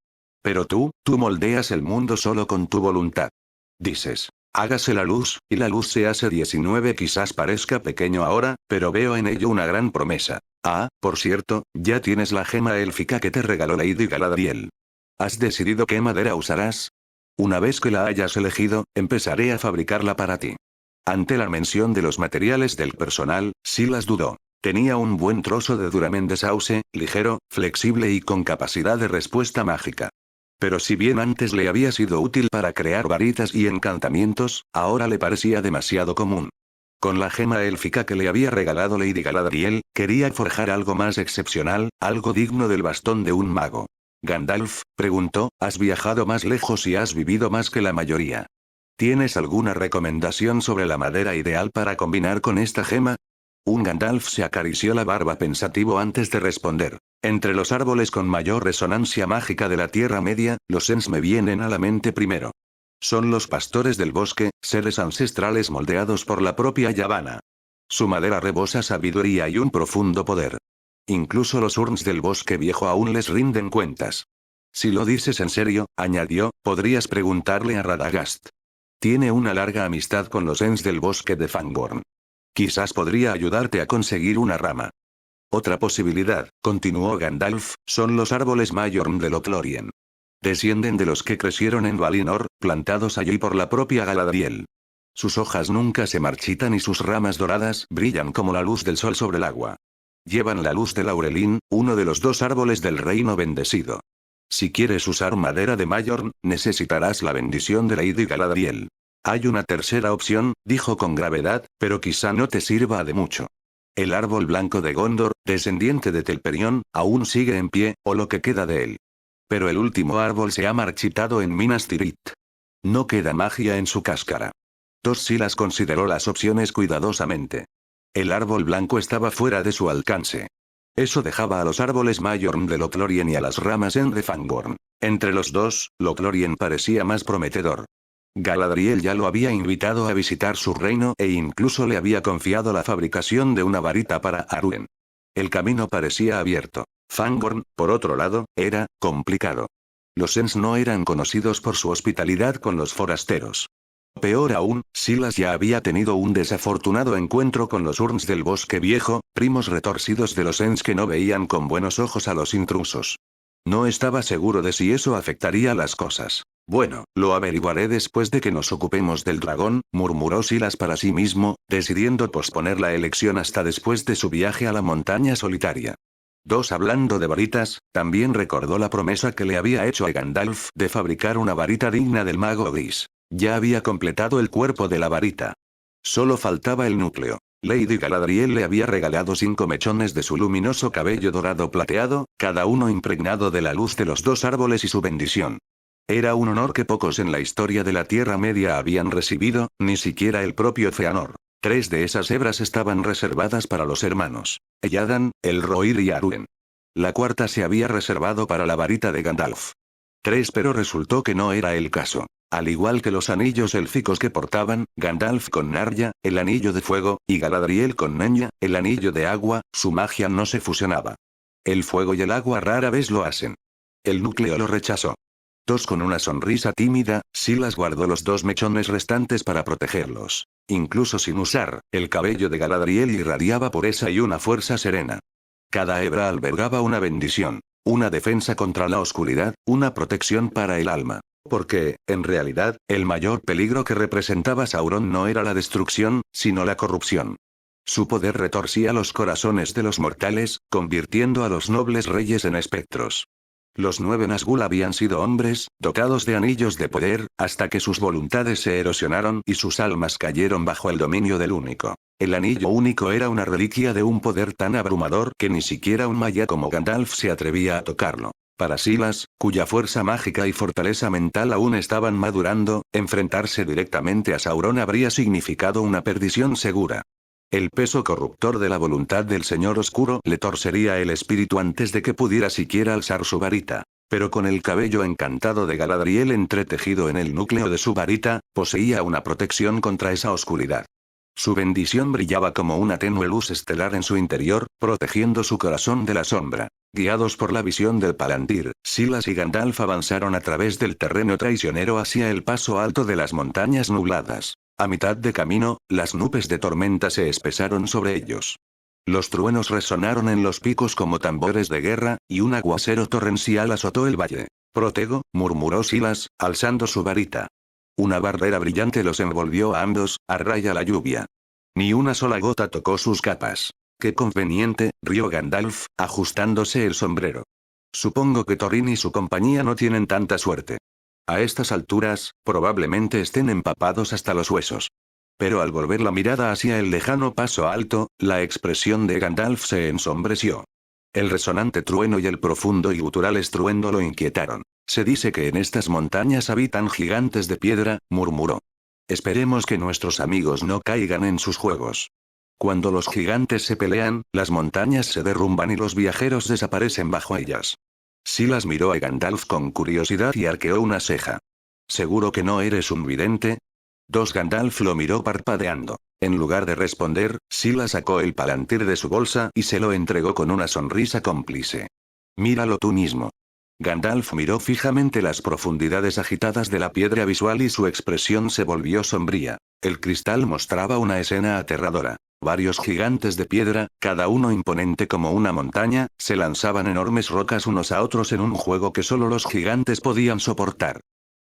Pero tú moldeas el mundo solo con tu voluntad. Dices, hágase la luz, y la luz se hace 19. Quizás parezca pequeño ahora, pero veo en ello una gran promesa. Ah, por cierto, ya tienes la gema élfica que te regaló Lady Galadriel. ¿Has decidido qué madera usarás? Una vez que la hayas elegido, empezaré a fabricarla para ti. Ante la mención de los materiales del personal, Silas dudó. Tenía un buen trozo de duramen de sauce, ligero, flexible y con capacidad de respuesta mágica. Pero si bien antes le había sido útil para crear varitas y encantamientos, ahora le parecía demasiado común. Con la gema élfica que le había regalado Lady Galadriel, quería forjar algo más excepcional, algo digno del bastón de un mago. Gandalf, preguntó, has viajado más lejos y has vivido más que la mayoría. ¿Tienes alguna recomendación sobre la madera ideal para combinar con esta gema? Gandalf se acarició la barba pensativo antes de responder. Entre los árboles con mayor resonancia mágica de la Tierra Media, los Ents me vienen a la mente primero. Son los pastores del bosque, seres ancestrales moldeados por la propia Yavanna. Su madera rebosa sabiduría y un profundo poder. Incluso los Urns del bosque viejo aún les rinden cuentas. Si lo dices en serio, añadió, podrías preguntarle a Radagast. Tiene una larga amistad con los Ents del bosque de Fangorn. Quizás podría ayudarte a conseguir una rama. Otra posibilidad, continuó Gandalf, son los árboles Maiorn de Lothlórien. Descienden de los que crecieron en Valinor, plantados allí por la propia Galadriel. Sus hojas nunca se marchitan y sus ramas doradas brillan como la luz del sol sobre el agua. Llevan la luz de Laurelin, uno de los 2 árboles del reino bendecido. Si quieres usar madera de Maiorn, necesitarás la bendición de Lady Galadriel. Hay una tercera opción, dijo con gravedad, pero quizá no te sirva de mucho. El árbol blanco de Gondor, descendiente de Telperion, aún sigue en pie, o lo que queda de él. Pero el último árbol se ha marchitado en Minas Tirith. No queda magia en su cáscara. Silas consideró las opciones cuidadosamente. El árbol blanco estaba fuera de su alcance. Eso dejaba a los árboles Maiorn de Lothlórien y a las ramas Ent de Fangorn. Entre los dos, Lothlórien parecía más prometedor. Galadriel ya lo había invitado a visitar su reino e incluso le había confiado la fabricación de una varita para Arwen. El camino parecía abierto. Fangorn, por otro lado, era complicado. Los Ents no eran conocidos por su hospitalidad con los forasteros. Peor aún, Silas ya había tenido un desafortunado encuentro con los Urns del bosque viejo, primos retorcidos de los Ents que no veían con buenos ojos a los intrusos. No estaba seguro de si eso afectaría las cosas. Bueno, lo averiguaré después de que nos ocupemos del dragón, murmuró Silas para sí mismo, decidiendo posponer la elección hasta después de su viaje a la montaña solitaria. Hablando de varitas, también recordó la promesa que le había hecho a Gandalf de fabricar una varita digna del mago Gris. Ya había completado el cuerpo de la varita. Solo faltaba el núcleo. Lady Galadriel le había regalado 5 mechones de su luminoso cabello dorado plateado, cada uno impregnado de la luz de los 2 árboles y su bendición. Era un honor que pocos en la historia de la Tierra Media habían recibido, ni siquiera el propio Feanor. 3 de esas hebras estaban reservadas para los hermanos Elladan, Elrohir y Arwen. La cuarta se había reservado para la varita de Gandalf. 3 pero resultó que no era el caso. Al igual que los anillos élficos que portaban, Gandalf con Narya, el anillo de fuego, y Galadriel con Nenya, el anillo de agua, su magia no se fusionaba. El fuego y el agua rara vez lo hacen. El núcleo lo rechazó. Con una sonrisa tímida, Silas guardó los 2 mechones restantes para protegerlos. Incluso sin usar, el cabello de Galadriel irradiaba pureza y una fuerza serena. Cada hebra albergaba una bendición, una defensa contra la oscuridad, una protección para el alma. Porque, en realidad, el mayor peligro que representaba Sauron no era la destrucción, sino la corrupción. Su poder retorcía los corazones de los mortales, convirtiendo a los nobles reyes en espectros. Los 9 Nazgûl habían sido hombres, dotados de anillos de poder, hasta que sus voluntades se erosionaron y sus almas cayeron bajo el dominio del único. El anillo único era una reliquia de un poder tan abrumador que ni siquiera un maya como Gandalf se atrevía a tocarlo. Para Silas, cuya fuerza mágica y fortaleza mental aún estaban madurando, enfrentarse directamente a Sauron habría significado una perdición segura. El peso corruptor de la voluntad del Señor Oscuro le torcería el espíritu antes de que pudiera siquiera alzar su varita. Pero con el cabello encantado de Galadriel entretejido en el núcleo de su varita, poseía una protección contra esa oscuridad. Su bendición brillaba como una tenue luz estelar en su interior, protegiendo su corazón de la sombra. Guiados por la visión del Palantir, Silas y Gandalf avanzaron a través del terreno traicionero hacia el paso alto de las montañas nubladas. A mitad de camino, las nubes de tormenta se espesaron sobre ellos. Los truenos resonaron en los picos como tambores de guerra, y un aguacero torrencial azotó el valle. Protego, murmuró Silas, alzando su varita. Una barrera brillante los envolvió a ambos, a raya la lluvia. Ni una sola gota tocó sus capas. Qué conveniente, rió Gandalf, ajustándose el sombrero. Supongo que Thorin y su compañía no tienen tanta suerte. A estas alturas, probablemente estén empapados hasta los huesos. Pero al volver la mirada hacia el lejano paso alto, la expresión de Gandalf se ensombreció. El resonante trueno y el profundo y gutural estruendo lo inquietaron. Se dice que en estas montañas habitan gigantes de piedra, murmuró. Esperemos que nuestros amigos no caigan en sus juegos. Cuando los gigantes se pelean, las montañas se derrumban y los viajeros desaparecen bajo ellas. Silas miró a Gandalf con curiosidad y arqueó una ceja. ¿Seguro que no eres un vidente? Gandalf lo miró parpadeando. En lugar de responder, Silas sacó el palantir de su bolsa y se lo entregó con una sonrisa cómplice. Míralo tú mismo. Gandalf miró fijamente las profundidades agitadas de la piedra visual y su expresión se volvió sombría. El cristal mostraba una escena aterradora. Varios gigantes de piedra, cada uno imponente como una montaña, se lanzaban enormes rocas unos a otros en un juego que solo los gigantes podían soportar.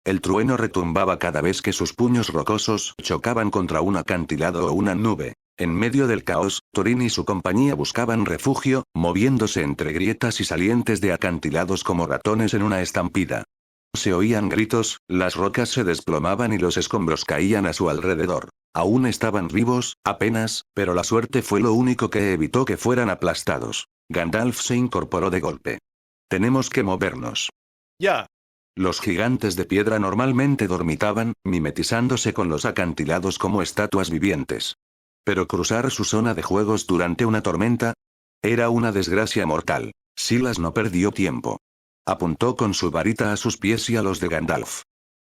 El trueno retumbaba cada vez que sus puños rocosos chocaban contra un acantilado o una nube. En medio del caos, Thorin y su compañía buscaban refugio, moviéndose entre grietas y salientes de acantilados como ratones en una estampida. Se oían gritos, las rocas se desplomaban y los escombros caían a su alrededor. Aún estaban vivos, apenas, pero la suerte fue lo único que evitó que fueran aplastados. Gandalf se incorporó de golpe. Tenemos que movernos. Ya. Los gigantes de piedra normalmente dormitaban, mimetizándose con los acantilados como estatuas vivientes. Pero cruzar su zona de juegos durante una tormenta era una desgracia mortal. Silas no perdió tiempo. Apuntó con su varita a sus pies y a los de Gandalf.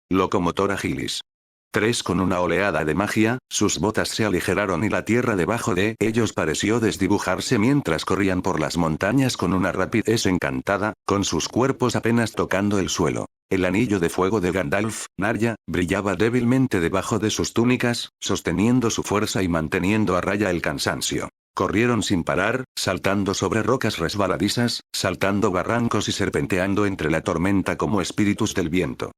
Locomotor agilis. 3 con una oleada de magia, sus botas se aligeraron y la tierra debajo de ellos pareció desdibujarse mientras corrían por las montañas con una rapidez encantada, con sus cuerpos apenas tocando el suelo. El anillo de fuego de Gandalf, Narya, brillaba débilmente debajo de sus túnicas, sosteniendo su fuerza y manteniendo a raya el cansancio. Corrieron sin parar, saltando sobre rocas resbaladizas, saltando barrancos y serpenteando entre la tormenta como espíritus del viento.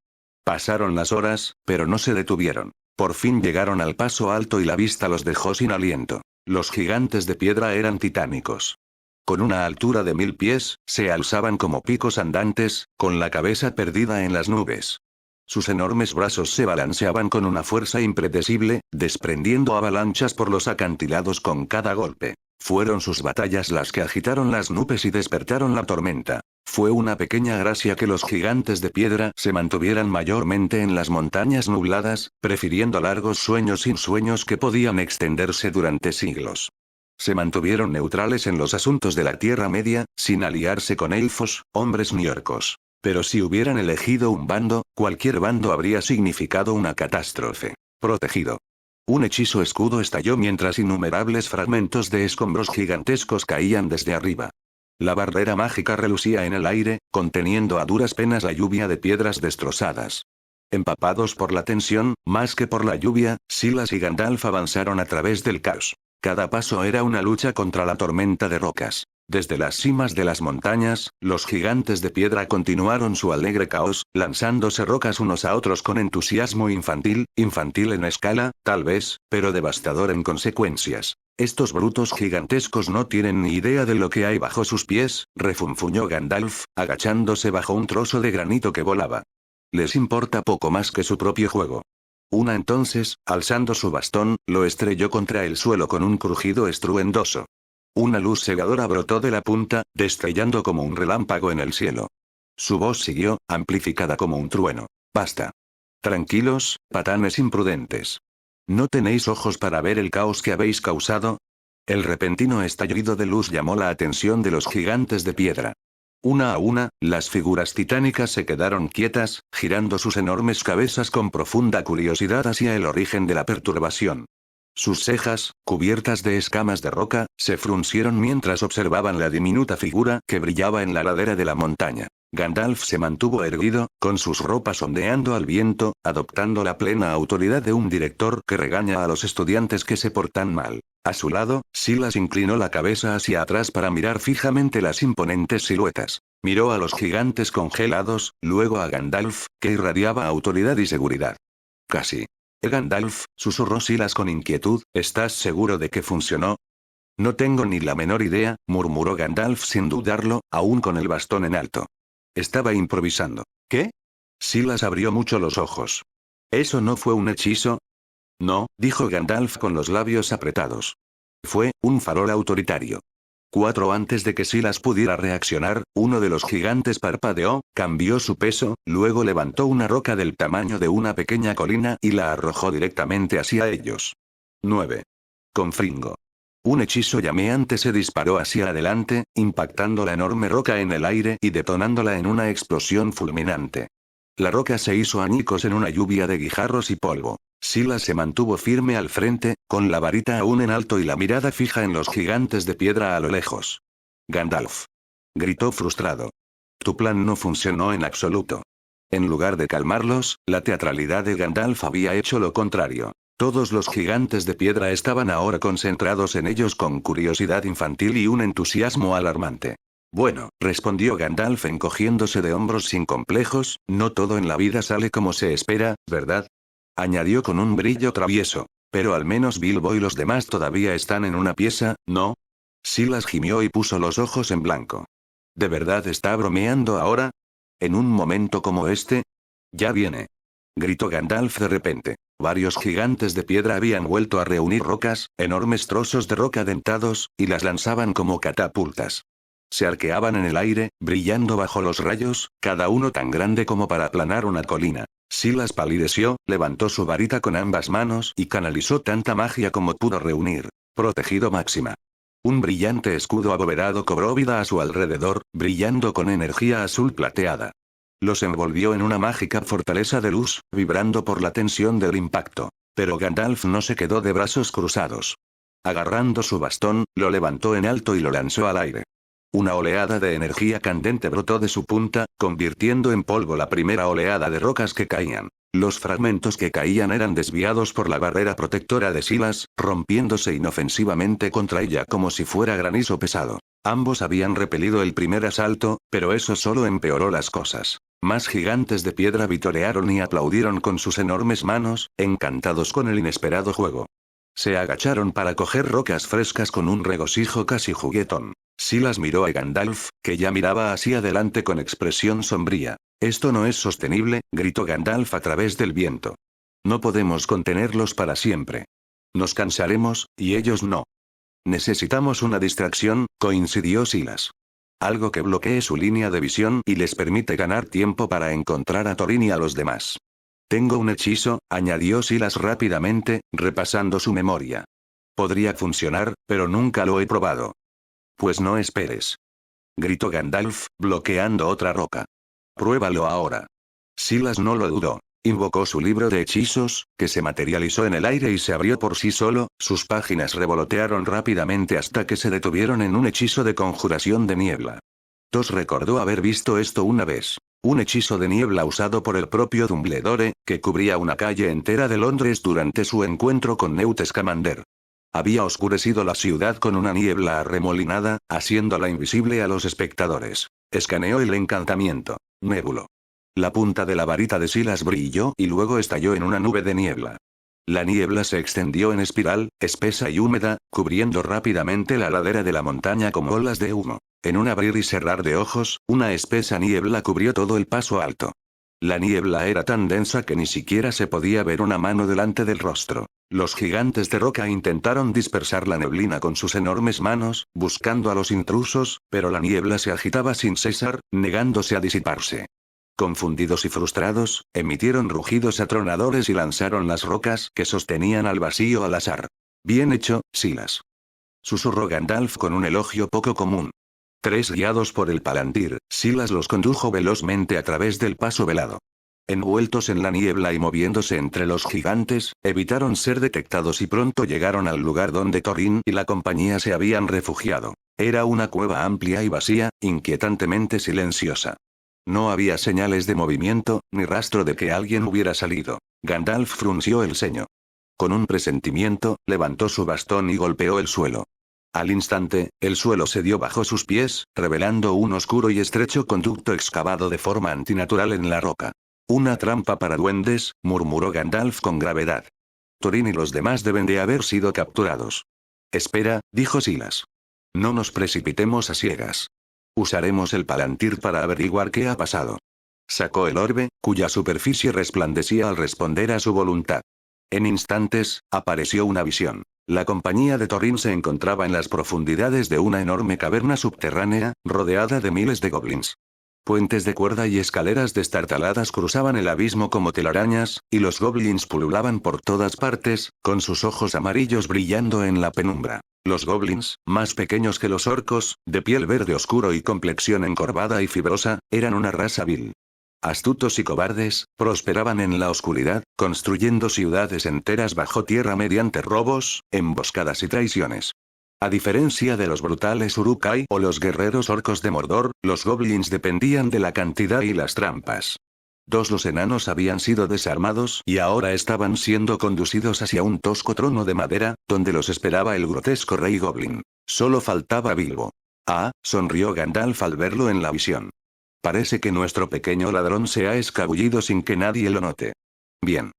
Pasaron las horas, pero no se detuvieron. Por fin llegaron al paso alto y la vista los dejó sin aliento. Los gigantes de piedra eran titánicos. Con una altura de 1000 pies, se alzaban como picos andantes, con la cabeza perdida en las nubes. Sus enormes brazos se balanceaban con una fuerza impredecible, desprendiendo avalanchas por los acantilados con cada golpe. Fueron sus batallas las que agitaron las nubes y despertaron la tormenta. Fue una pequeña gracia que los gigantes de piedra se mantuvieran mayormente en las montañas nubladas, prefiriendo largos sueños sin sueños que podían extenderse durante siglos. Se mantuvieron neutrales en los asuntos de la Tierra Media, sin aliarse con elfos, hombres ni orcos. Pero si hubieran elegido un bando, cualquier bando habría significado una catástrofe. Protegido. Un hechizo escudo estalló mientras innumerables fragmentos de escombros gigantescos caían desde arriba. La barrera mágica relucía en el aire, conteniendo a duras penas la lluvia de piedras destrozadas. Empapados por la tensión, más que por la lluvia, Silas y Gandalf avanzaron a través del caos. Cada paso era una lucha contra la tormenta de rocas. Desde las cimas de las montañas, los gigantes de piedra continuaron su alegre caos, lanzándose rocas unos a otros con entusiasmo infantil en escala, tal vez, pero devastador en consecuencias. Estos brutos gigantescos no tienen ni idea de lo que hay bajo sus pies, refunfuñó Gandalf, agachándose bajo un trozo de granito que volaba. Les importa poco más que su propio juego. Una entonces, alzando su bastón, lo estrelló contra el suelo con un crujido estruendoso. Una luz cegadora brotó de la punta, destellando como un relámpago en el cielo. Su voz siguió, amplificada como un trueno. Basta. Tranquilos, patanes imprudentes. ¿No tenéis ojos para ver el caos que habéis causado? El repentino estallido de luz llamó la atención de los gigantes de piedra. Una a una, las figuras titánicas se quedaron quietas, girando sus enormes cabezas con profunda curiosidad hacia el origen de la perturbación. Sus cejas, cubiertas de escamas de roca, se fruncieron mientras observaban la diminuta figura que brillaba en la ladera de la montaña. Gandalf se mantuvo erguido, con sus ropas ondeando al viento, adoptando la plena autoridad de un director que regaña a los estudiantes que se portan mal. A su lado, Silas inclinó la cabeza hacia atrás para mirar fijamente las imponentes siluetas. Miró a los gigantes congelados, luego a Gandalf, que irradiaba autoridad y seguridad. Casi. Gandalf, susurró Silas con inquietud, ¿estás seguro de que funcionó? No tengo ni la menor idea, murmuró Gandalf sin dudarlo, aún con el bastón en alto. Estaba improvisando. ¿Qué? Silas abrió mucho los ojos. ¿Eso no fue un hechizo? No, dijo Gandalf con los labios apretados. Fue un farol autoritario. 4 antes de que Silas pudiera reaccionar, uno de los gigantes parpadeó, cambió su peso, luego levantó una roca del tamaño de una pequeña colina y la arrojó directamente hacia ellos. 9. Confringo. Un hechizo llameante se disparó hacia adelante, impactando la enorme roca en el aire y detonándola en una explosión fulminante. La roca se hizo añicos en una lluvia de guijarros y polvo. Silas se mantuvo firme al frente, con la varita aún en alto y la mirada fija en los gigantes de piedra a lo lejos. Gandalf. Gritó frustrado. Tu plan no funcionó en absoluto. En lugar de calmarlos, la teatralidad de Gandalf había hecho lo contrario. Todos los gigantes de piedra estaban ahora concentrados en ellos con curiosidad infantil y un entusiasmo alarmante. Bueno, respondió Gandalf encogiéndose de hombros sin complejos, no todo en la vida sale como se espera, ¿verdad? Añadió con un brillo travieso. Pero al menos Bilbo y los demás todavía están en una pieza, ¿no? Silas gimió y puso los ojos en blanco. ¿De verdad está bromeando ahora? ¿En un momento como este? Ya viene. Gritó Gandalf de repente. Varios gigantes de piedra habían vuelto a reunir rocas, enormes trozos de roca dentados, y las lanzaban como catapultas. Se arqueaban en el aire, brillando bajo los rayos, cada uno tan grande como para aplanar una colina. Silas palideció, levantó su varita con ambas manos y canalizó tanta magia como pudo reunir. Protegido máxima. Un brillante escudo abovedado cobró vida a su alrededor, brillando con energía azul plateada. Los envolvió en una mágica fortaleza de luz, vibrando por la tensión del impacto. Pero Gandalf no se quedó de brazos cruzados. Agarrando su bastón, lo levantó en alto y lo lanzó al aire. Una oleada de energía candente brotó de su punta, convirtiendo en polvo la primera oleada de rocas que caían. Los fragmentos que caían eran desviados por la barrera protectora de Silas, rompiéndose inofensivamente contra ella como si fuera granizo pesado. Ambos habían repelido el primer asalto, pero eso solo empeoró las cosas. Más gigantes de piedra vitorearon y aplaudieron con sus enormes manos, encantados con el inesperado juego. Se agacharon para coger rocas frescas con un regocijo casi juguetón. Silas miró a Gandalf, que ya miraba hacia adelante con expresión sombría. «Esto no es sostenible», gritó Gandalf a través del viento. «No podemos contenerlos para siempre. Nos cansaremos, y ellos no. Necesitamos una distracción», coincidió Silas. Algo que bloquee su línea de visión y les permite ganar tiempo para encontrar a Thorin y a los demás. «Tengo un hechizo», añadió Silas rápidamente, repasando su memoria. «Podría funcionar, pero nunca lo he probado». «Pues no esperes», gritó Gandalf, bloqueando otra roca. «Pruébalo ahora». Silas no lo dudó. Invocó su libro de hechizos, que se materializó en el aire y se abrió por sí solo, sus páginas revolotearon rápidamente hasta que se detuvieron en un hechizo de conjuración de niebla. Tos recordó haber visto esto una vez. Un hechizo de niebla usado por el propio Dumbledore, que cubría una calle entera de Londres durante su encuentro con Newt Scamander. Había oscurecido la ciudad con una niebla arremolinada, haciéndola invisible a los espectadores. Escaneó el encantamiento. Nébulo. La punta de la varita de Silas brilló y luego estalló en una nube de niebla. La niebla se extendió en espiral, espesa y húmeda, cubriendo rápidamente la ladera de la montaña como olas de humo. En un abrir y cerrar de ojos, una espesa niebla cubrió todo el paso alto. La niebla era tan densa que ni siquiera se podía ver una mano delante del rostro. Los gigantes de roca intentaron dispersar la neblina con sus enormes manos, buscando a los intrusos, pero la niebla se agitaba sin cesar, negándose a disiparse. Confundidos y frustrados, emitieron rugidos atronadores y lanzaron las rocas que sostenían al vacío al azar. «Bien hecho, Silas». susurró Gandalf con un elogio poco común. Tres guiados por el Palantir, Silas los condujo velozmente a través del paso velado. Envueltos en la niebla y moviéndose entre los gigantes, evitaron ser detectados y pronto llegaron al lugar donde Thorin y la compañía se habían refugiado. Era una cueva amplia y vacía, inquietantemente silenciosa. No había señales de movimiento, ni rastro de que alguien hubiera salido. Gandalf frunció el ceño. Con un presentimiento, levantó su bastón y golpeó el suelo. Al instante, el suelo cedió bajo sus pies, revelando un oscuro y estrecho conducto excavado de forma antinatural en la roca. Una trampa para duendes, murmuró Gandalf con gravedad. Thorin y los demás deben de haber sido capturados. Espera, dijo Silas. No nos precipitemos a ciegas. Usaremos el Palantir para averiguar qué ha pasado. Sacó el orbe, cuya superficie resplandecía al responder a su voluntad. En instantes, apareció una visión. La compañía de Thorin se encontraba en las profundidades de una enorme caverna subterránea, rodeada de miles de goblins. Puentes de cuerda y escaleras destartaladas cruzaban el abismo como telarañas, y los goblins pululaban por todas partes, con sus ojos amarillos brillando en la penumbra. Los goblins, más pequeños que los orcos, de piel verde oscuro y complexión encorvada y fibrosa, eran una raza vil. Astutos y cobardes, prosperaban en la oscuridad, construyendo ciudades enteras bajo tierra mediante robos, emboscadas y traiciones. A diferencia de los brutales Uruk-hai o los guerreros orcos de Mordor, los goblins dependían de la cantidad y las trampas. Los enanos habían sido desarmados y ahora estaban siendo conducidos hacia un tosco trono de madera, donde los esperaba el grotesco rey goblin. Solo faltaba Bilbo. Ah, sonrió Gandalf al verlo en la visión. Parece que nuestro pequeño ladrón se ha escabullido sin que nadie lo note. Bien.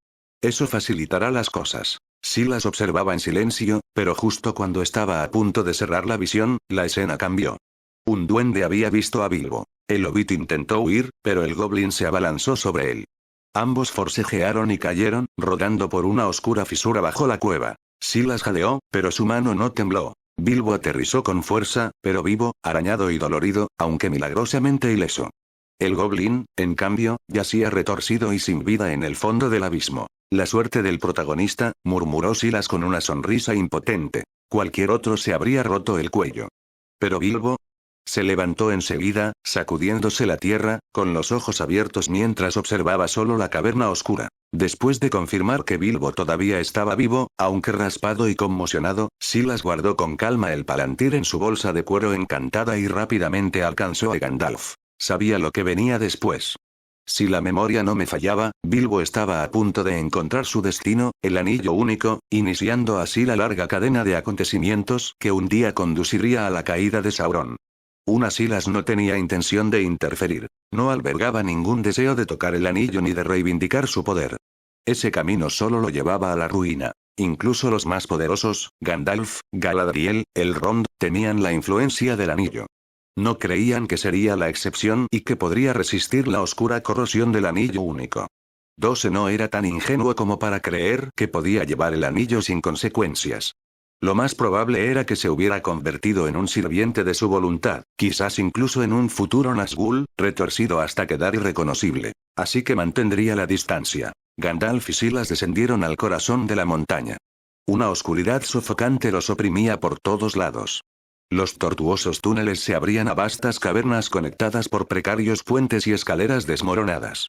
Eso facilitará las cosas. Silas observaba en silencio, pero justo cuando estaba a punto de cerrar la visión, la escena cambió. Un duende había visto a Bilbo. El hobbit intentó huir, pero el goblin se abalanzó sobre él. Ambos forcejearon y cayeron, rodando por una oscura fisura bajo la cueva. Silas jadeó, pero su mano no tembló. Bilbo aterrizó con fuerza, pero vivo, arañado y dolorido, aunque milagrosamente ileso. El goblin, en cambio, yacía retorcido y sin vida en el fondo del abismo. La suerte del protagonista, murmuró Silas con una sonrisa impotente. Cualquier otro se habría roto el cuello. Pero Bilbo se levantó enseguida, sacudiéndose la tierra, con los ojos abiertos mientras observaba solo la caverna oscura. Después de confirmar que Bilbo todavía estaba vivo, aunque raspado y conmocionado, Silas guardó con calma el Palantir en su bolsa de cuero encantada y rápidamente alcanzó a Gandalf. Sabía lo que venía después. Si la memoria no me fallaba, Bilbo estaba a punto de encontrar su destino, el anillo único, iniciando así la larga cadena de acontecimientos que un día conduciría a la caída de Sauron. Silas no tenía intención de interferir. No albergaba ningún deseo de tocar el anillo ni de reivindicar su poder. Ese camino solo lo llevaba a la ruina. Incluso los más poderosos, Gandalf, Galadriel, Elrond, tenían la influencia del anillo. No creían que sería la excepción y que podría resistir la oscura corrosión del anillo único. Dose no era tan ingenuo como para creer que podía llevar el anillo sin consecuencias. Lo más probable era que se hubiera convertido en un sirviente de su voluntad, quizás incluso en un futuro Nazgûl, retorcido hasta quedar irreconocible. Así que mantendría la distancia. Gandalf y Silas descendieron al corazón de la montaña. Una oscuridad sofocante los oprimía por todos lados. Los tortuosos túneles se abrían a vastas cavernas conectadas por precarios puentes y escaleras desmoronadas.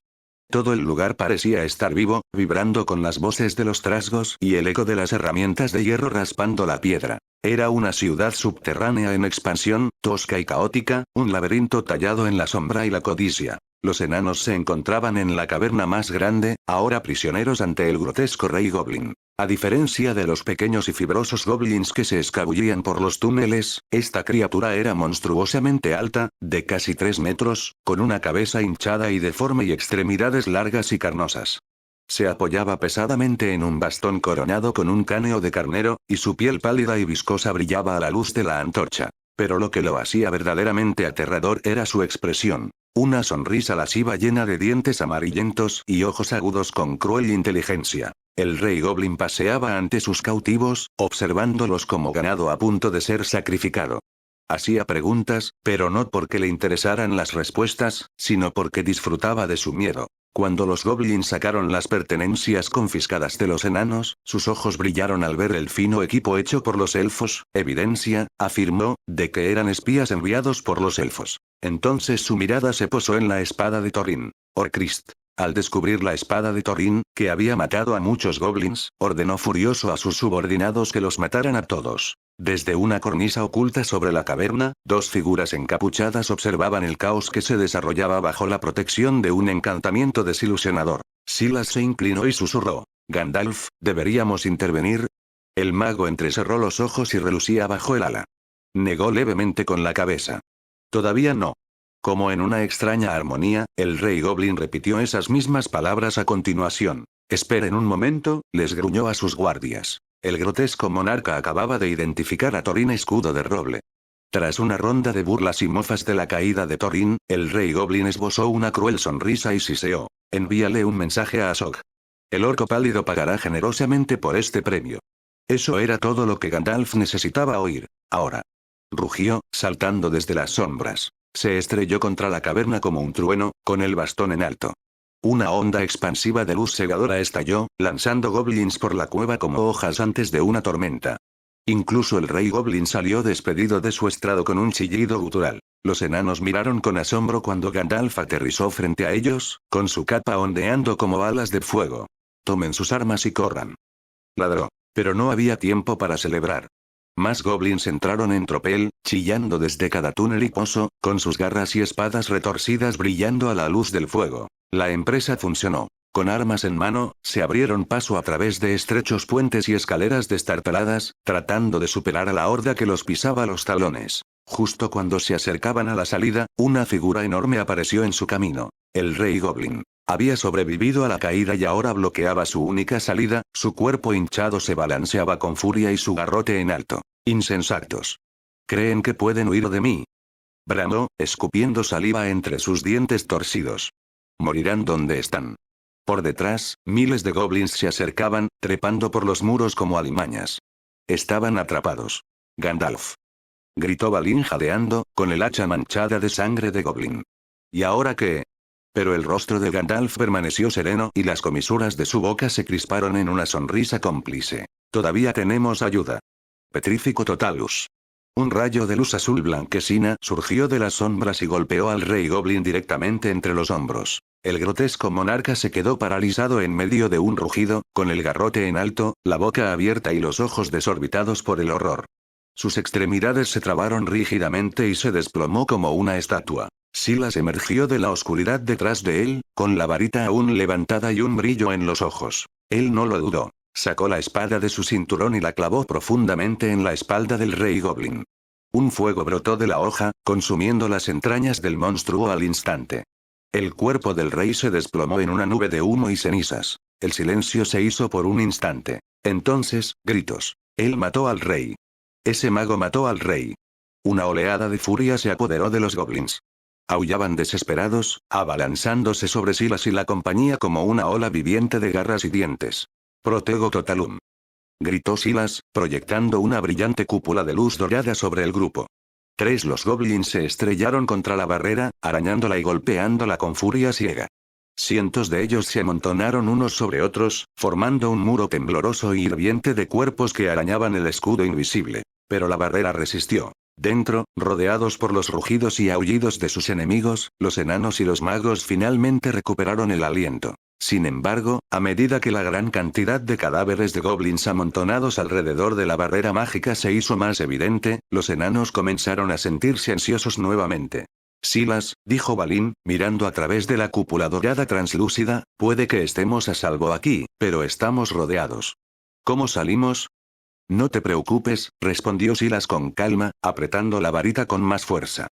Todo el lugar parecía estar vivo, vibrando con las voces de los trasgos y el eco de las herramientas de hierro raspando la piedra. Era una ciudad subterránea en expansión, tosca y caótica, un laberinto tallado en la sombra y la codicia. Los enanos se encontraban en la caverna más grande, ahora prisioneros ante el grotesco rey goblin. A diferencia de los pequeños y fibrosos goblins que se escabullían por los túneles, esta criatura era monstruosamente alta, de casi 3 metros, con una cabeza hinchada y deforme y extremidades largas y carnosas. Se apoyaba pesadamente en un bastón coronado con un cráneo de carnero, y su piel pálida y viscosa brillaba a la luz de la antorcha. Pero lo que lo hacía verdaderamente aterrador era su expresión. Una sonrisa lasciva llena de dientes amarillentos y ojos agudos con cruel inteligencia. El rey goblin paseaba ante sus cautivos, observándolos como ganado a punto de ser sacrificado. Hacía preguntas, pero no porque le interesaran las respuestas, sino porque disfrutaba de su miedo. Cuando los goblins sacaron las pertenencias confiscadas de los enanos, sus ojos brillaron al ver el fino equipo hecho por los elfos, evidencia, afirmó, de que eran espías enviados por los elfos. Entonces su mirada se posó en la espada de Thorin. Orcrist. Al descubrir la espada de Thorin, que había matado a muchos goblins, ordenó furioso a sus subordinados que los mataran a todos. Desde una cornisa oculta sobre la caverna, dos figuras encapuchadas observaban el caos que se desarrollaba bajo la protección de un encantamiento desilusionador. Silas se inclinó y susurró: «Gandalf, ¿deberíamos intervenir?» El mago entrecerró los ojos y relucía bajo el ala. Negó levemente con la cabeza. «Todavía no». Como en una extraña armonía, el rey Goblin repitió esas mismas palabras a continuación. «Esperen un momento», les gruñó a sus guardias. El grotesco monarca acababa de identificar a Thorin Escudo de Roble. Tras una ronda de burlas y mofas de la caída de Thorin, el rey Goblin esbozó una cruel sonrisa y siseó: «Envíale un mensaje a Azog. El orco pálido pagará generosamente por este premio». Eso era todo lo que Gandalf necesitaba oír. Ahora. Rugió, saltando desde las sombras. Se estrelló contra la caverna como un trueno, con el bastón en alto. Una onda expansiva de luz cegadora estalló, lanzando goblins por la cueva como hojas antes de una tormenta. Incluso el rey Goblin salió despedido de su estrado con un chillido gutural. Los enanos miraron con asombro cuando Gandalf aterrizó frente a ellos, con su capa ondeando como balas de fuego. «Tomen sus armas y corran», ladró. Pero no había tiempo para celebrar. Más goblins entraron en tropel, chillando desde cada túnel y pozo, con sus garras y espadas retorcidas brillando a la luz del fuego. La empresa funcionó. Con armas en mano, se abrieron paso a través de estrechos puentes y escaleras destartaladas, tratando de superar a la horda que los pisaba los talones. Justo cuando se acercaban a la salida, una figura enorme apareció en su camino. El rey Goblin. Había sobrevivido a la caída y ahora bloqueaba su única salida, su cuerpo hinchado se balanceaba con furia y su garrote en alto. «Insensatos. ¿Creen que pueden huir de mí?», bramó, escupiendo saliva entre sus dientes torcidos. «Morirán donde están». Por detrás, miles de goblins se acercaban, trepando por los muros como alimañas. Estaban atrapados. «Gandalf», gritó Balin jadeando, con el hacha manchada de sangre de goblin. «¿Y ahora qué?». Pero el rostro de Gandalf permaneció sereno y las comisuras de su boca se crisparon en una sonrisa cómplice. «Todavía tenemos ayuda». Petrifico Totalus. Un rayo de luz azul blanquecina surgió de las sombras y golpeó al rey Goblin directamente entre los hombros. El grotesco monarca se quedó paralizado en medio de un rugido, con el garrote en alto, la boca abierta y los ojos desorbitados por el horror. Sus extremidades se trabaron rígidamente y se desplomó como una estatua. Silas emergió de la oscuridad detrás de él, con la varita aún levantada y un brillo en los ojos. Él no lo dudó. Sacó la espada de su cinturón y la clavó profundamente en la espalda del rey Goblin. Un fuego brotó de la hoja, consumiendo las entrañas del monstruo al instante. El cuerpo del rey se desplomó en una nube de humo y cenizas. El silencio se hizo por un instante. Entonces, gritos. «Él mató al rey. Ese mago mató al rey». Una oleada de furia se apoderó de los goblins. Aullaban desesperados, abalanzándose sobre Silas y la compañía como una ola viviente de garras y dientes. «Protego Totalum», gritó Silas, proyectando una brillante cúpula de luz dorada sobre el grupo. Los goblins se estrellaron contra la barrera, arañándola y golpeándola con furia ciega. Cientos de ellos se amontonaron unos sobre otros, formando un muro tembloroso y hirviente de cuerpos que arañaban el escudo invisible. Pero la barrera resistió. Dentro, rodeados por los rugidos y aullidos de sus enemigos, los enanos y los magos finalmente recuperaron el aliento. Sin embargo, a medida que la gran cantidad de cadáveres de goblins amontonados alrededor de la barrera mágica se hizo más evidente, los enanos comenzaron a sentirse ansiosos nuevamente. «Silas», dijo Balin, mirando a través de la cúpula dorada translúcida, «puede que estemos a salvo aquí, pero estamos rodeados. ¿Cómo salimos?». «No te preocupes», respondió Silas con calma, apretando la varita con más fuerza.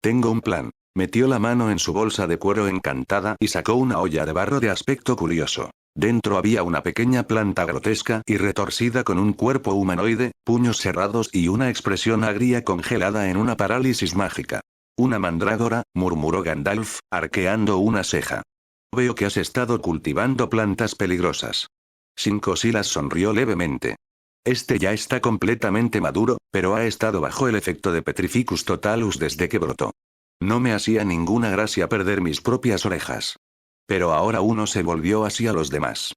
«Tengo un plan». Metió la mano en su bolsa de cuero encantada y sacó una olla de barro de aspecto curioso. Dentro había una pequeña planta grotesca y retorcida con un cuerpo humanoide, puños cerrados y una expresión agria congelada en una parálisis mágica. «Una mandrágora», murmuró Gandalf, arqueando una ceja. «Veo que has estado cultivando plantas peligrosas». Silas sonrió levemente. «Este ya está completamente maduro, pero ha estado bajo el efecto de Petrificus Totalus desde que brotó. No me hacía ninguna gracia perder mis propias orejas». Pero ahora uno se volvió hacia los demás.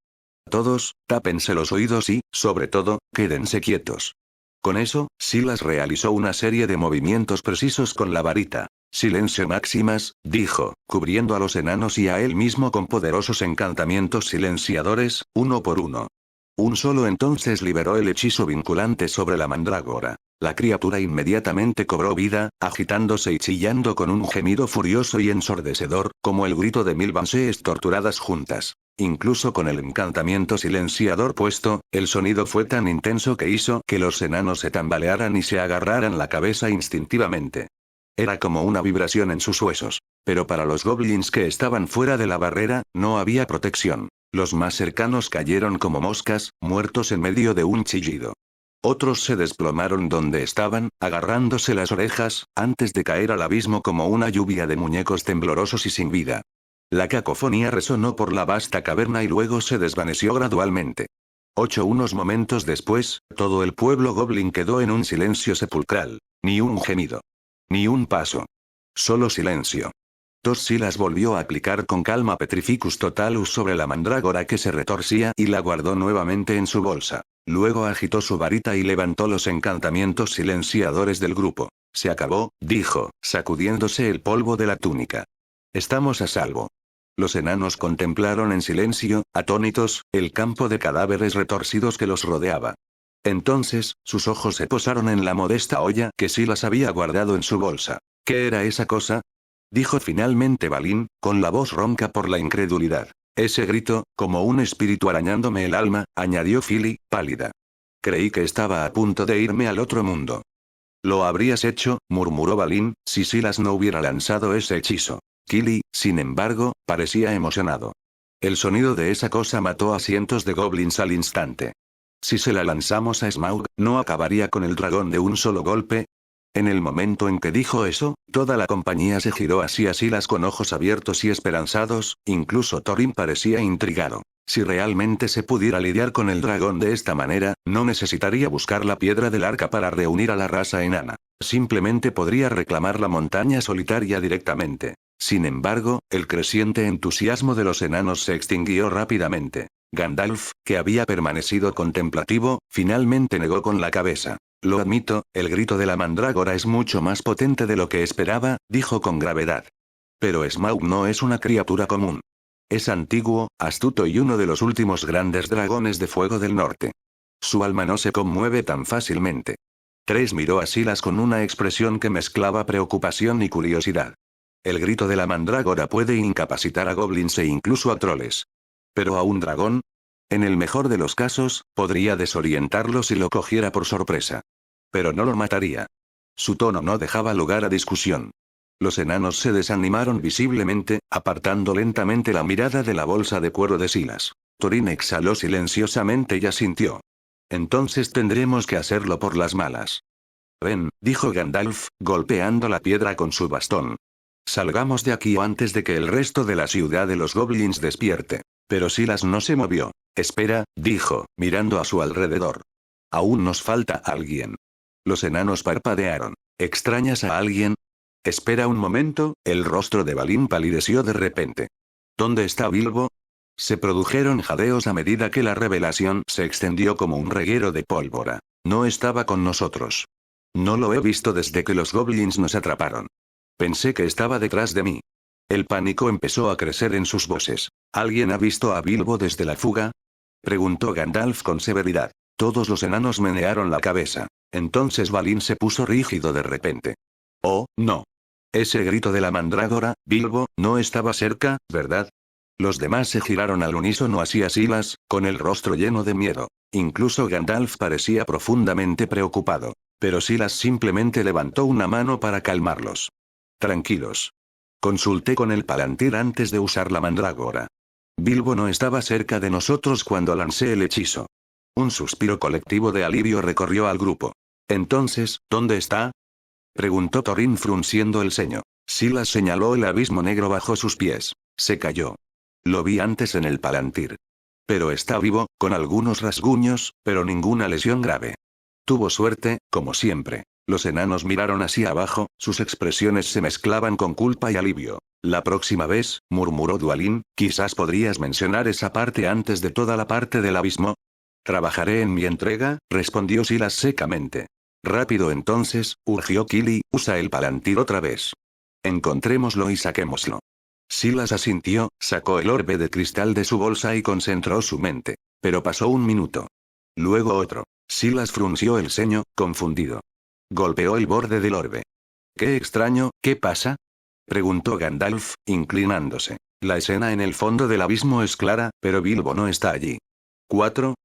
Todos, tápense los oídos y, sobre todo, quédense quietos. Con eso, Silas realizó una serie de movimientos precisos con la varita. Silencio Máximas, dijo, cubriendo a los enanos y a él mismo con poderosos encantamientos silenciadores, uno por uno. Un solo entonces liberó el hechizo vinculante sobre la mandrágora. La criatura inmediatamente cobró vida, agitándose y chillando con un gemido furioso y ensordecedor, como el grito de 1000 bansees torturadas juntas. Incluso con el encantamiento silenciador puesto, el sonido fue tan intenso que hizo que los enanos se tambalearan y se agarraran la cabeza instintivamente. Era como una vibración en sus huesos. Pero para los goblins que estaban fuera de la barrera, no había protección. Los más cercanos cayeron como moscas, muertos en medio de un chillido. Otros se desplomaron donde estaban, agarrándose las orejas, antes de caer al abismo como una lluvia de muñecos temblorosos y sin vida. La cacofonía resonó por la vasta caverna y luego se desvaneció gradualmente. Unos momentos después, todo el pueblo goblin quedó en un silencio sepulcral. Ni un gemido. Ni un paso. Solo silencio. Silas volvió a aplicar con calma Petrificus Totalus sobre la mandrágora que se retorcía y la guardó nuevamente en su bolsa. Luego agitó su varita y levantó los encantamientos silenciadores del grupo. Se acabó, dijo, sacudiéndose el polvo de la túnica. Estamos a salvo. Los enanos contemplaron en silencio, atónitos, el campo de cadáveres retorcidos que los rodeaba. Entonces, sus ojos se posaron en la modesta olla que Silas había guardado en su bolsa. ¿Qué era esa cosa?, dijo finalmente Balin, con la voz ronca por la incredulidad. Ese grito, como un espíritu arañándome el alma, añadió Philly, pálida. Creí que estaba a punto de irme al otro mundo. Lo habrías hecho, murmuró Balin, si Silas no hubiera lanzado ese hechizo. Kili, sin embargo, parecía emocionado. El sonido de esa cosa mató a cientos de goblins al instante. Si se la lanzamos a Smaug, ¿no acabaría con el dragón de un solo golpe? En el momento en que dijo eso, toda la compañía se giró hacia Silas con ojos abiertos y esperanzados, incluso Thorin parecía intrigado. Si realmente se pudiera lidiar con el dragón de esta manera, no necesitaría buscar la piedra del arca para reunir a la raza enana. Simplemente podría reclamar la montaña solitaria directamente. Sin embargo, el creciente entusiasmo de los enanos se extinguió rápidamente. Gandalf, que había permanecido contemplativo, finalmente negó con la cabeza. Lo admito, el grito de la mandrágora es mucho más potente de lo que esperaba, dijo con gravedad. Pero Smaug no es una criatura común. Es antiguo, astuto y uno de los últimos grandes dragones de fuego del norte. Su alma no se conmueve tan fácilmente. Miró a Silas con una expresión que mezclaba preocupación y curiosidad. El grito de la mandrágora puede incapacitar a goblins e incluso a troles. ¿Pero a un dragón? En el mejor de los casos, podría desorientarlo si lo cogiera por sorpresa. Pero no lo mataría. Su tono no dejaba lugar a discusión. Los enanos se desanimaron visiblemente, apartando lentamente la mirada de la bolsa de cuero de Silas. Thorin exhaló silenciosamente y asintió. Entonces tendremos que hacerlo por las malas. Ven, dijo Gandalf, golpeando la piedra con su bastón. Salgamos de aquí antes de que el resto de la ciudad de los goblins despierte. Pero Silas no se movió. Espera, dijo, mirando a su alrededor. Aún nos falta alguien. Los enanos parpadearon. ¿Extrañas a alguien? Espera un momento, el rostro de Balin palideció de repente. ¿Dónde está Bilbo? Se produjeron jadeos a medida que la revelación se extendió como un reguero de pólvora. No estaba con nosotros. No lo he visto desde que los goblins nos atraparon. Pensé que estaba detrás de mí. El pánico empezó a crecer en sus voces. ¿Alguien ha visto a Bilbo desde la fuga?, preguntó Gandalf con severidad. Todos los enanos menearon la cabeza. Entonces Balin se puso rígido de repente. Oh, no. Ese grito de la mandrágora, Bilbo, no estaba cerca, ¿verdad? Los demás se giraron al unísono hacia Silas, con el rostro lleno de miedo. Incluso Gandalf parecía profundamente preocupado. Pero Silas simplemente levantó una mano para calmarlos. Tranquilos. Consulté con el Palantir antes de usar la mandrágora. Bilbo no estaba cerca de nosotros cuando lancé el hechizo. Un suspiro colectivo de alivio recorrió al grupo. Entonces, ¿dónde está?, preguntó Thorin frunciendo el ceño. Silas señaló el abismo negro bajo sus pies. Se cayó. Lo vi antes en el Palantir. Pero está vivo, con algunos rasguños, pero ninguna lesión grave. Tuvo suerte, como siempre. Los enanos miraron hacia abajo, sus expresiones se mezclaban con culpa y alivio. La próxima vez, murmuró Dualín, quizás podrías mencionar esa parte antes de toda la parte del abismo. Trabajaré en mi entrega, respondió Silas secamente. Rápido entonces, urgió Kili, usa el palantir otra vez. Encontrémoslo y saquémoslo. Silas asintió, sacó el orbe de cristal de su bolsa y concentró su mente. Pero pasó un minuto. Luego otro. Silas frunció el ceño, confundido. Golpeó el borde del orbe. «Qué extraño, ¿qué pasa?», preguntó Gandalf, inclinándose. La escena en el fondo del abismo es clara, pero Bilbo no está allí. 4.